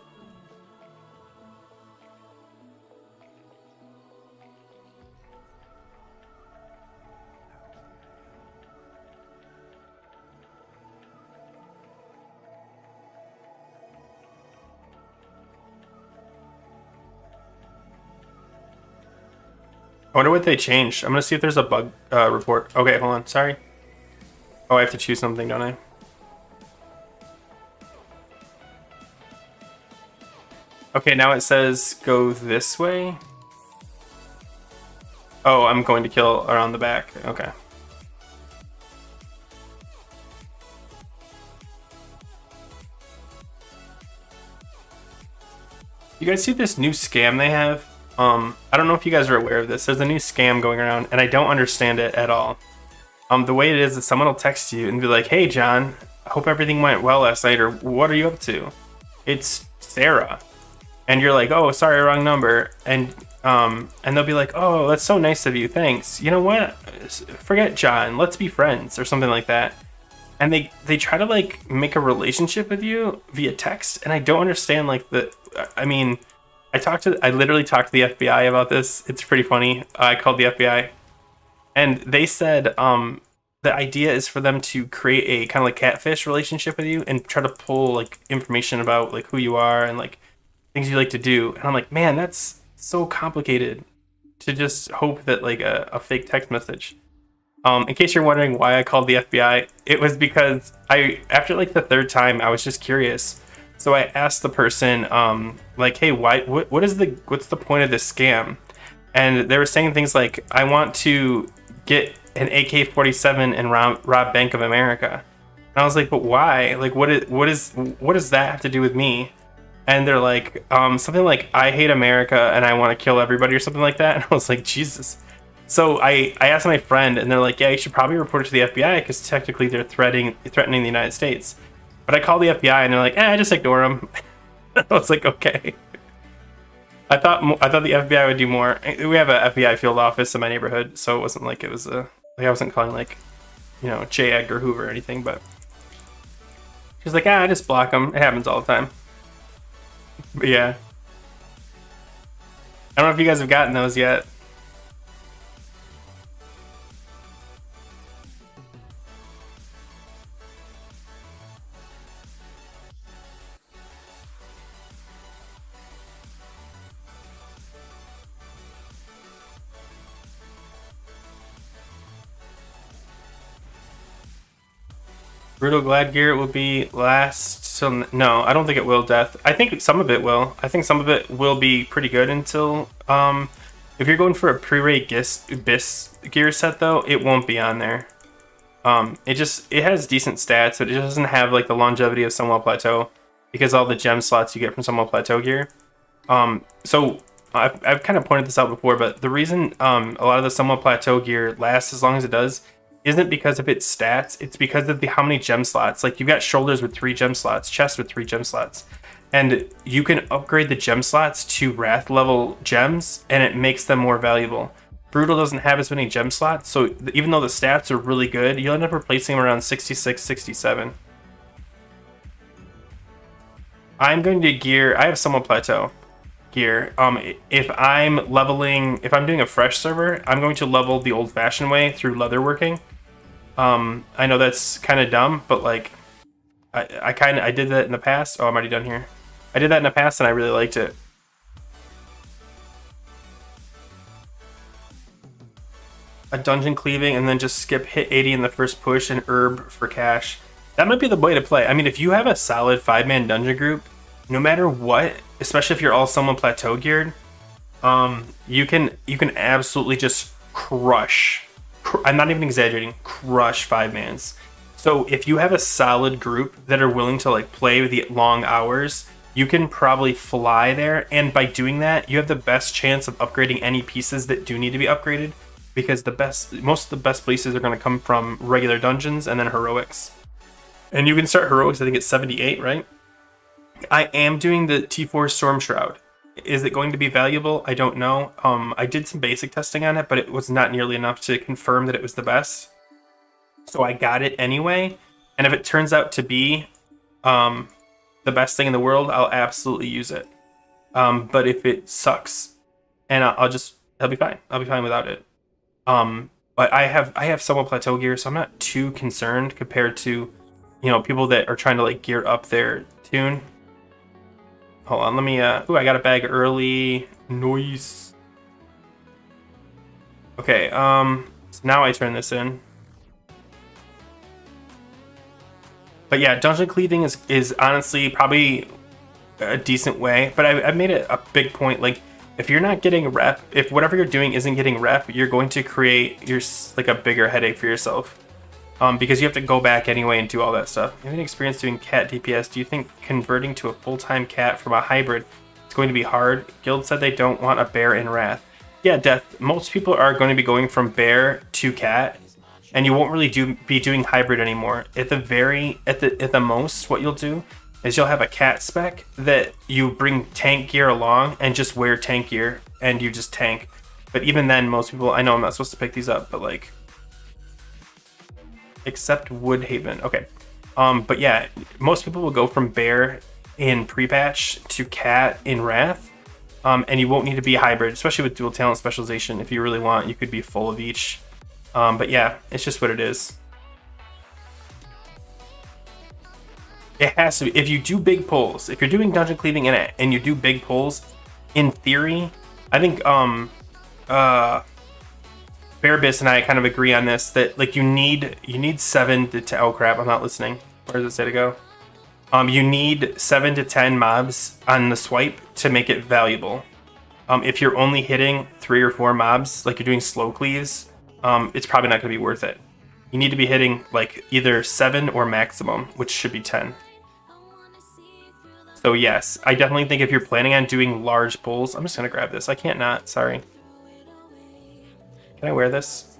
I wonder what they changed. I'm gonna see if there's a bug report. Okay, hold on. Sorry. Oh, I have to choose something, don't I? Okay, now it says go this way. Oh, I'm going to kill around the back. Okay. You guys see this new scam they have? I don't know if you guys are aware of this. There's a new scam going around, and I don't understand it at all. The way it is that someone will text you and be like, "Hey, John, I hope everything went well last night," or "What are you up to?" It's Sarah, and you're like, "Oh, sorry, wrong number," and they'll be like, "Oh, that's so nice of you, thanks. You know what? Forget John. Let's be friends," or something like that. And they try to like make a relationship with you via text, and I don't understand like I mean, I literally talked to the FBI about this. It's pretty funny. I called the FBI, and they said the idea is for them to create a kind of like catfish relationship with you and try to pull like information about like who you are and like things you like to do. And I'm like, man, that's so complicated to just hope that like a fake text message. In case you're wondering why I called the FBI, it was because after like the 3rd time, I was just curious. So I asked the person, like, hey, what's the point of this scam? And they were saying things like, I want to get an AK-47 and rob Bank of America. And I was like, but why? Like, what does that have to do with me? And they're like, something like, I hate America and I want to kill everybody or something like that. And I was like, Jesus. So I asked my friend, and they're like, yeah, you should probably report it to the FBI because technically they're threatening the United States. But I called the FBI, and they're like, just ignore them. I was like, okay. I thought the FBI would do more. We have a FBI field office in my neighborhood, so it wasn't like it was like I wasn't calling like, you know, J. Edgar Hoover or anything. But she's like, I just block them. It happens all the time. But yeah, I don't know if you guys have gotten those yet. Brutal Glad Gear will be last. So no, I don't think it will. Death. I think some of it will. I think some of it will be pretty good until if you're going for a pre-raid Abyss gear set though, it won't be on there. It has decent stats, but it doesn't have like the longevity of Sunwell Plateau because all the gem slots you get from Sunwell Plateau gear. So I've kind of pointed this out before, but the reason a lot of the Sunwell Plateau gear lasts as long as it does isn't because of its stats. It's because of how many gem slots. Like, you've got shoulders with 3 gem slots, chest with 3 gem slots. And you can upgrade the gem slots to Wrath level gems, and it makes them more valuable. Brutal doesn't have as many gem slots, so even though the stats are really good, you'll end up replacing them around 66, 67. I'm going to gear... I have Somewhat Plateau gear. If I'm doing a fresh server, I'm going to level the old-fashioned way through leatherworking. I know that's kind of dumb, but like, I did that in the past. Oh, I'm already done here. I did that in the past, and I really liked it. A dungeon cleaving, and then just skip hit 80 in the first push and herb for cash. That might be the way to play. I mean, if you have a solid 5-man dungeon group, no matter what, especially if you're all Somewhat Plateau geared, you can absolutely just crush. I'm not even exaggerating. Crush 5-mans. So if you have a solid group that are willing to like play the long hours, you can probably fly there. And by doing that, you have the best chance of upgrading any pieces that do need to be upgraded, because most of the best places are going to come from regular dungeons and then heroics. And you can start heroics, I think it's 78, right? I am doing the T4 Storm Shroud. Is it going to be valuable? I don't know. I did some basic testing on it, but it was not nearly enough to confirm that it was the best. So I got it anyway. And if it turns out to be the best thing in the world, I'll absolutely use it. But if it sucks, and I'll be fine. I'll be fine without it. But I have Somewhat Plateau gear, so I'm not too concerned compared to, people that are trying to like gear up their tune. Hold on, let me, I got a bag early. Nice. Okay, so now I turn this in. But yeah, dungeon cleaving is honestly probably a decent way, but I've made it a big point, like, if you're not getting rep, if whatever you're doing isn't getting rep, you're going to create like a bigger headache for yourself. Because you have to go back anyway and do all that stuff. You have any experience doing cat DPS? Do you think converting to a full-time cat from a hybrid is going to be hard? Guild said they don't want a bear in Wrath. Yeah, Death. Most people are going to be going from bear to cat, and you won't really be doing hybrid anymore. At the most, what you'll do is you'll have a cat spec that you bring tank gear along and just wear tank gear and you just tank. But even then, most people, I know I'm not supposed to pick these up, but like, except Woodhaven. Okay. But yeah, most people will go from bear in pre-patch to cat in Wrath. And you won't need to be hybrid, especially with dual talent specialization. If you really want, you could be full of each. But yeah, it's just what it is. It has to be. If you do big pulls, if you're doing dungeon cleaving in it and you do big pulls, in theory, I think Bearbiss and I kind of agree on this, that like you need 7 to 10. Oh crap, I'm not listening. Where does it say to go? You need 7 to 10 mobs on the swipe to make it valuable. If you're only hitting 3 or 4 mobs, like you're doing slow cleaves, it's probably not going to be worth it. You need to be hitting like either 7 or maximum, which should be 10. So yes, I definitely think if you're planning on doing large pulls, I'm just going to grab this. I can't not, sorry. Can I wear this?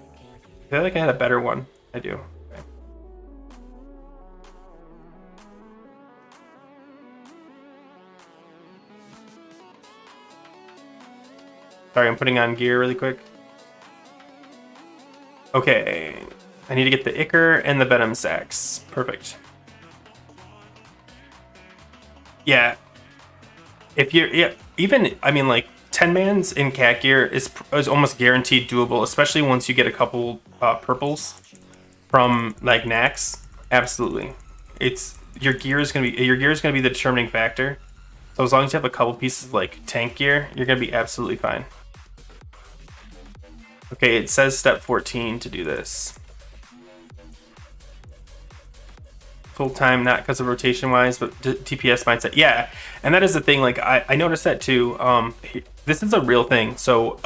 I feel like I had a better one. I do. Okay. Sorry, I'm putting on gear really quick. Okay. I need to get the Ichor and the Venom Sacks. Perfect. Yeah. If you're, even, I mean, like, 10 mans in cat gear is almost guaranteed doable, especially once you get a couple purples from like Nax. Absolutely, your gear is gonna be the determining factor. So as long as you have a couple pieces of like tank gear, you're gonna be absolutely fine. Okay, it says step 14 to do this. Full time, not because of rotation wise, but TPS mindset. Yeah, and that is the thing. Like I noticed that too. This is a real thing. So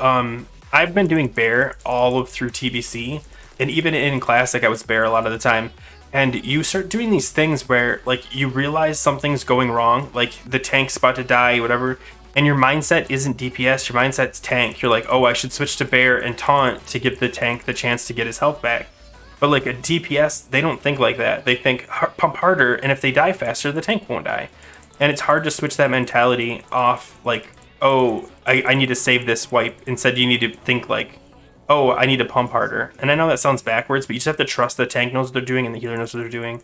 I've been doing bear all through TBC, and even in classic, I was bear a lot of the time. And you start doing these things where like you realize something's going wrong, like the tank's about to die, whatever, and your mindset isn't DPS. Your mindset's tank. You're like, oh, I should switch to bear and taunt to give the tank the chance to get his health back. But like a DPS, they don't think like that. They think pump harder, and if they die faster, the tank won't die. And it's hard to switch that mentality off, like, oh, I need to save this wipe. Instead, you need to think like, oh, I need to pump harder. And I know that sounds backwards, but you just have to trust the tank knows what they're doing and the healer knows what they're doing.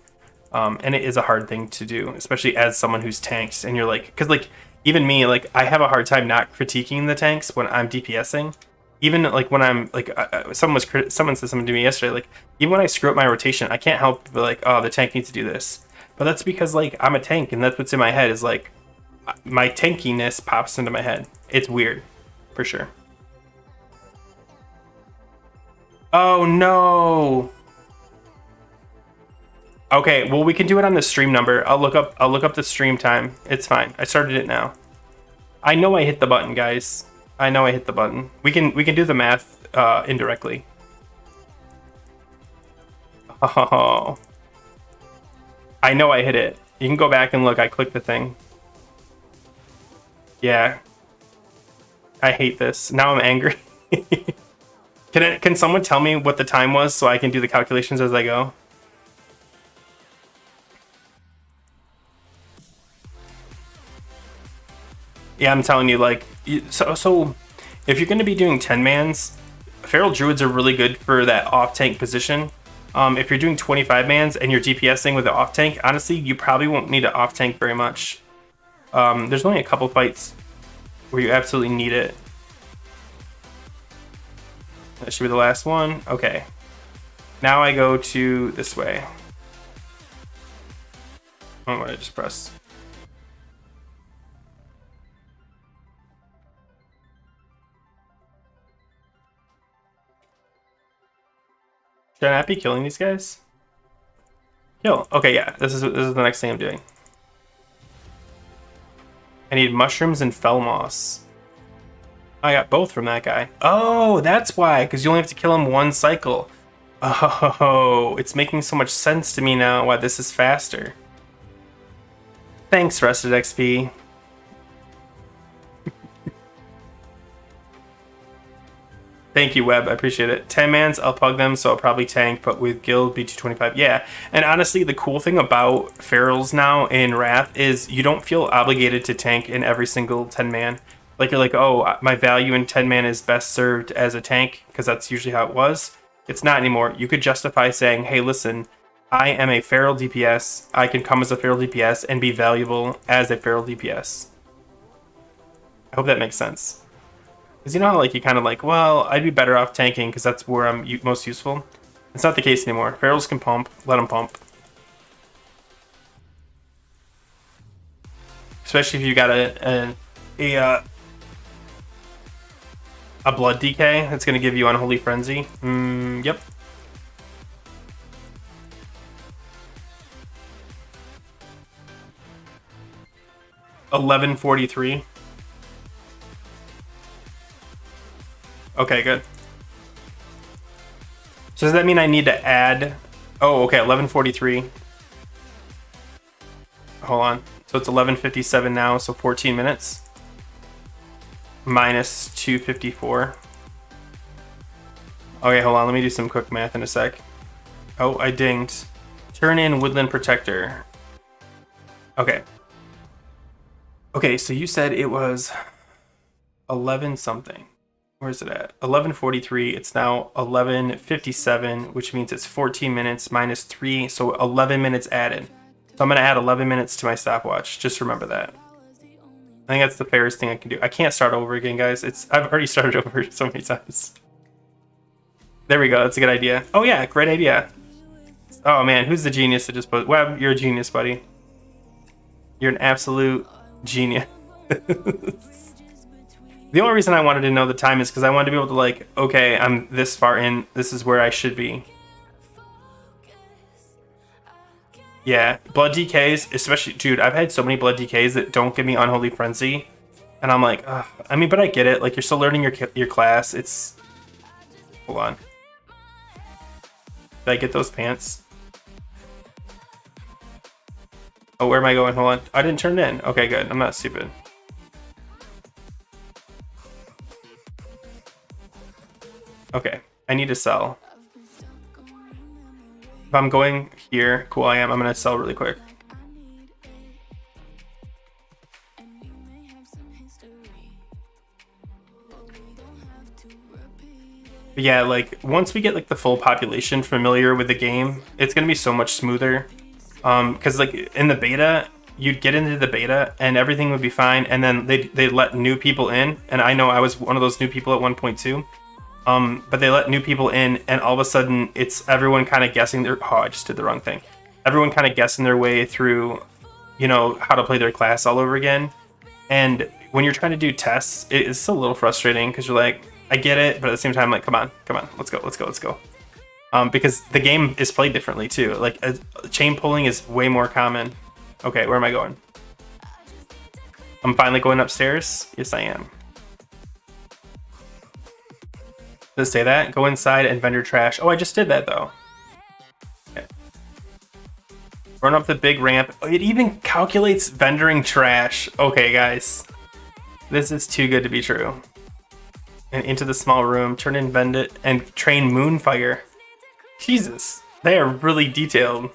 And it is a hard thing to do, especially as someone who's tanks. And you're like, because like, even me, like, I have a hard time not critiquing the tanks when I'm DPSing. Even like when I'm like, someone said something to me yesterday, like, even when I screw up my rotation, I can't help but like, oh, the tank needs to do this. But that's because like I'm a tank, and that's what's in my head is like my tankiness pops into my head. It's weird, for sure. Oh no. Okay, well we can do it on the stream number. I'll look up the stream time. It's fine. I started it now. I know I hit the button, guys. I know I hit the button. We can do the math indirectly. Oh. I know I hit it. You can go back and look. I clicked the thing. Yeah. I hate this. Now I'm angry. Can someone tell me what the time was so I can do the calculations as I go? Yeah, I'm telling you, like, so if you're going to be doing 10-mans, Feral Druids are really good for that off-tank position. If you're doing 25-mans and you're DPSing with the off-tank, honestly, you probably won't need to off-tank very much. There's only a couple fights where you absolutely need it. That should be the last one. Okay. Now I go to this way. Oh, what did I just press? Should I not be killing these guys? Kill. Okay, yeah. This is the next thing I'm doing. I need mushrooms and fell moss. I got both from that guy. Oh, that's why. Because you only have to kill him one cycle. Oh, it's making so much sense to me now why this is faster. Thanks, Rested XP. Thank you, Web. I appreciate it. 10-mans, I'll pug them, so I'll probably tank, but with guild, be 225. Yeah, and honestly, the cool thing about Ferals now in Wrath is you don't feel obligated to tank in every single 10-man. Like, you're like, oh, my value in 10-man is best served as a tank, because that's usually how it was. It's not anymore. You could justify saying, hey, listen, I am a Feral DPS. I can come as a Feral DPS and be valuable as a Feral DPS. I hope that makes sense. Because you know how like you kind of like, well, I'd be better off tanking because that's where I'm most useful. It's not the case anymore. Ferals can pump. Let them pump. Especially if you got a blood decay that's going to give you Unholy Frenzy. Yep. $11.43. Okay, good. So does that mean I need to add... Oh, okay, 11:43. Hold on. So it's 11:57 now, so 14 minutes. Minus 2:54. Okay, hold on. Let me do some quick math in a sec. Oh, I dinged. Turn in Woodland Protector. Okay. Okay, so you said it was 11 something. Where is it at? 11:43. It's now 11:57, which means it's 14 minutes minus 3, so 11 minutes added. So I'm going to add 11 minutes to my stopwatch. Just remember that. I think that's the fairest thing I can do. I can't start over again, guys. I've already started over so many times. There we go. That's a good idea. Oh, yeah. Great idea. Oh, man. Who's the genius that just put... Web, you're a genius, buddy. You're an absolute genius. The only reason I wanted to know the time is because I wanted to be able to, like, okay, I'm this far in. This is where I should be. Yeah, blood DKs, especially, dude, I've had so many blood DKs that don't give me Unholy Frenzy. And I'm like, ugh. I mean, but I get it. Like, you're still learning your class. It's... Hold on. Did I get those pants? Oh, where am I going? Hold on. I didn't turn it in. Okay, good. I'm not stupid. Okay, I need to sell. If I'm going here, cool, I am. I'm gonna sell really quick. But yeah, like once we get like the full population familiar with the game, it's gonna be so much smoother. Because like in the beta, you'd get into the beta and everything would be fine, and then they let new people in, and I know I was one of those new people at 1.2. But they let new people in, and all of a sudden it's everyone kind of guessing their. Oh, I just did the wrong thing. Everyone kind of guessing their way through, you know, how to play their class all over again. And when you're trying to do tests, it's a little frustrating because you're like, I get it, but at the same time, like, come on, let's go. Because the game is played differently too. Like chain pulling is way more common. Okay, where am I going? I'm finally going upstairs. Yes, I am. Does it say that? Go inside and vendor trash. Oh, I just did that though. Okay. Run up the big ramp. It even calculates vendoring trash. Okay, guys. This is too good to be true. And into the small room, turn in vend it, and train Moonfire. Jesus, they are really detailed.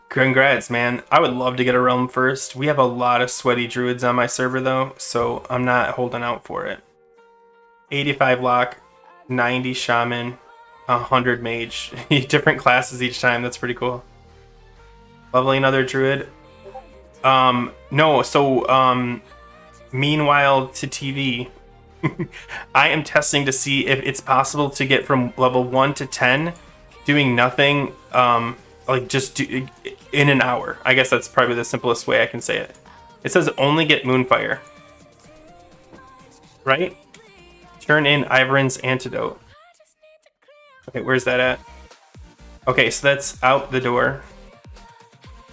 Congrats, man. I would love to get a realm first. We have a lot of sweaty druids on my server though, so I'm not holding out for it. 85 lock, 90 shaman, 100 mage. Different classes each time. That's pretty cool. Leveling another druid. No, so meanwhile to TV, I am testing to see if it's possible to get from level 1 to 10 doing nothing, like just in an hour. I guess that's probably the simplest way I can say it. It says only get Moonfire. Right? Turn in Ivorin's antidote. Okay, where's that at? Okay, so that's out the door.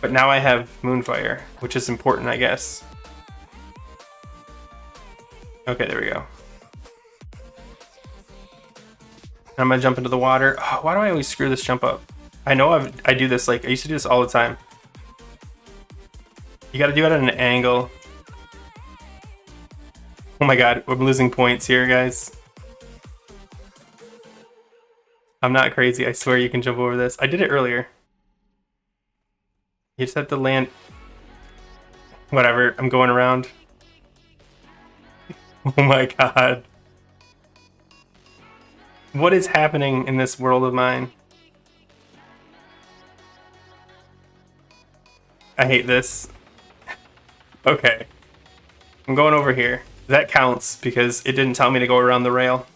But now I have Moonfire, which is important, I guess. Okay, there we go. I'm gonna jump into the water. Oh, why do I always screw this jump up? I know I do this, like, I used to do this all the time. You gotta do it at an angle. Oh my god, I'm losing points here, guys. I'm not crazy, I swear you can jump over this. I did it earlier. You just have to land. Whatever, I'm going around. Oh my god. What is happening in this world of mine? I hate this. Okay. I'm going over here. That counts because it didn't tell me to go around the rail.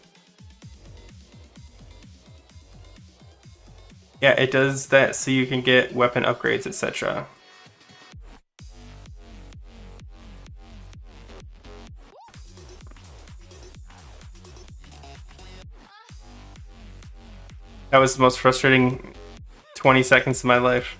Yeah, it does that so you can get weapon upgrades, etc. That was the most frustrating 20 seconds of my life.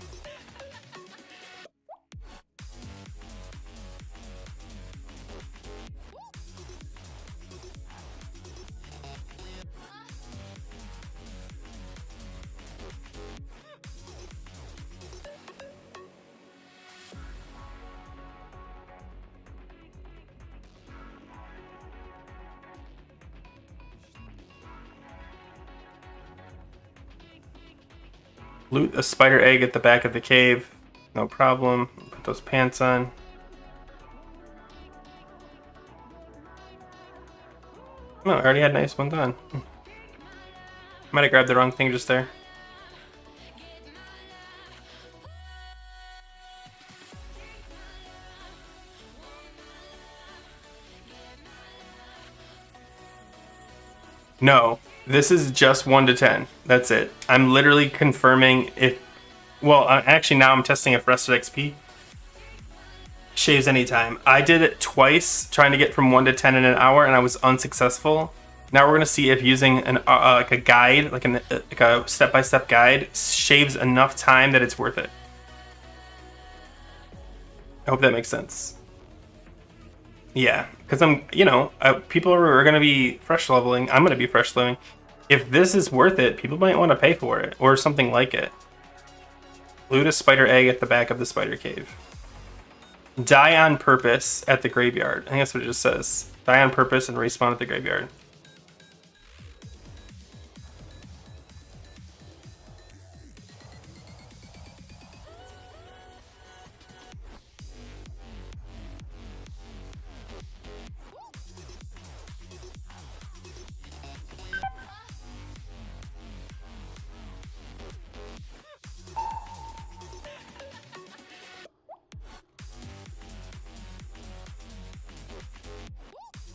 Loot a spider egg at the back of the cave. No problem. Put those pants on. Oh, I already had nice ones on. Might have grabbed the wrong thing just there. No, this is just 1 to 10. That's it. I'm literally confirming if... Well, actually now I'm testing if Rested XP shaves anytime. I did it twice, trying to get from 1 to 10 in an hour, and I was unsuccessful. Now we're going to see if using an like a guide, like a step-by-step guide, shaves enough time that it's worth it. I hope that makes sense. Yeah, because I'm, you know, people are going to be fresh leveling. I'm going to be fresh leveling. If this is worth it, people might want to pay for it or something like it. Loot a spider egg at the back of the spider cave. Die on purpose at the graveyard. I think that's what it just says. Die on purpose and respawn at the graveyard.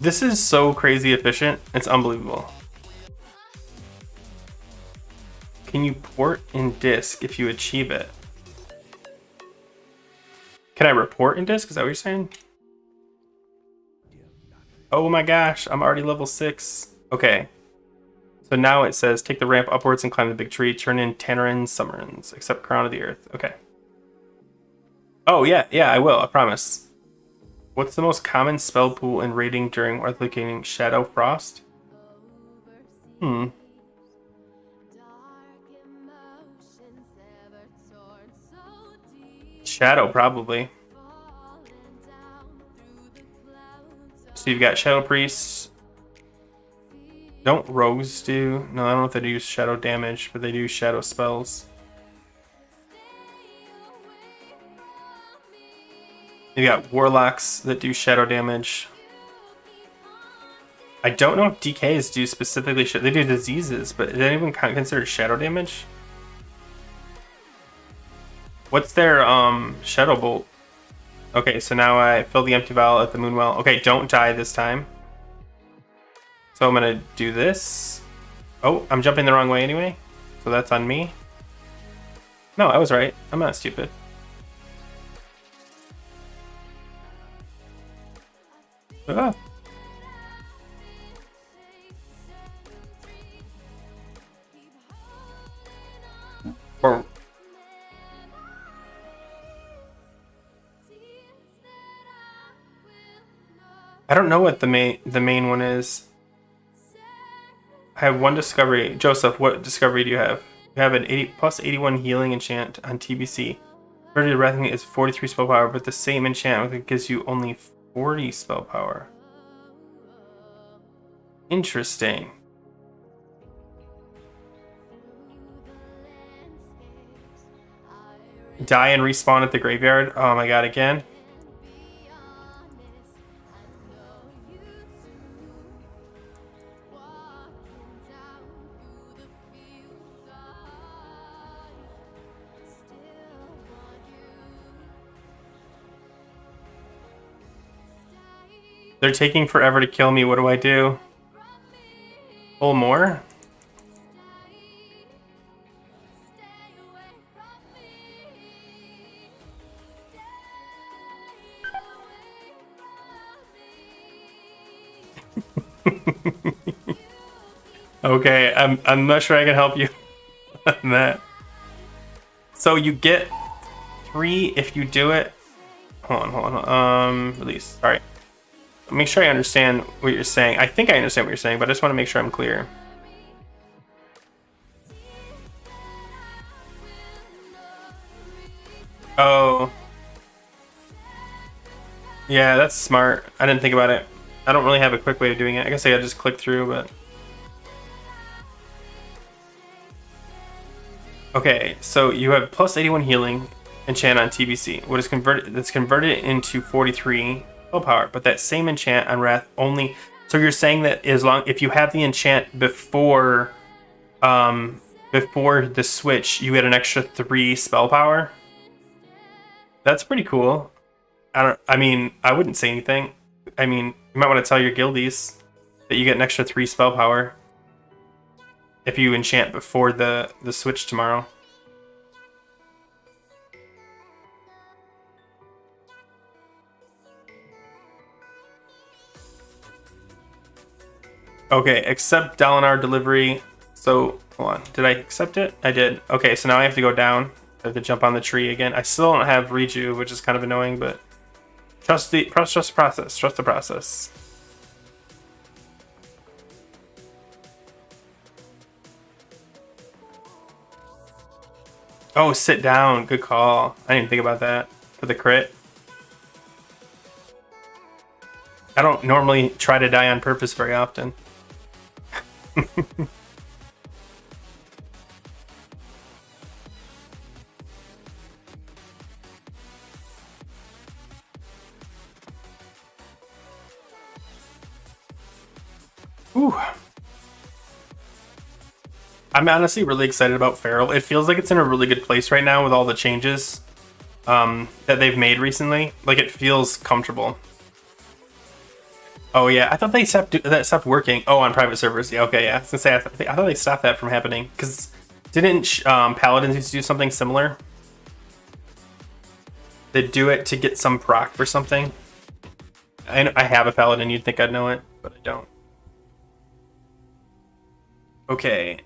This is so crazy efficient. It's unbelievable. Can you port in disk if you achieve it? Can I report in disk? Is that what you're saying? Oh my gosh, I'm already level 6. Okay. So now it says, take the ramp upwards and climb the big tree, turn in Tannerins, Summons, accept Crown of the Earth. Okay. Oh yeah, I will, I promise. What's the most common spell pool in raiding during replicating Shadow Frost? Shadow, probably. So you've got Shadow Priests. Don't rogues do? No, I don't know if they do shadow damage, but they do shadow spells. You got warlocks that do shadow damage. I don't know if DKs do specifically they do diseases, but is that even considered shadow damage? What's their shadow bolt? Okay, so now I fill the empty vial at the moonwell. Okay, don't die this time. So I'm gonna do this. Oh, I'm jumping the wrong way anyway. So that's on me. No, I was right. I'm not stupid. Ah. Or I don't know what the main one is. I have one discovery. Joseph, what discovery do you have? You have an 80 plus 81 healing enchant on TBC. Converted Wrathing is 43 spell power, but the same enchant gives you only 40 spell power. Interesting. Die and respawn at the graveyard. Oh my god, again. They're taking forever to kill me. What do I do? Pull more? Okay, I'm not sure I can help you on that. So you get 3 if you do it. Hold on. Release. All right. Make sure I understand what you're saying. I think I understand what you're saying, but I just want to make sure I'm clear. Oh. Yeah, that's smart. I didn't think about it. I don't really have a quick way of doing it. I guess I gotta just click through, but... Okay, so you have plus 81 healing enchant on TBC. What is converted? That's converted into 43 power, but that same enchant on Wrath only. So you're saying that if you have the enchant before the switch, you get an extra 3 spell power. That's pretty cool. I mean, I wouldn't say anything. I mean, you might want to tell your guildies that you get an extra 3 spell power if you enchant before the switch tomorrow. Okay, accept Dalinar delivery. So, hold on. Did I accept it? I did. Okay, so now I have to go down. I have to jump on the tree again. I still don't have Reju, which is kind of annoying, but trust the process. Trust the process. Oh, sit down. Good call. I didn't think about that for the crit. I don't normally try to die on purpose very often. Ooh. I'm honestly really excited about Feral. It feels like it's in a really good place right now with all the changes that they've made recently. Like, it feels comfortable. Oh yeah, I thought that stopped working. Oh, on private servers. Yeah, okay, yeah. I was gonna say I thought they stopped that from happening because didn't paladins used to do something similar? They do it to get some proc for something. I have a paladin. You'd think I'd know it, but I don't. Okay.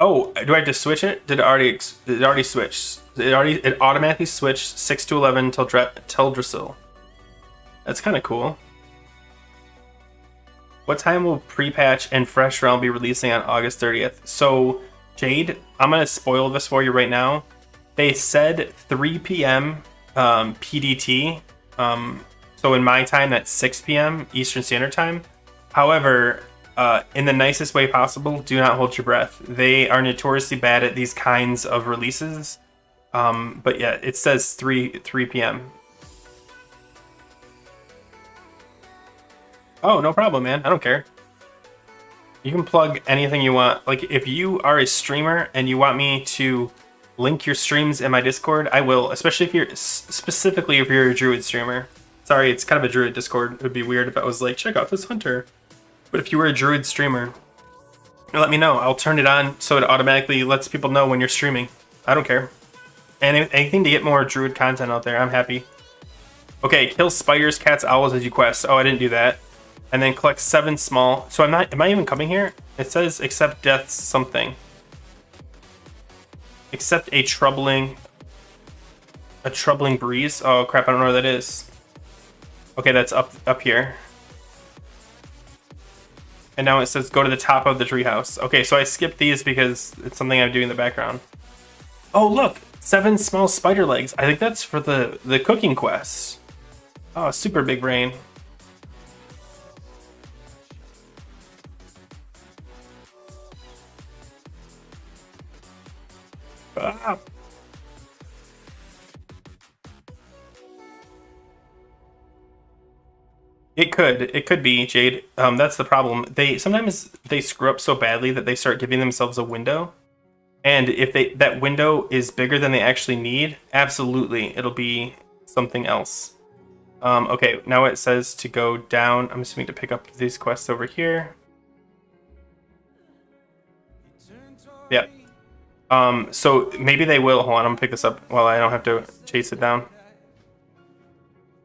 Oh, do I have to switch it? Did it already switch? It automatically switched 6 to 11 Teldrassil. That's kind of cool. What time will pre-patch and Fresh Realm be releasing on August 30th? So, Jade, I'm going to spoil this for you right now. They said 3 p.m. PDT. So in my time, that's 6 p.m. Eastern Standard Time. However, in the nicest way possible, do not hold your breath. They are notoriously bad at these kinds of releases. But yeah, it says 3 p.m. Oh, no problem, man. I don't care. You can plug anything you want. Like, if you are a streamer and you want me to link your streams in my Discord, I will. Especially if you're, specifically if you're a Druid streamer. Sorry, it's kind of a Druid Discord. It would be weird if I was like, check out this hunter. But if you were a Druid streamer, let me know. I'll turn it on so it automatically lets people know when you're streaming. I don't care. And anything to get more Druid content out there, I'm happy. Okay, kill spiders, cats, owls as you quest. Oh, I didn't do that. And then collect 7 small. So am I even coming here? It says accept death something. Accept a troubling breeze. Oh crap, I don't know where that is. Okay, that's up here. And now it says go to the top of the treehouse. Okay, so I skipped these because it's something I'm doing in the background. Oh look, 7 small spider legs. I think that's for the cooking quest. Oh, super big brain. Ah. It could be, Jade. That's the problem. Sometimes they screw up so badly that they start giving themselves a window. And if that window is bigger than they actually need, absolutely, it'll be something else. Okay, now it says to go down. I'm assuming to pick up these quests over here. Yeah. So maybe they will. Hold on, I'm gonna pick this up while I don't have to chase it down.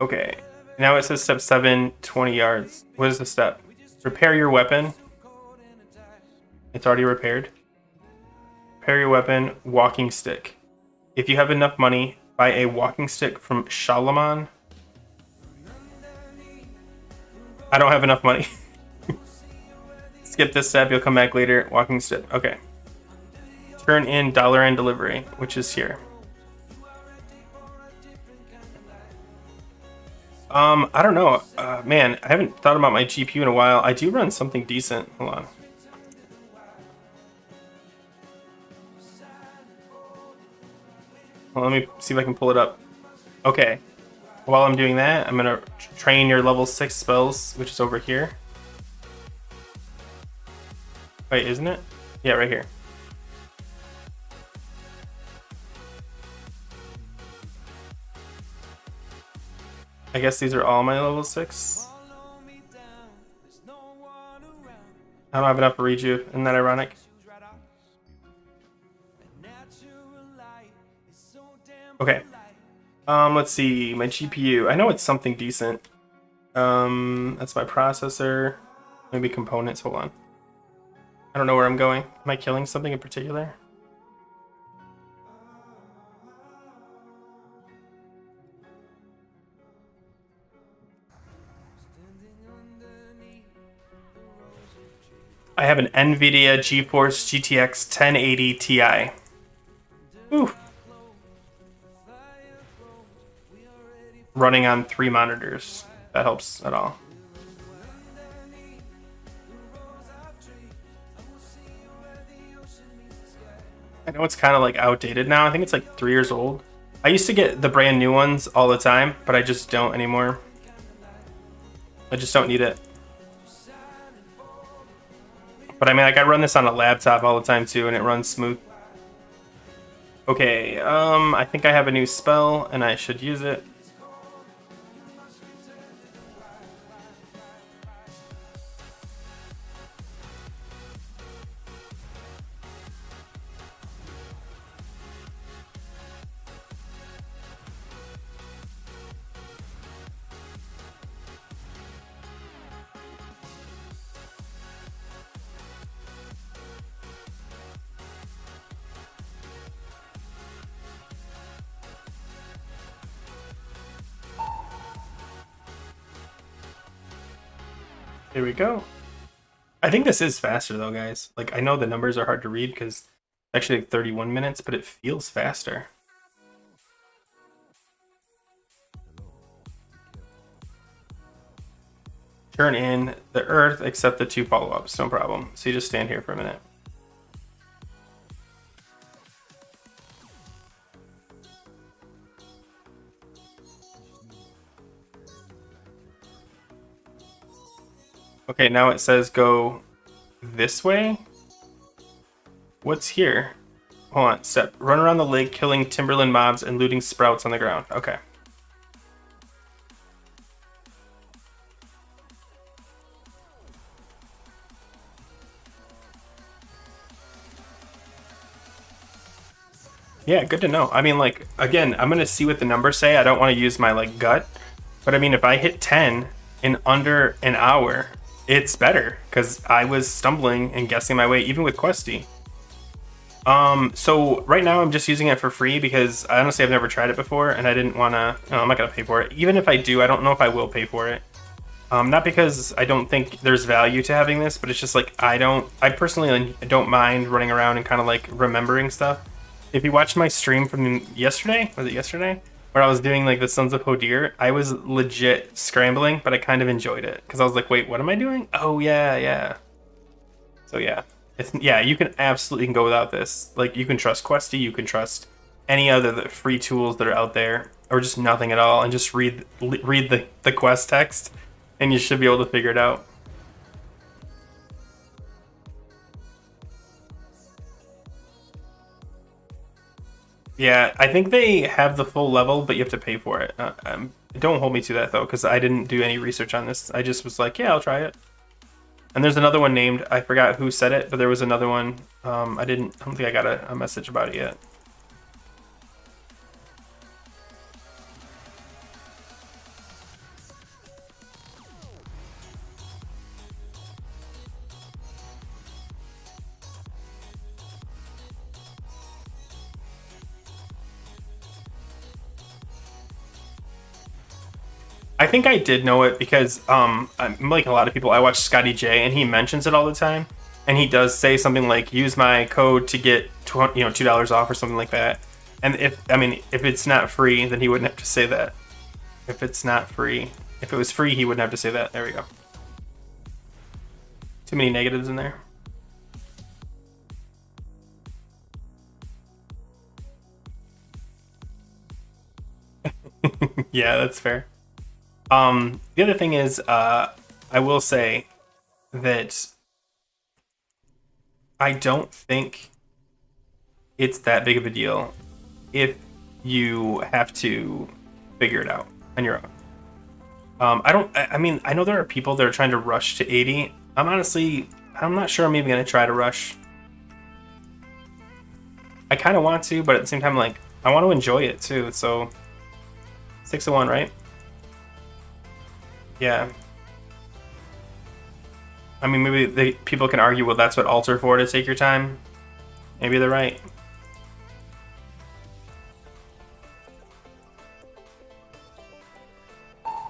Okay. Now it says step 7, 20 yards. What is the step? Repair your weapon. It's already repaired. Repair your weapon, walking stick. If you have enough money, buy a walking stick from Shalaman. I don't have enough money. Skip this step, you'll come back later. Walking stick. Okay. Turn in $and delivery, which is here. I don't know. Man, I haven't thought about my GPU in a while. I do run something decent. Hold on. Well, let me see if I can pull it up. Okay. While I'm doing that, I'm gonna train your level 6 spells, which is over here. Wait, isn't it? Yeah, right here. I guess these are all my level 6. I don't have enough for rejuve. Isn't that ironic? Okay. Let's see. My GPU. I know it's something decent. That's my processor. Maybe components. Hold on. I don't know where I'm going. Am I killing something in particular? I have an NVIDIA GeForce GTX 1080 Ti. Ooh. Running on 3 monitors. That helps at all. I know it's kind of like outdated now. I think it's like 3 years old. I used to get the brand new ones all the time, but I just don't anymore. I just don't need it. But I mean, like, I run this on a laptop all the time too, and it runs smooth. Okay, I think I have a new spell, and I should use it. Here we go. I think this is faster though, guys. Like, I know the numbers are hard to read because it's actually like 31 minutes, but it feels faster. Turn in the earth, except the 2 follow-ups, no problem. So you just stand here for a minute. Okay, now it says go this way. What's here? Hold on, step. Run around the lake, killing timberland mobs and looting sprouts on the ground. Okay. Yeah, good to know. I mean, like, again, I'm gonna see what the numbers say. I don't want to use my like gut, but I mean, if I hit 10 in under an hour, it's better because I was stumbling and guessing my way, even with Questy. So right now I'm just using it for free because honestly I've never tried it before and I didn't want to. I'm not gonna pay for it. Even if I do, I don't know if I will pay for it. Not because I don't think there's value to having this, but it's just like I personally don't mind running around and kind of like remembering stuff. If you watched my stream from yesterday, was it yesterday? Where I was doing like the Sons of Hodir, I was legit scrambling, but I kind of enjoyed it. Because I was like, wait, what am I doing? Oh, yeah. So yeah. Yeah, you can absolutely go without this. Like, you can trust Questy, you can trust any other free tools that are out there, or just nothing at all, and just read the quest text, and you should be able to figure it out. Yeah, I think they have the full level, but you have to pay for it. Don't hold me to that though, because I didn't do any research on this. I just was like, yeah, I'll try it. And there's another one named, I forgot who said it, but there was another one. I don't think I got a message about it yet. I think I did know it because I'm like a lot of people, I watch Scotty J and he mentions it all the time, and he does say something like use my code to get $2 off or something like that. And if it's not free, then he wouldn't have to say that. If it's not free, if it was free, he wouldn't have to say that. There we go. Too many negatives in there. Yeah, that's fair. The other thing is, I will say that I don't think it's that big of a deal if you have to figure it out on your own. I know there are people that are trying to rush to 80. I'm not sure I'm even going to try to rush. I kind of want to, but at the same time, like, I want to enjoy it too, so 6-1, right? Yeah. I mean, maybe people can argue, well, that's what alts are for, to take your time. Maybe they're right.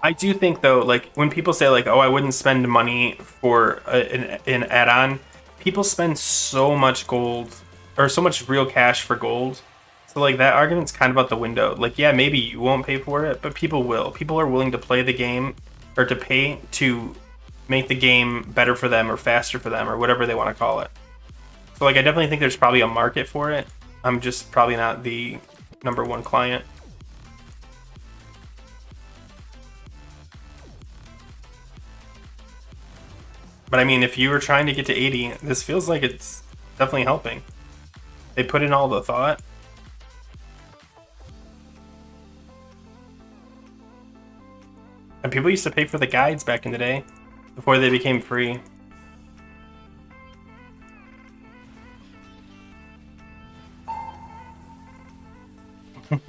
I do think, though, like, when people say, like, oh, I wouldn't spend money for an add-on, people spend so much gold, or so much real cash for gold. So, like, that argument's kind of out the window. Like, yeah, maybe you won't pay for it, but people will. People are willing to play the game, or to pay to make the game better for them or faster for them or whatever they want to call it. So like I definitely think there's probably a market for it. I'm just probably not the #1 client. But I mean, if you were trying to get to 80, this feels like it's definitely helping. They put in all the thought. And people used to pay for the guides back in the day, before they became free. I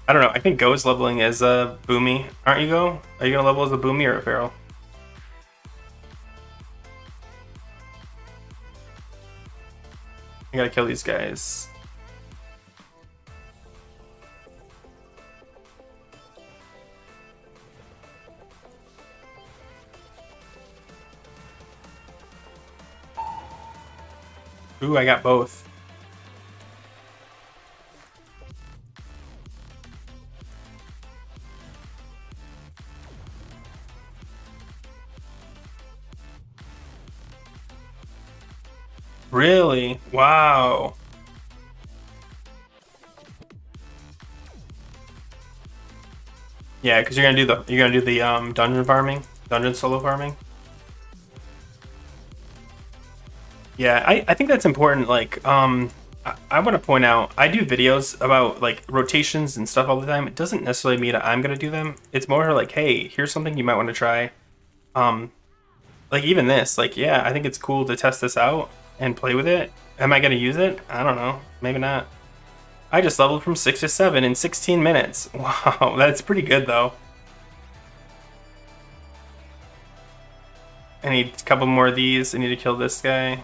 don't know. I think Go's leveling as a Boomy. Aren't you, Go? Are you gonna level as a Boomy or a Feral? I gotta kill these guys. Ooh, I got both. Really? Wow. Yeah, because you're gonna do the dungeon farming, dungeon solo farming. Yeah, I think that's important. Like, I want to point out, I do videos about like rotations and stuff all the time. It doesn't necessarily mean that I'm gonna do them. It's more like, hey, here's something you might want to try. Um, like even this, like, yeah, I think it's cool to test this out and play with it. Am I gonna use it? I don't know. Maybe not. I just leveled from 6 to 7 in 16 minutes. Wow, that's pretty good though. I need a couple more of these. I need to kill this guy.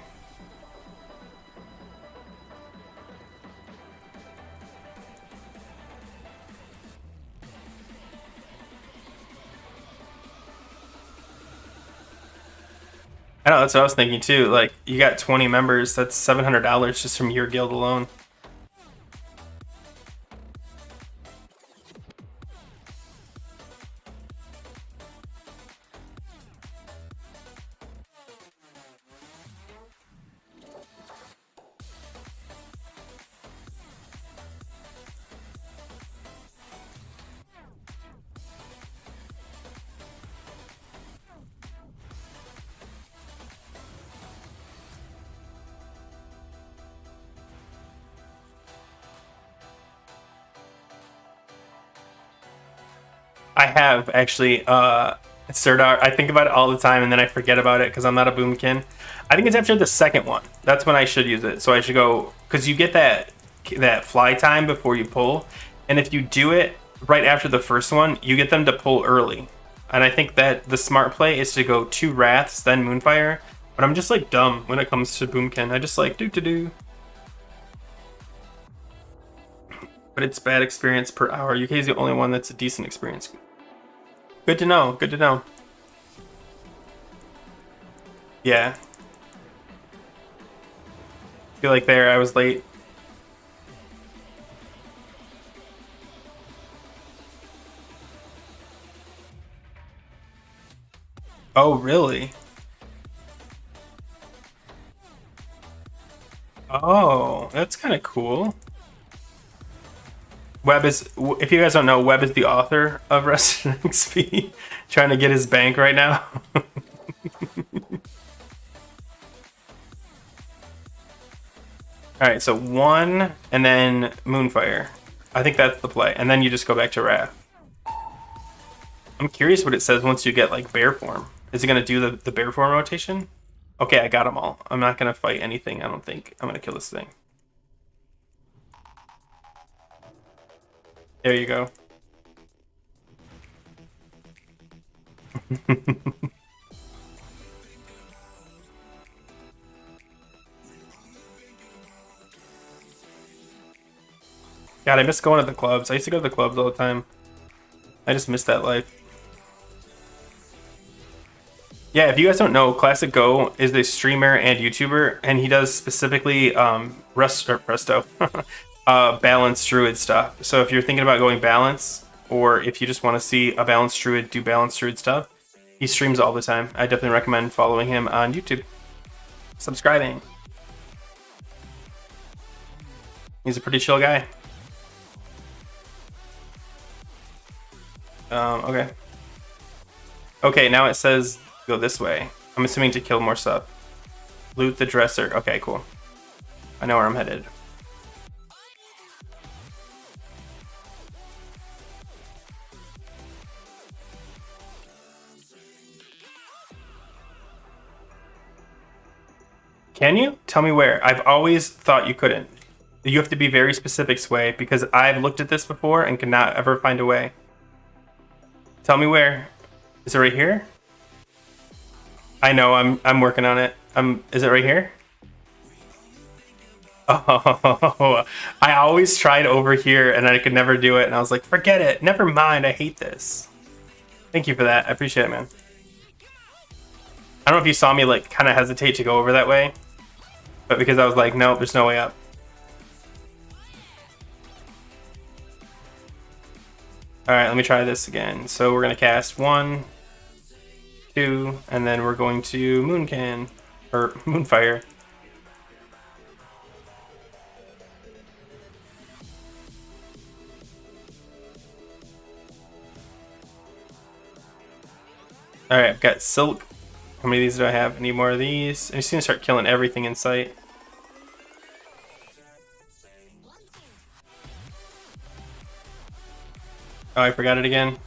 I know, that's what I was thinking too. Like, you got 20 members, that's $700 just from your guild alone. I have actually Serdar. I think about it all the time and then I forget about it because I'm not a boomkin. I think it's after the second one. That's when I should use it. So I should go, because you get that fly time before you pull, and if you do it right after the first one, you get them to pull early. And I think that the smart play is to go 2 Wraths, then Moonfire. But I'm just like dumb when it comes to boomkin. I just like do. But it's bad experience per hour. UK is the only one that's a decent experience. Good to know. Good to know. Yeah. Feel like there I was late. Oh, really? Oh, that's kind of cool. Webb is, if you guys don't know, Webb is the author of Resident XP, trying to get his bank right now. All right, so 1 and then Moonfire. I think that's the play, and then you just go back to Wrath. I'm curious what it says once you get like bear form. Is it gonna do the bear form rotation? Okay, I got them all. I'm not gonna fight anything. I don't think I'm gonna kill this thing. There you go. God, I miss going to the clubs. I used to go to the clubs all the time. I just miss that life. Yeah, if you guys don't know, Classic Go is a streamer and YouTuber, and he does specifically resto balanced Druid stuff. So if you're thinking about going balance, or if you just want to see a balanced Druid do balanced Druid stuff, he streams all the time. I definitely recommend following him on YouTube. Subscribing. He's a pretty chill guy. Okay. Okay, now it says go this way. I'm assuming to kill more stuff. Loot the dresser. Okay, cool. I know where I'm headed. Can you? Tell me where. I've always thought you couldn't. You have to be very specific, Sway, because I've looked at this before and could not ever find a way. Tell me where. Is it right here? I know, I'm working on it. Is it right here? Oh, I always tried over here and I could never do it, and I was like, forget it. Never mind, I hate this. Thank you for that. I appreciate it, man. I don't know if you saw me like kind of hesitate to go over that way. But because I was like, nope, there's no way up. Alright, let me try this again. So we're going to cast 1, 2, and then we're going to Mooncan, or Moonfire. Alright, I've got Silk. How many of these do I have? I need more of these. I'm just going to start killing everything in sight. Oh, I forgot it again.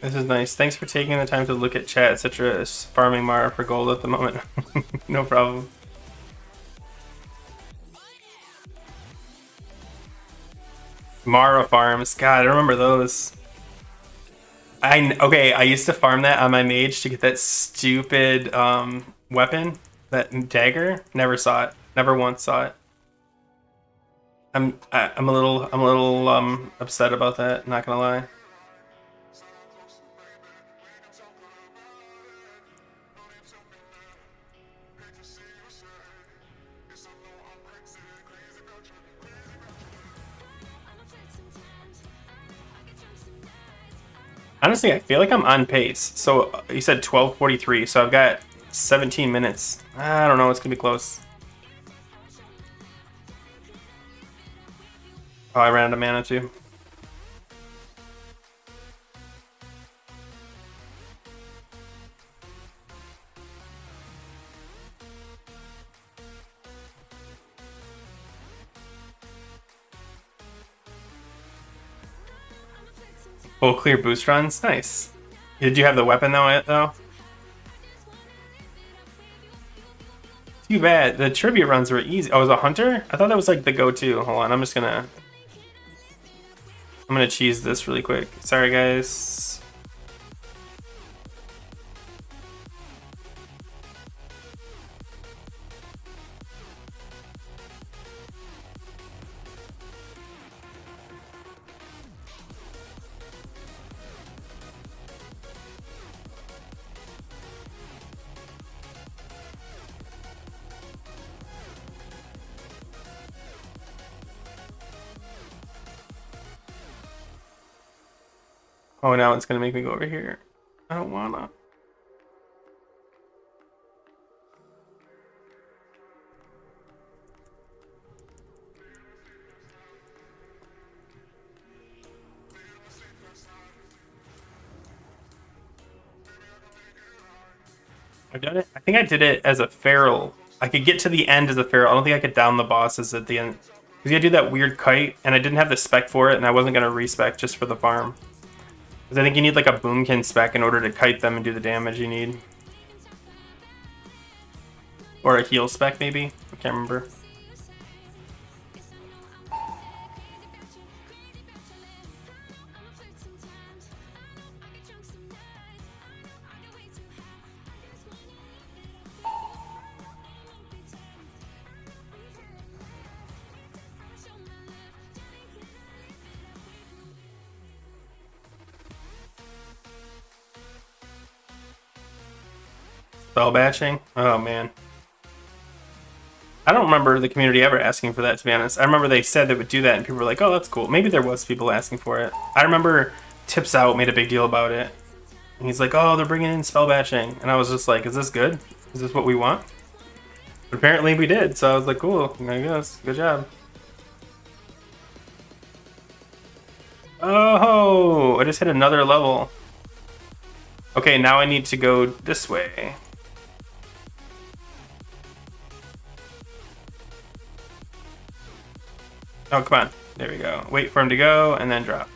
This is nice. Thanks for taking the time to look at chat. Citra is farming Mara for gold at the moment. No problem. Mara farms. God, I remember those. Okay, I used to farm that on my mage to get that stupid weapon, that dagger. Never saw it. Never once saw it. I'm a little upset about that, not gonna lie. Honestly, I feel like I'm on pace. So you said 12:43, so I've got 17 minutes. I don't know, it's gonna be close. Oh, I ran out of mana too. Full clear boost runs? Nice. Did you have the weapon though? Too bad. The tribute runs were easy. Oh, it was a hunter? I thought that was like the go-to. Hold on, I'm gonna cheese this really quick. Sorry guys. Oh, now it's gonna make me go over here. I don't wanna. I've done it. I think I did it as a feral. I could get to the end as a feral. I don't think I could down the bosses at the end. Because you gotta do that weird kite, and I didn't have the spec for it, and I wasn't gonna respec just for the farm. Because I think you need like a boomkin spec in order to kite them and do the damage you need. Or a heal spec maybe? I can't remember. Spell batching? Oh man. I don't remember the community ever asking for that, to be honest. I remember they said they would do that and people were like, oh, that's cool. Maybe there was people asking for it. I remember Tips Out made a big deal about it. And he's like, oh, they're bringing in spell batching. And I was just like, is this good? Is this what we want? But apparently we did, so I was like, cool, I guess. Good job. Oh, I just hit another level. Okay, now I need to go this way. Oh, come on. There we go. Wait for him to go, and then drop.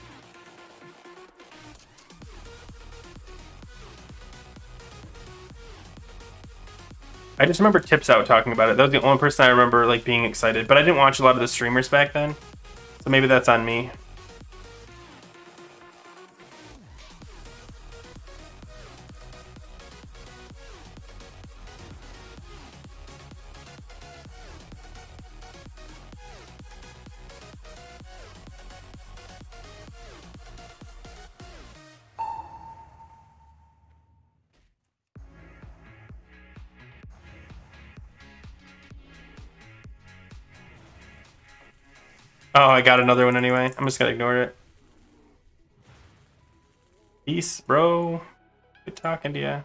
I just remember Tips Out talking about it. That was the only person I remember like being excited. But I didn't watch a lot of the streamers back then. So maybe that's on me. Oh, I got another one anyway. I'm just gonna ignore it. Peace, bro. Good talking to ya.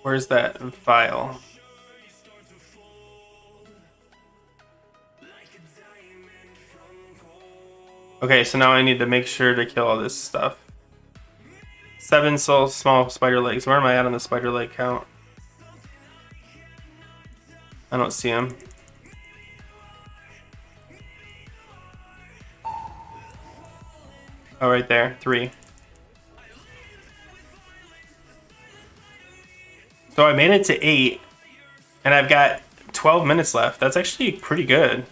Where's that file? Okay, so now I need to make sure to kill all this stuff. 7 small spider legs. Where am I at on the spider leg count? I don't see them. Oh, right there. 3. So I made it to 8, and I've got 12 minutes left. That's actually pretty good.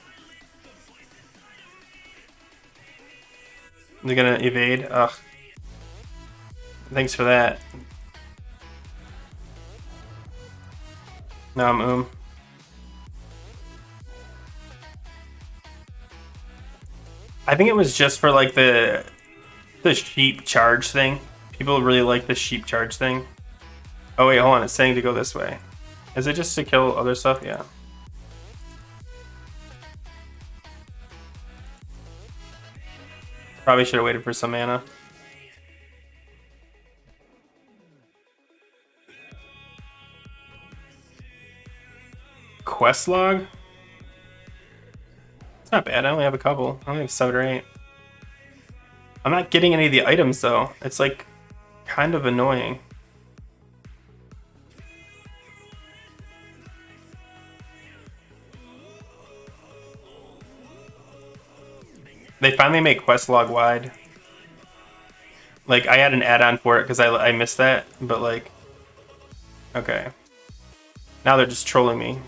They're gonna evade. Ugh. Thanks for that. No, I'm I think it was just for like the sheep charge thing. People really like the sheep charge thing. Oh wait, hold on. It's saying to go this way. Is it just to kill other stuff? Yeah. Probably should have waited for some mana. Quest log? It's not bad. I only have a couple. I only have 7 or 8. I'm not getting any of the items though. It's like kind of annoying. They finally make quest log wide. Like I had an add-on for it because I missed that, but like, okay. Now they're just trolling me.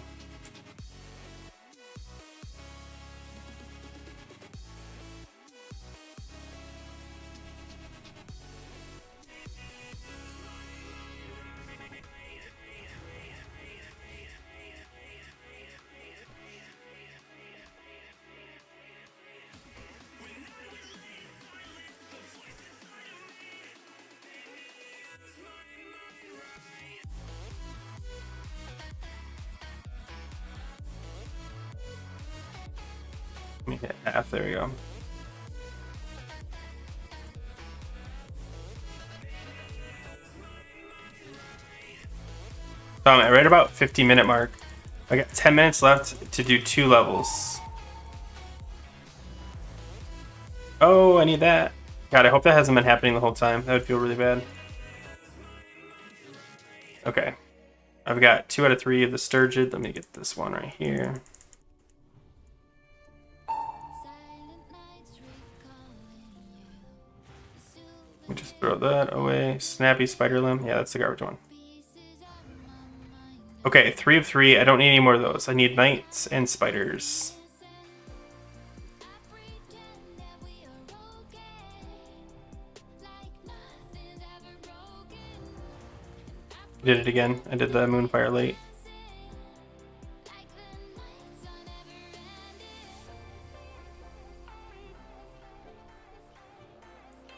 Let me hit half. There we go. So I'm at right about 50-minute mark. I got 10 minutes left to do 2 levels. Oh, I need that. God, I hope that hasn't been happening the whole time. That would feel really bad. Okay. I've got 2 out of 3 of the Sturgid. Let me get this one right here. Let me just throw that away. Snappy Spider Limb. Yeah, that's the garbage one. Okay, 3 of 3. I don't need any more of those. I need knights and spiders. Did it again. I did the Moonfire late.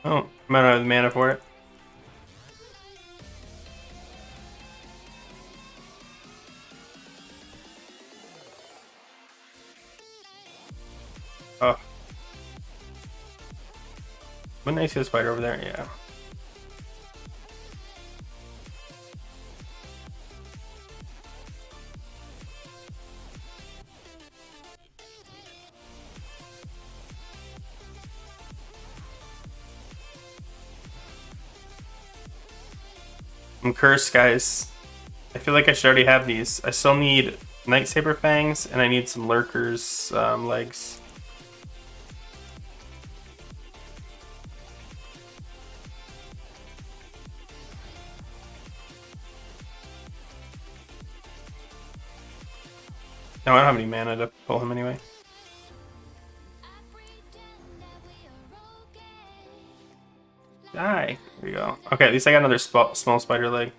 Oh, might not have the mana for it. Oh. Wouldn't I see the spider over there? Yeah. I'm cursed, guys. I feel like I should already have these. I still need Night Saber Fangs, and I need some Lurkers legs. No, I don't have any mana to pull him anyway. Die. There you go. Okay, at least I got another small spider leg.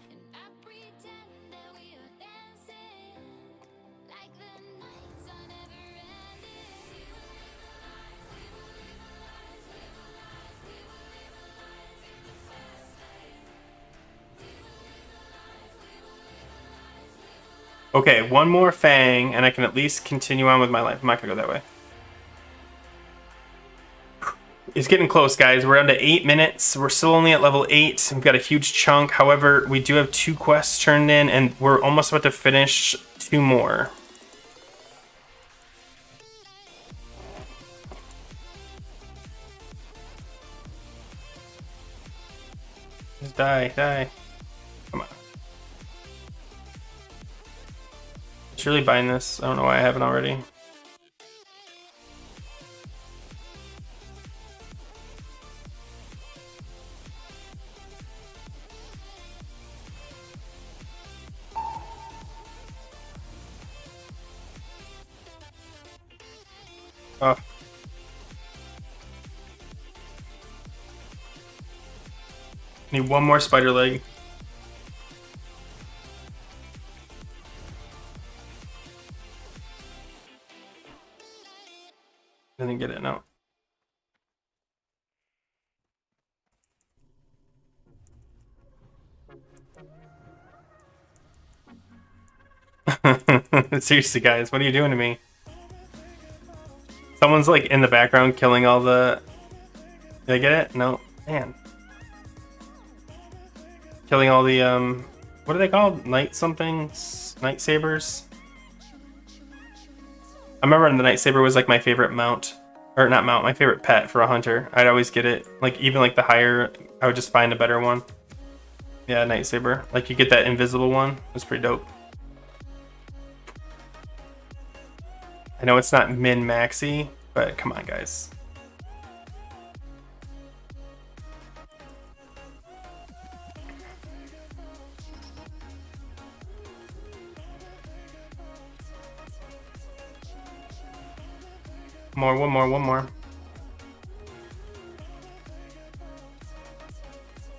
Okay, one more Fang, and I can at least continue on with my life. I'm not gonna go that way. It's getting close, guys. We're down to 8 minutes. We're still only at level 8. We've got a huge chunk. However, we do have 2 quests turned in, and we're almost about to finish 2 more. Just die, die. Come on. It's really buying this. I don't know why I haven't already. Oh. Need one more spider leg. Didn't get it, no. Seriously, guys, what are you doing to me? Someone's like in the background killing all the... Did I get it? No. Man. Killing all the, what are they called? Night something? Night sabers? I remember the night saber was like my favorite mount. Or not mount, my favorite pet for a hunter. I'd always get it. Like, even like the higher, I would just find a better one. Yeah, night saber. Like, you get that invisible one. It's pretty dope. I know it's not min-maxy, but come on, guys. One more.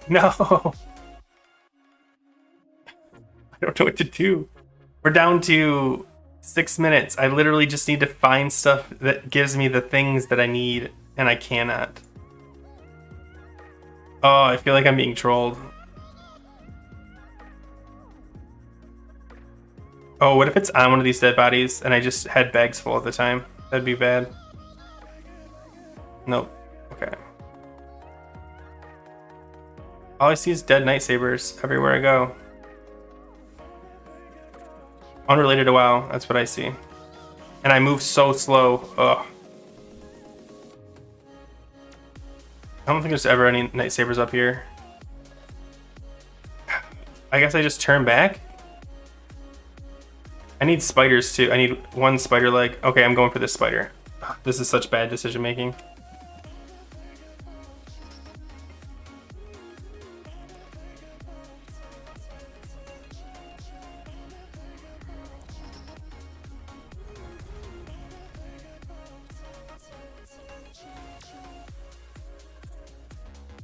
No! I don't know what to do. We're down to 6 minutes. I literally just need to find stuff that gives me the things that I need, and I cannot. Oh, I feel like I'm being trolled. Oh, what if it's on one of these dead bodies and I just had bags full at the time? That'd be bad. Nope. Okay. All I see is dead night sabers everywhere I go. Unrelated to WoW, that's what I see. And I move so slow. Ugh. I don't think there's ever any night sabers up here. I guess I just turn back? I need spiders too. I need one spider leg. Okay, I'm going for this spider. This is such bad decision making.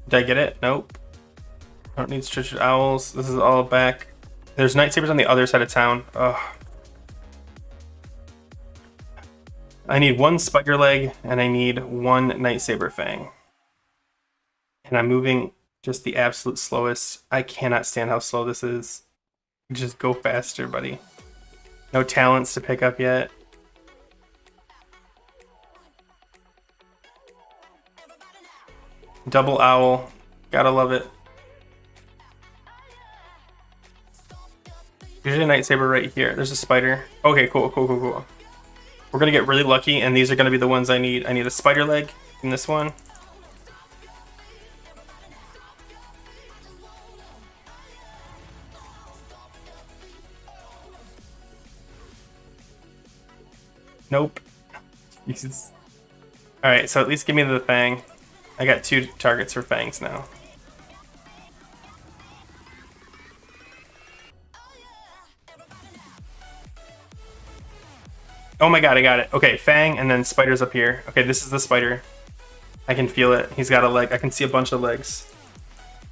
Did I get it? Nope. I don't need stretched owls. This is all back. There's night sabers on the other side of town. Ugh. I need one spider leg and I need one night saber fang. And I'm moving just the absolute slowest. I cannot stand how slow this is. Just go faster, buddy. No talents to pick up yet. Double owl. Gotta love it. Usually a night saber right here. There's a spider. Okay, cool. We're gonna get really lucky, and these are gonna be the ones I need. I need a spider leg in this one. Nope. Jesus. Alright, so at least give me the fang. I got 2 targets for fangs now. Oh my god, I got it. Okay, fang and then spiders up here. Okay, this is the spider. I can feel it. He's got a leg. I can see a bunch of legs.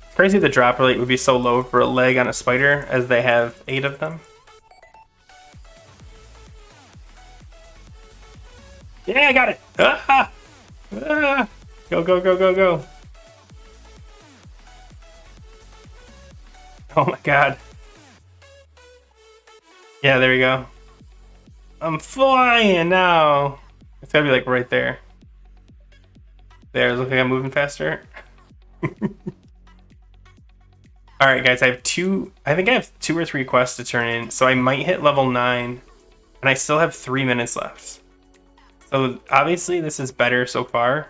It's crazy the drop rate would be so low for a leg on a spider as they have 8 of them. Yeah, I got it. Ah! Ah! Go. Oh my god. Yeah, there you go. I'm flying now. It's gotta be like right there. There, look like I'm moving faster. Alright guys, I think I have 2 or 3 quests to turn in, so I might hit level 9, and I still have 3 minutes left. So obviously this is better so far.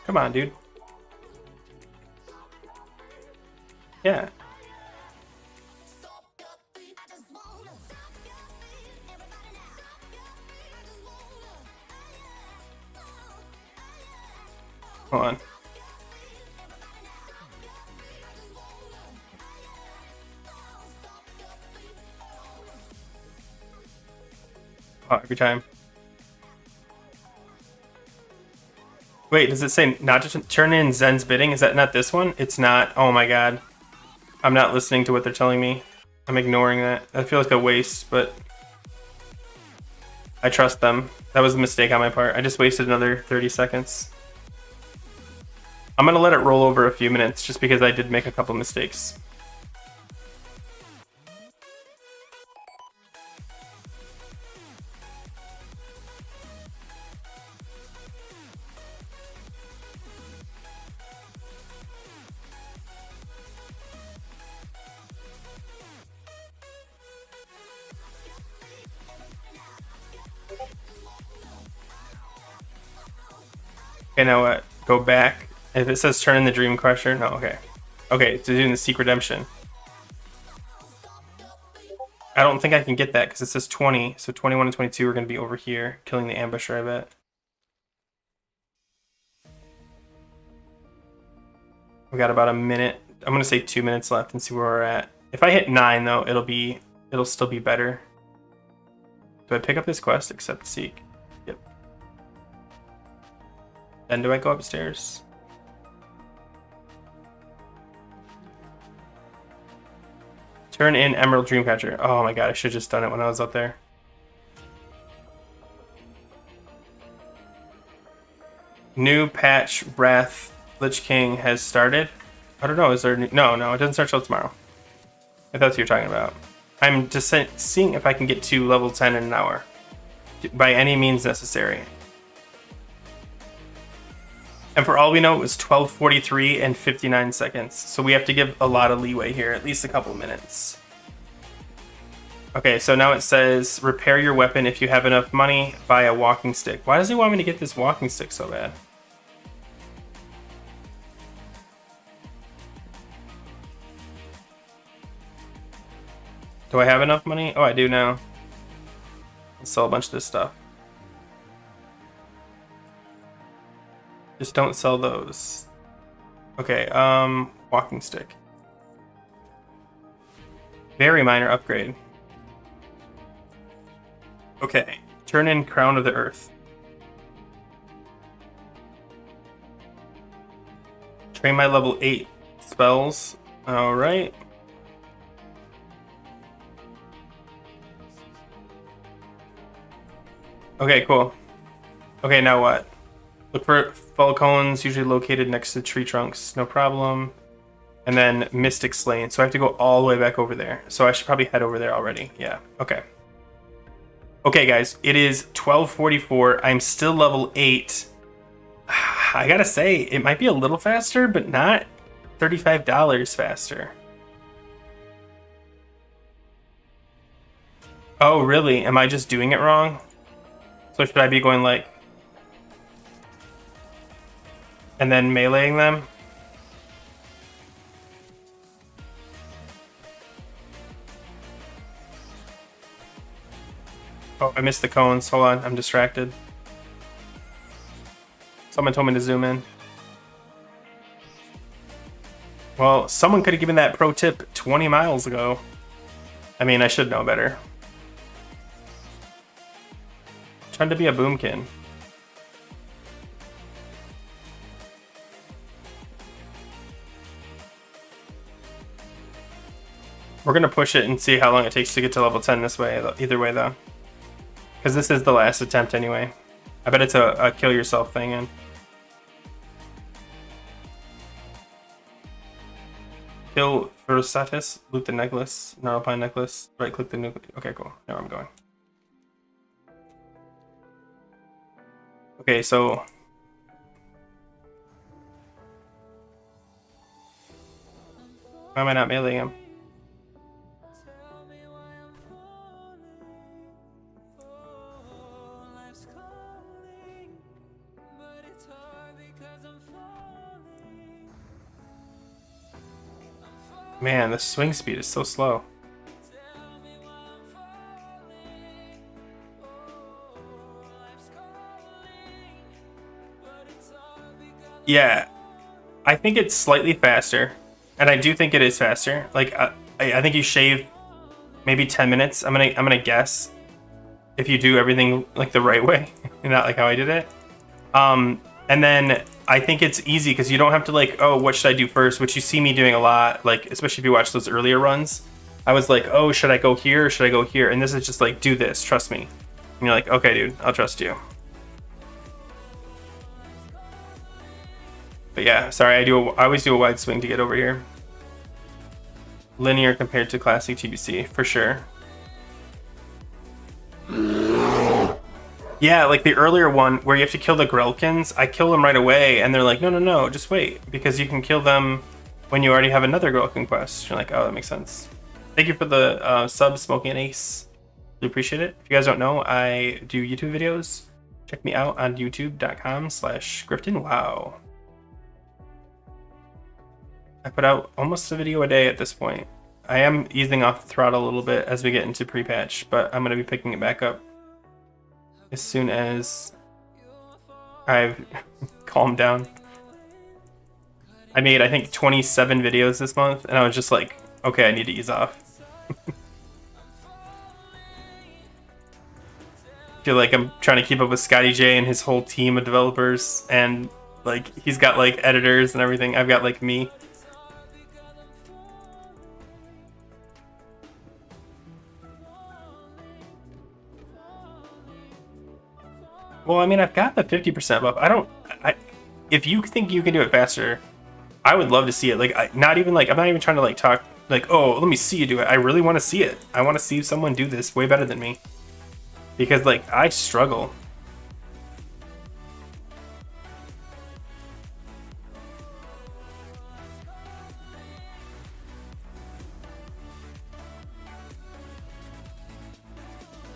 Come on, dude. Yeah. Hold on. Oh, every time. Wait, does it say not to turn in Zen's bidding? Is that not this one? It's not. Oh my god. I'm not listening to what they're telling me. I'm ignoring that. I feel like a waste, but I trust them. That was a mistake on my part. I just wasted another 30 seconds. I'm gonna let it roll over a few minutes just because I did make a couple mistakes. Okay, now what? Go back. If it says turn in the Dream Crusher, no, okay. Okay, it's doing the Seek Redemption. I don't think I can get that because it says 20, so 21 and 22 are going to be over here, killing the ambusher, I bet. We got about a minute. I'm going to say 2 minutes left and see where we're at. If I hit 9, though, it'll still be better. Do I pick up this quest? Accept Seek. Yep. Then do I go upstairs? Turn in Emerald Dreamcatcher. Oh my god, I should have just done it when I was up there. New patch Wrath Lich King has started. I don't know, is there no, it doesn't start till tomorrow. If that's what you're talking about. I'm just seeing if I can get to level 10 in an hour. By any means necessary. And for all we know, it was 12:43 and 59 seconds. So we have to give a lot of leeway here, at least a couple minutes. Okay, so now it says, repair your weapon if you have enough money, buy a walking stick. Why does he want me to get this walking stick so bad? Do I have enough money? Oh, I do now. Let's sell a bunch of this stuff. Just don't sell those. Okay, walking stick. Very minor upgrade. Okay, turn in Crown of the Earth. Train my level 8 spells. Alright. Okay, cool. Okay, now what? Look for falcons, usually located next to tree trunks. No problem. And then Mystic Slain. So I have to go all the way back over there. So I should probably head over there already. Yeah, okay. Okay, guys, it is 12:44. I'm still level 8. I gotta say, it might be a little faster, but not $35 faster. Oh, really? Am I just doing it wrong? So should I be going like... and then meleeing them? Oh, I missed the cones. Hold on, I'm distracted. Someone told me to zoom in. Well, someone could have given that pro tip 20 miles ago. I mean, I should know better. Trying to be a boomkin. We're gonna push it and see how long it takes to get to level 10 this way, either way though. Because this is the last attempt anyway. I bet it's a kill yourself thing. And Kill Verosatis, loot the necklace, Gnarlpine necklace, right click the nucleus. Okay, cool. Now I'm going. Okay, so why am I not meleeing him? Man, the swing speed is so slow. Yeah, I think it's slightly faster, and I do think it is faster. Like I think you shave maybe 10 minutes. I'm gonna guess if you do everything like the right way, and not like how I did it. And then I think it's easy because you don't have to like, oh, what should I do first? Which you see me doing a lot, like especially if you watch those earlier runs. I was like, oh, should I go here or should I go here? And this is just like, do this, trust me. And you're like, okay, dude, I'll trust you. But yeah, sorry, I always do a wide swing to get over here. Linear compared to classic TBC, for sure. Yeah, like the earlier one where you have to kill the Grelkins, I kill them right away, and they're like, no, no, no, just wait, because you can kill them when you already have another Grelkin quest. You're like, oh, that makes sense. Thank you for the sub, Smoking an Ace. Really appreciate it. If you guys don't know, I do YouTube videos. Check me out on youtube.com/GriftonWow. I put out almost a video a day at this point. I am easing off the throttle a little bit as we get into pre-patch, but I'm going to be picking it back up as soon as I've calmed down. I made, I think, 27 videos this month, and I was just like, okay, I need to ease off. Feel like I'm trying to keep up with Scotty J and his whole team of developers, and like he's got like editors and everything. I've got like me. Well, I mean, I've got the 50% buff. If you think you can do it faster, I would love to see it. Like, I'm not even trying to like talk like, oh, let me see you do it. I really want to see it. I want to see someone do this way better than me. Because like, I struggle.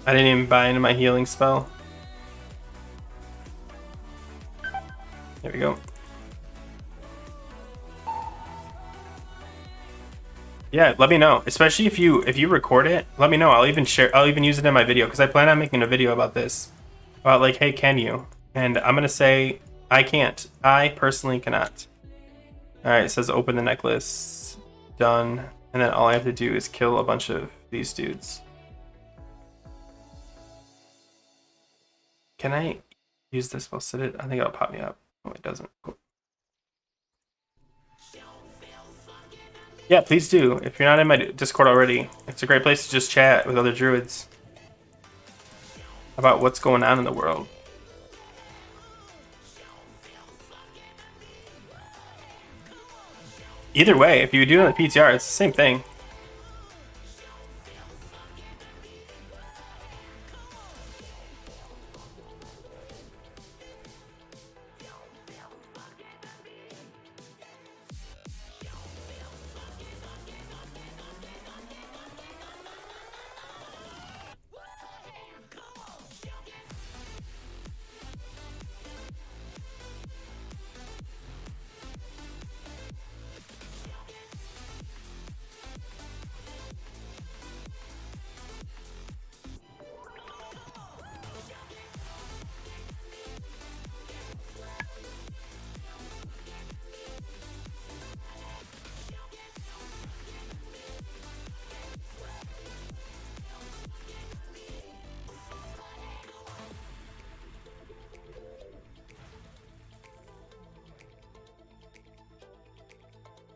I didn't even buy into my healing spell. There we go. Yeah, let me know. Especially if you record it, let me know. I'll even use it in my video because I plan on making a video about this. About like, hey, can you? And I'm gonna say I can't. I personally cannot. Alright, it says open the necklace. Done. And then all I have to do is kill a bunch of these dudes. Can I use this while sit it? I think it'll pop me up. Oh, it doesn't. Cool. Yeah, please do. If you're not in my Discord already, it's a great place to just chat with other druids about what's going on in the world. Either way, if you do it on the PTR, it's the same thing.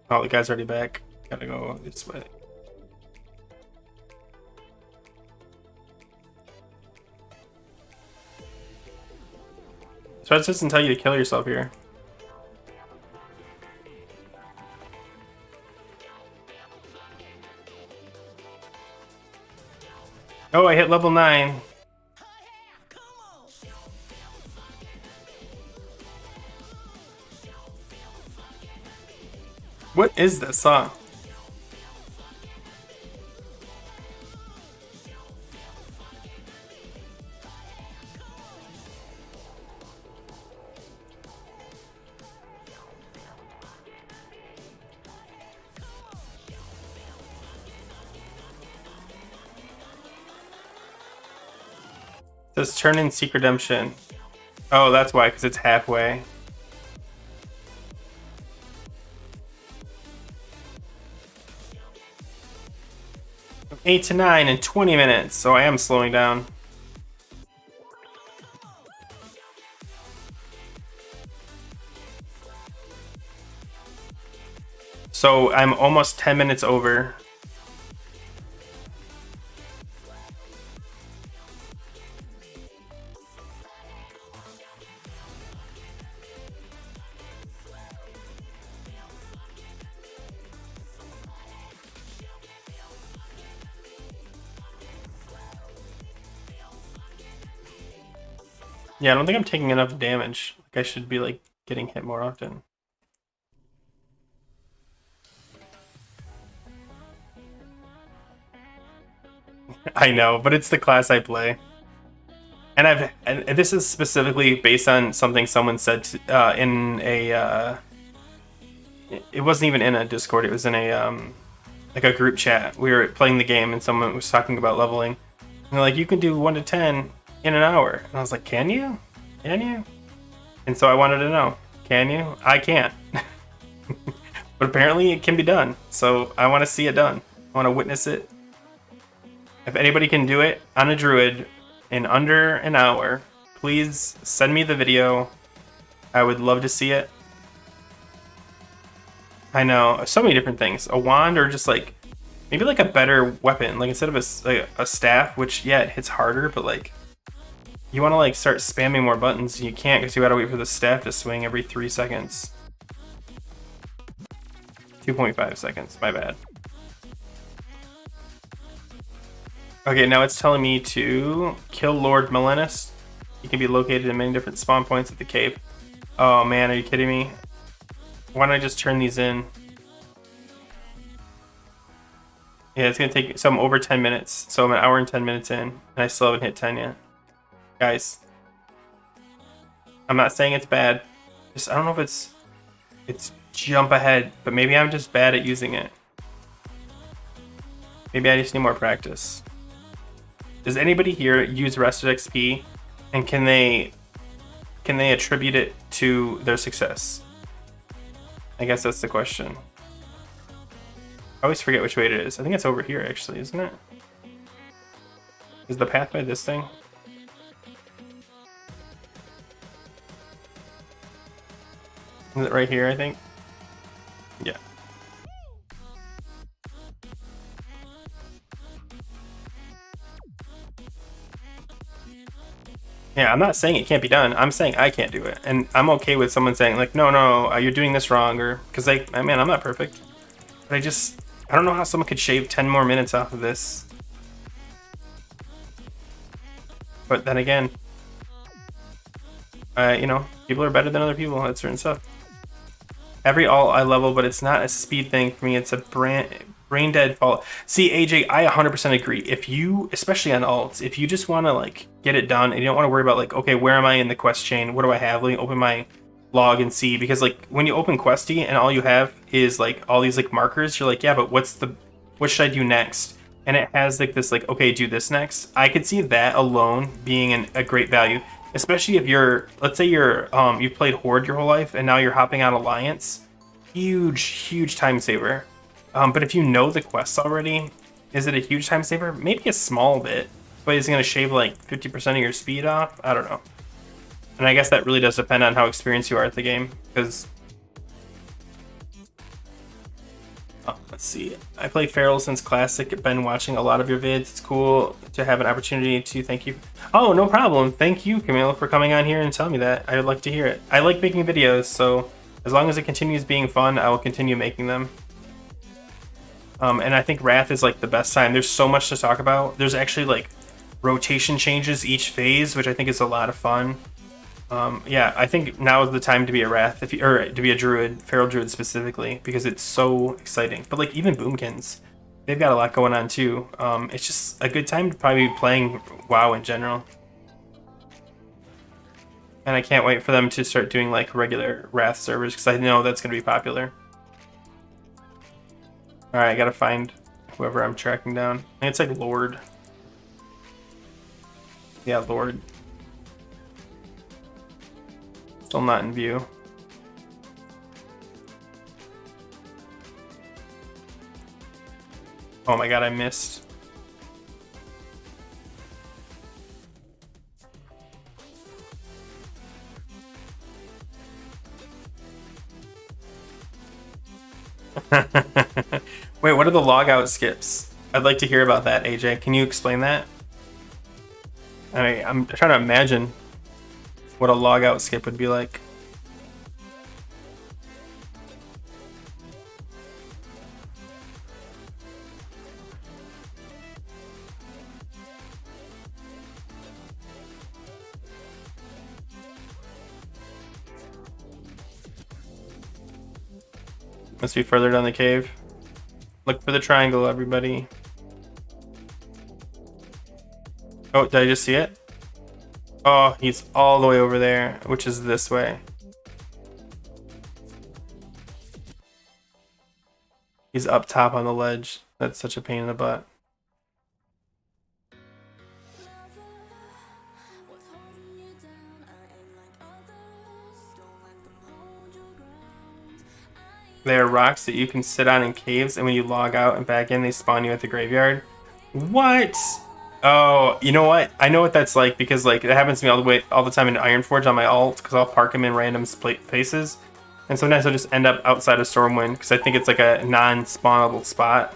Oh, the guy's already back. Gotta go this way. So it doesn't tell you to kill yourself here. Oh, I hit level 9. What is this song? It says turn in Seek Redemption. Oh, that's why, because it's halfway. From 8 to 9 in 20 minutes, so I am slowing down. So I'm almost 10 minutes over. Yeah, I don't think I'm taking enough damage. Like I should be like getting hit more often. I know, but it's the class I play. And this is specifically based on something someone said in a it wasn't even in a Discord, it was in a like a group chat. We were playing the game and someone was talking about leveling. And they're like, you can do 1 to 10 in an hour. And I was like, can you? Can you? And so I wanted to know, can you? I can't. But apparently it can be done. So I want to see it done. I want to witness it. If anybody can do it on a Druid in under an hour, please send me the video. I would love to see it. I know, so many different things. A wand or just like, maybe like a better weapon. Like instead of a staff, which yeah, it hits harder, but like, you want to like start spamming more buttons. You can't because you gotta wait for the staff to swing every 3 seconds. 2.5 seconds, my bad. Okay, now it's telling me to kill Lord Melenus. He can be located in many different spawn points at the cape. Oh man, are you kidding me? Why don't I just turn these in? Yeah, it's gonna take, so I'm over 10 minutes. So I'm an hour and 10 minutes in, and I still haven't hit 10 yet. Guys, I'm not saying it's bad. Just, I don't know if it's jump ahead, but maybe I'm just bad at using it. Maybe I just need more practice. Does anybody here use Rested XP, and can they attribute it to their success? I guess that's the question. I always forget which way it is. I think it's over here actually, isn't it? Is the pathway this thing? Is it right here, I think? Yeah. Yeah, I'm not saying it can't be done. I'm saying I can't do it. And I'm okay with someone saying like, no, you're doing this wrong, or because like, man, I'm not perfect. But I don't know how someone could shave 10 more minutes off of this. But then again, you know, people are better than other people at certain stuff. Every alt I level, but it's not a speed thing for me. It's a brain dead fall. See, AJ, I 100% agree. If you, especially on alts, if you just want to like get it done and you don't want to worry about like, okay, where am I in the quest chain? What do I have? Let me open my log and see, because like when you open Questy and all you have is like all these like markers, you're like, yeah, but what should I do next? And it has like this like, okay, do this next. I could see that alone being a great value, especially if you're, let's say you've played Horde your whole life and now you're hopping on Alliance. Huge time saver. But if you know the quests already, is it a huge time saver? Maybe a small bit, but is it going to shave like 50% of your speed off? I don't know. And I guess that really does depend on how experienced you are at the game, because... let's see. I play Feral since Classic. Been watching a lot of your vids. It's cool to have an opportunity to thank you. Oh, no problem. Thank you, Camille, for coming on here and telling me that. I would like to hear it. I like making videos, so as long as it continues being fun, I will continue making them. And I think Wrath is like the best time. There's so much to talk about. There's actually like rotation changes each phase, which I think is a lot of fun. Yeah, I think now is the time to be a Wrath, or to be a Druid, Feral Druid specifically, because it's so exciting. But like even Boomkins, they've got a lot going on too. It's just a good time to probably be playing WoW in general. And I can't wait for them to start doing like regular Wrath servers, because I know that's going to be popular. Alright, I gotta find whoever I'm tracking down. I think it's like Lord. Yeah, Lord. Still not in view. Oh my god, I missed. Wait, what are the logout skips? I'd like to hear about that, AJ. Can you explain that? I'm trying to imagine what a logout skip would be like. Must be further down the cave. Look for the triangle, everybody. Oh, did I just see it? Oh, he's all the way over there, which is this way. He's up top on the ledge. That's such a pain in the butt. They are rocks that you can sit on in caves, and when you log out and back in, they spawn you at the graveyard. What? Oh, you know what? I know what that's like, because like it happens to me all the time in Ironforge on my alt, because I'll park them in random places, and sometimes I'll just end up outside of Stormwind because I think it's like a non-spawnable spot.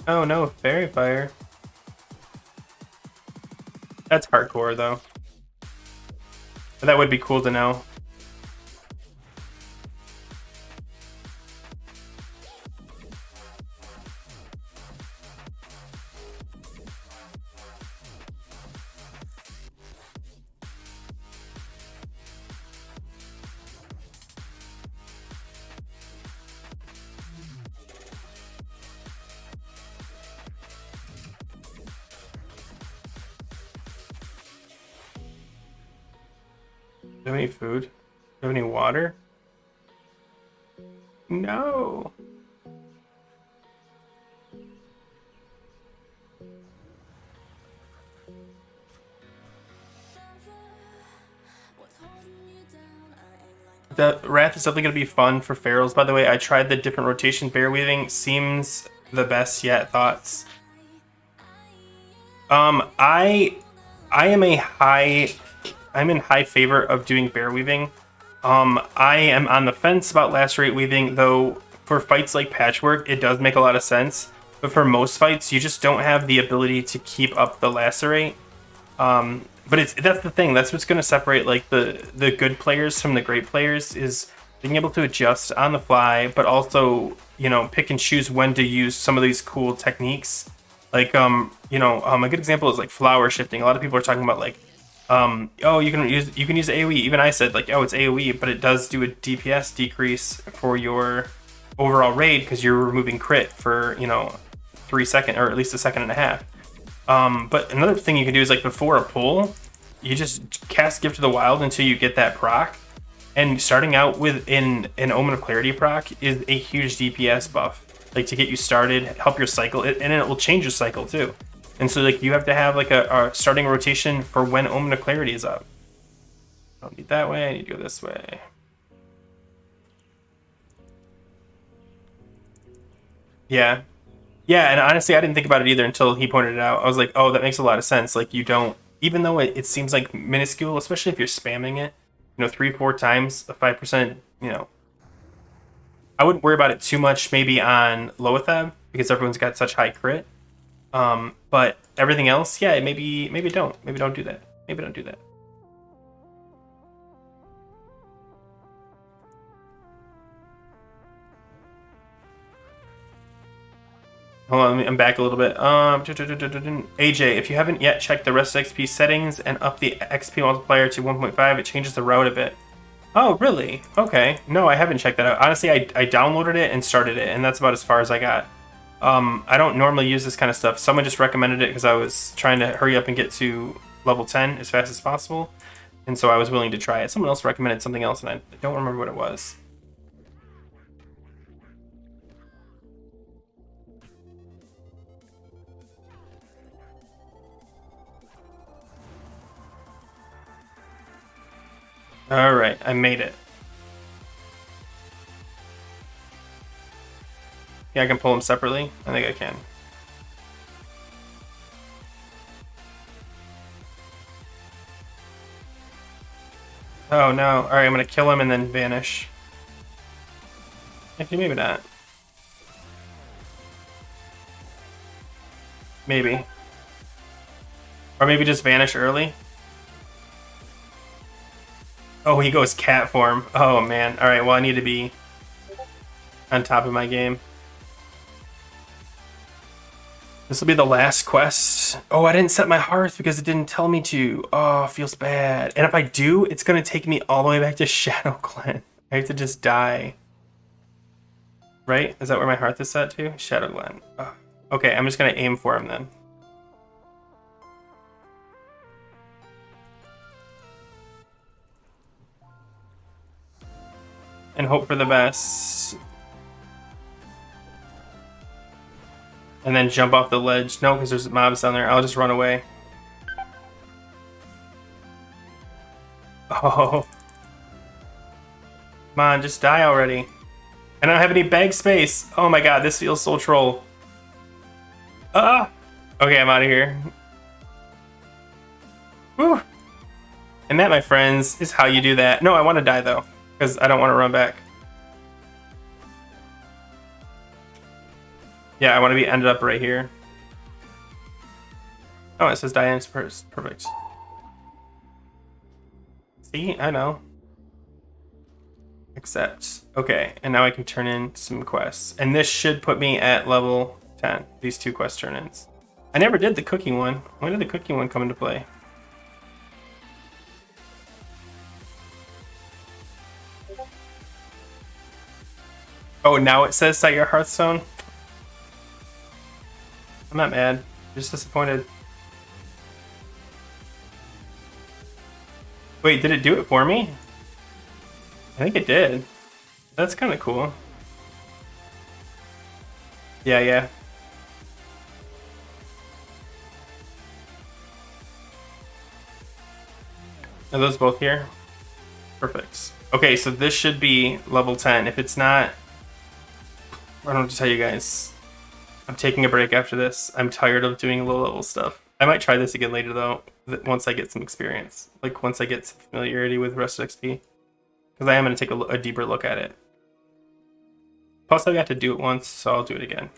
Oh no, Fairy Fire. That's hardcore though. But that would be cool to know. Do you have any food? Do you have any water? No. The Wrath is definitely going to be fun for Ferals, by the way. I tried the different rotation bear weaving. Seems the best yet. Thoughts? I'm in high favor of doing bear weaving. I am on the fence about lacerate weaving, though for fights like Patchwork, it does make a lot of sense. But for most fights, you just don't have the ability to keep up the lacerate. But that's the thing. That's what's going to separate like the good players from the great players, is being able to adjust on the fly, but also, you know, pick and choose when to use some of these cool techniques. Like a good example is like flower shifting. A lot of people are talking about like, oh, you can use AoE. Even I said like, oh, it's AoE, but it does do a DPS decrease for your overall raid because you're removing crit for 3 seconds, or at least a second and a half. But another thing you can do is like before a pull, you just cast Gift of the Wild until you get that proc. And starting out with an Omen of Clarity proc is a huge DPS buff, like to get you started, help your cycle, and it will change your cycle too. And so like you have to have like a starting rotation for when Omen of Clarity is up. I don't need that way, I need to go this way. Yeah. Yeah, and honestly, I didn't think about it either until he pointed it out. I was like, oh, that makes a lot of sense. Like, you don't, even though it seems like minuscule, especially if you're spamming it, 3-4 times, a 5%, I wouldn't worry about it too much maybe on Loatheb, because everyone's got such high crit. But everything else, yeah, maybe don't do that. Maybe don't do that. Hold on, I'm back a little bit. AJ, if you haven't yet checked the rest XP settings and up the XP multiplier to 1.5, it changes the route a bit. Oh, really? Okay. No, I haven't checked that out. Honestly, I downloaded it and started it, and that's about as far as I got. I don't normally use this kind of stuff. Someone just recommended it because I was trying to hurry up and get to level 10 as fast as possible, and so I was willing to try it. Someone else recommended something else, and I don't remember what it was. Alright, I made it. Yeah, I can pull them separately. I think I can. Oh no. Alright, I'm gonna kill him and then vanish. Actually, maybe not. Maybe. Or maybe just vanish early. Oh, he goes cat form. Oh man. Alright, well I need to be on top of my game. This will be the last quest. Oh, I didn't set my hearth because it didn't tell me to. Oh, feels bad. And if I do, it's gonna take me all the way back to Shadow Glen. I have to just die. Right? Is that where my hearth is set to? Shadow Glen. Oh. Okay, I'm just gonna aim for him then. And hope for the best. And then jump off the ledge. No, because there's mobs down there. I'll just run away. Oh. Come on, just die already. I don't have any bag space. Oh my god, this feels so troll. Ah! Okay, I'm out of here. Whew. And that, my friends, is how you do that. No, I want to die though, because I don't want to run back. Yeah, I want to be ended up right here. Oh, it says Diane's purse. Perfect. See, I know. Accept. Okay, and now I can turn in some quests. And this should put me at level 10. These two quest turn-ins. I never did the cooking one. When did the cooking one come into play? Oh, now it says set your Hearthstone? I'm not mad. Just disappointed. Wait, did it do it for me? I think it did. That's kind of cool. Yeah. Are those both here? Perfect. Okay, so this should be level 10. If it's not, I don't know what to tell you guys. I'm taking a break after this. I'm tired of doing low level stuff. I might try this again later though, once I get some experience. Like once I get some familiarity with Rust XP. Because I am going to take a deeper look at it. Plus I got to do it once, so I'll do it again.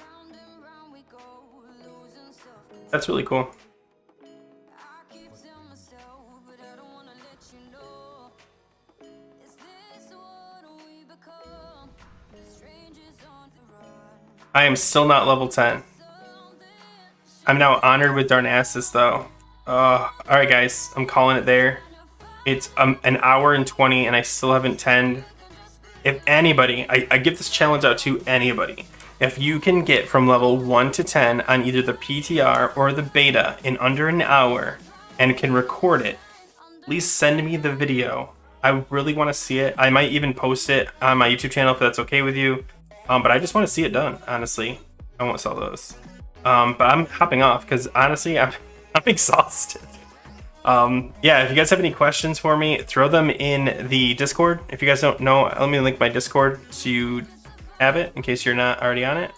That's really cool. I am still not level 10. I'm now honored with Darnassus though. Alright guys, I'm calling it there. It's an hour and 20 and I still haven't 10'd. If anybody, I give this challenge out to anybody. If you can get from level 1 to 10 on either the PTR or the beta in under an hour and can record it, please send me the video. I really want to see it. I might even post it on my YouTube channel if that's okay with you. But I just want to see it done, honestly. I won't sell those. But I'm hopping off because honestly, I'm exhausted. Yeah, if you guys have any questions for me, throw them in the Discord. If you guys don't know, let me link my Discord so you have it in case you're not already on it.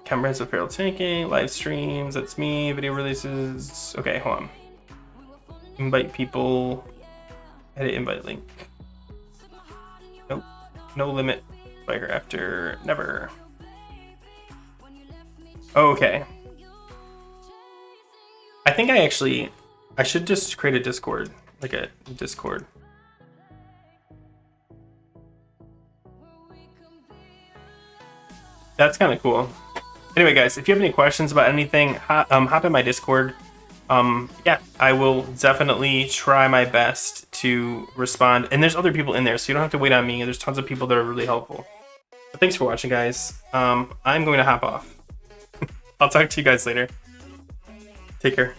Comrades of Feral Tanking, live streams, that's me, video releases. Okay, hold on. Invite people, edit invite link. Nope, no limit, fire after, never. Okay. I think I should just create a Discord, like a Discord. That's kind of cool. Anyway, guys, if you have any questions about anything, hop in my Discord. Yeah, I will definitely try my best to respond. And there's other people in there, so you don't have to wait on me. There's tons of people that are really helpful. But thanks for watching, guys. I'm going to hop off. I'll talk to you guys later. Take care.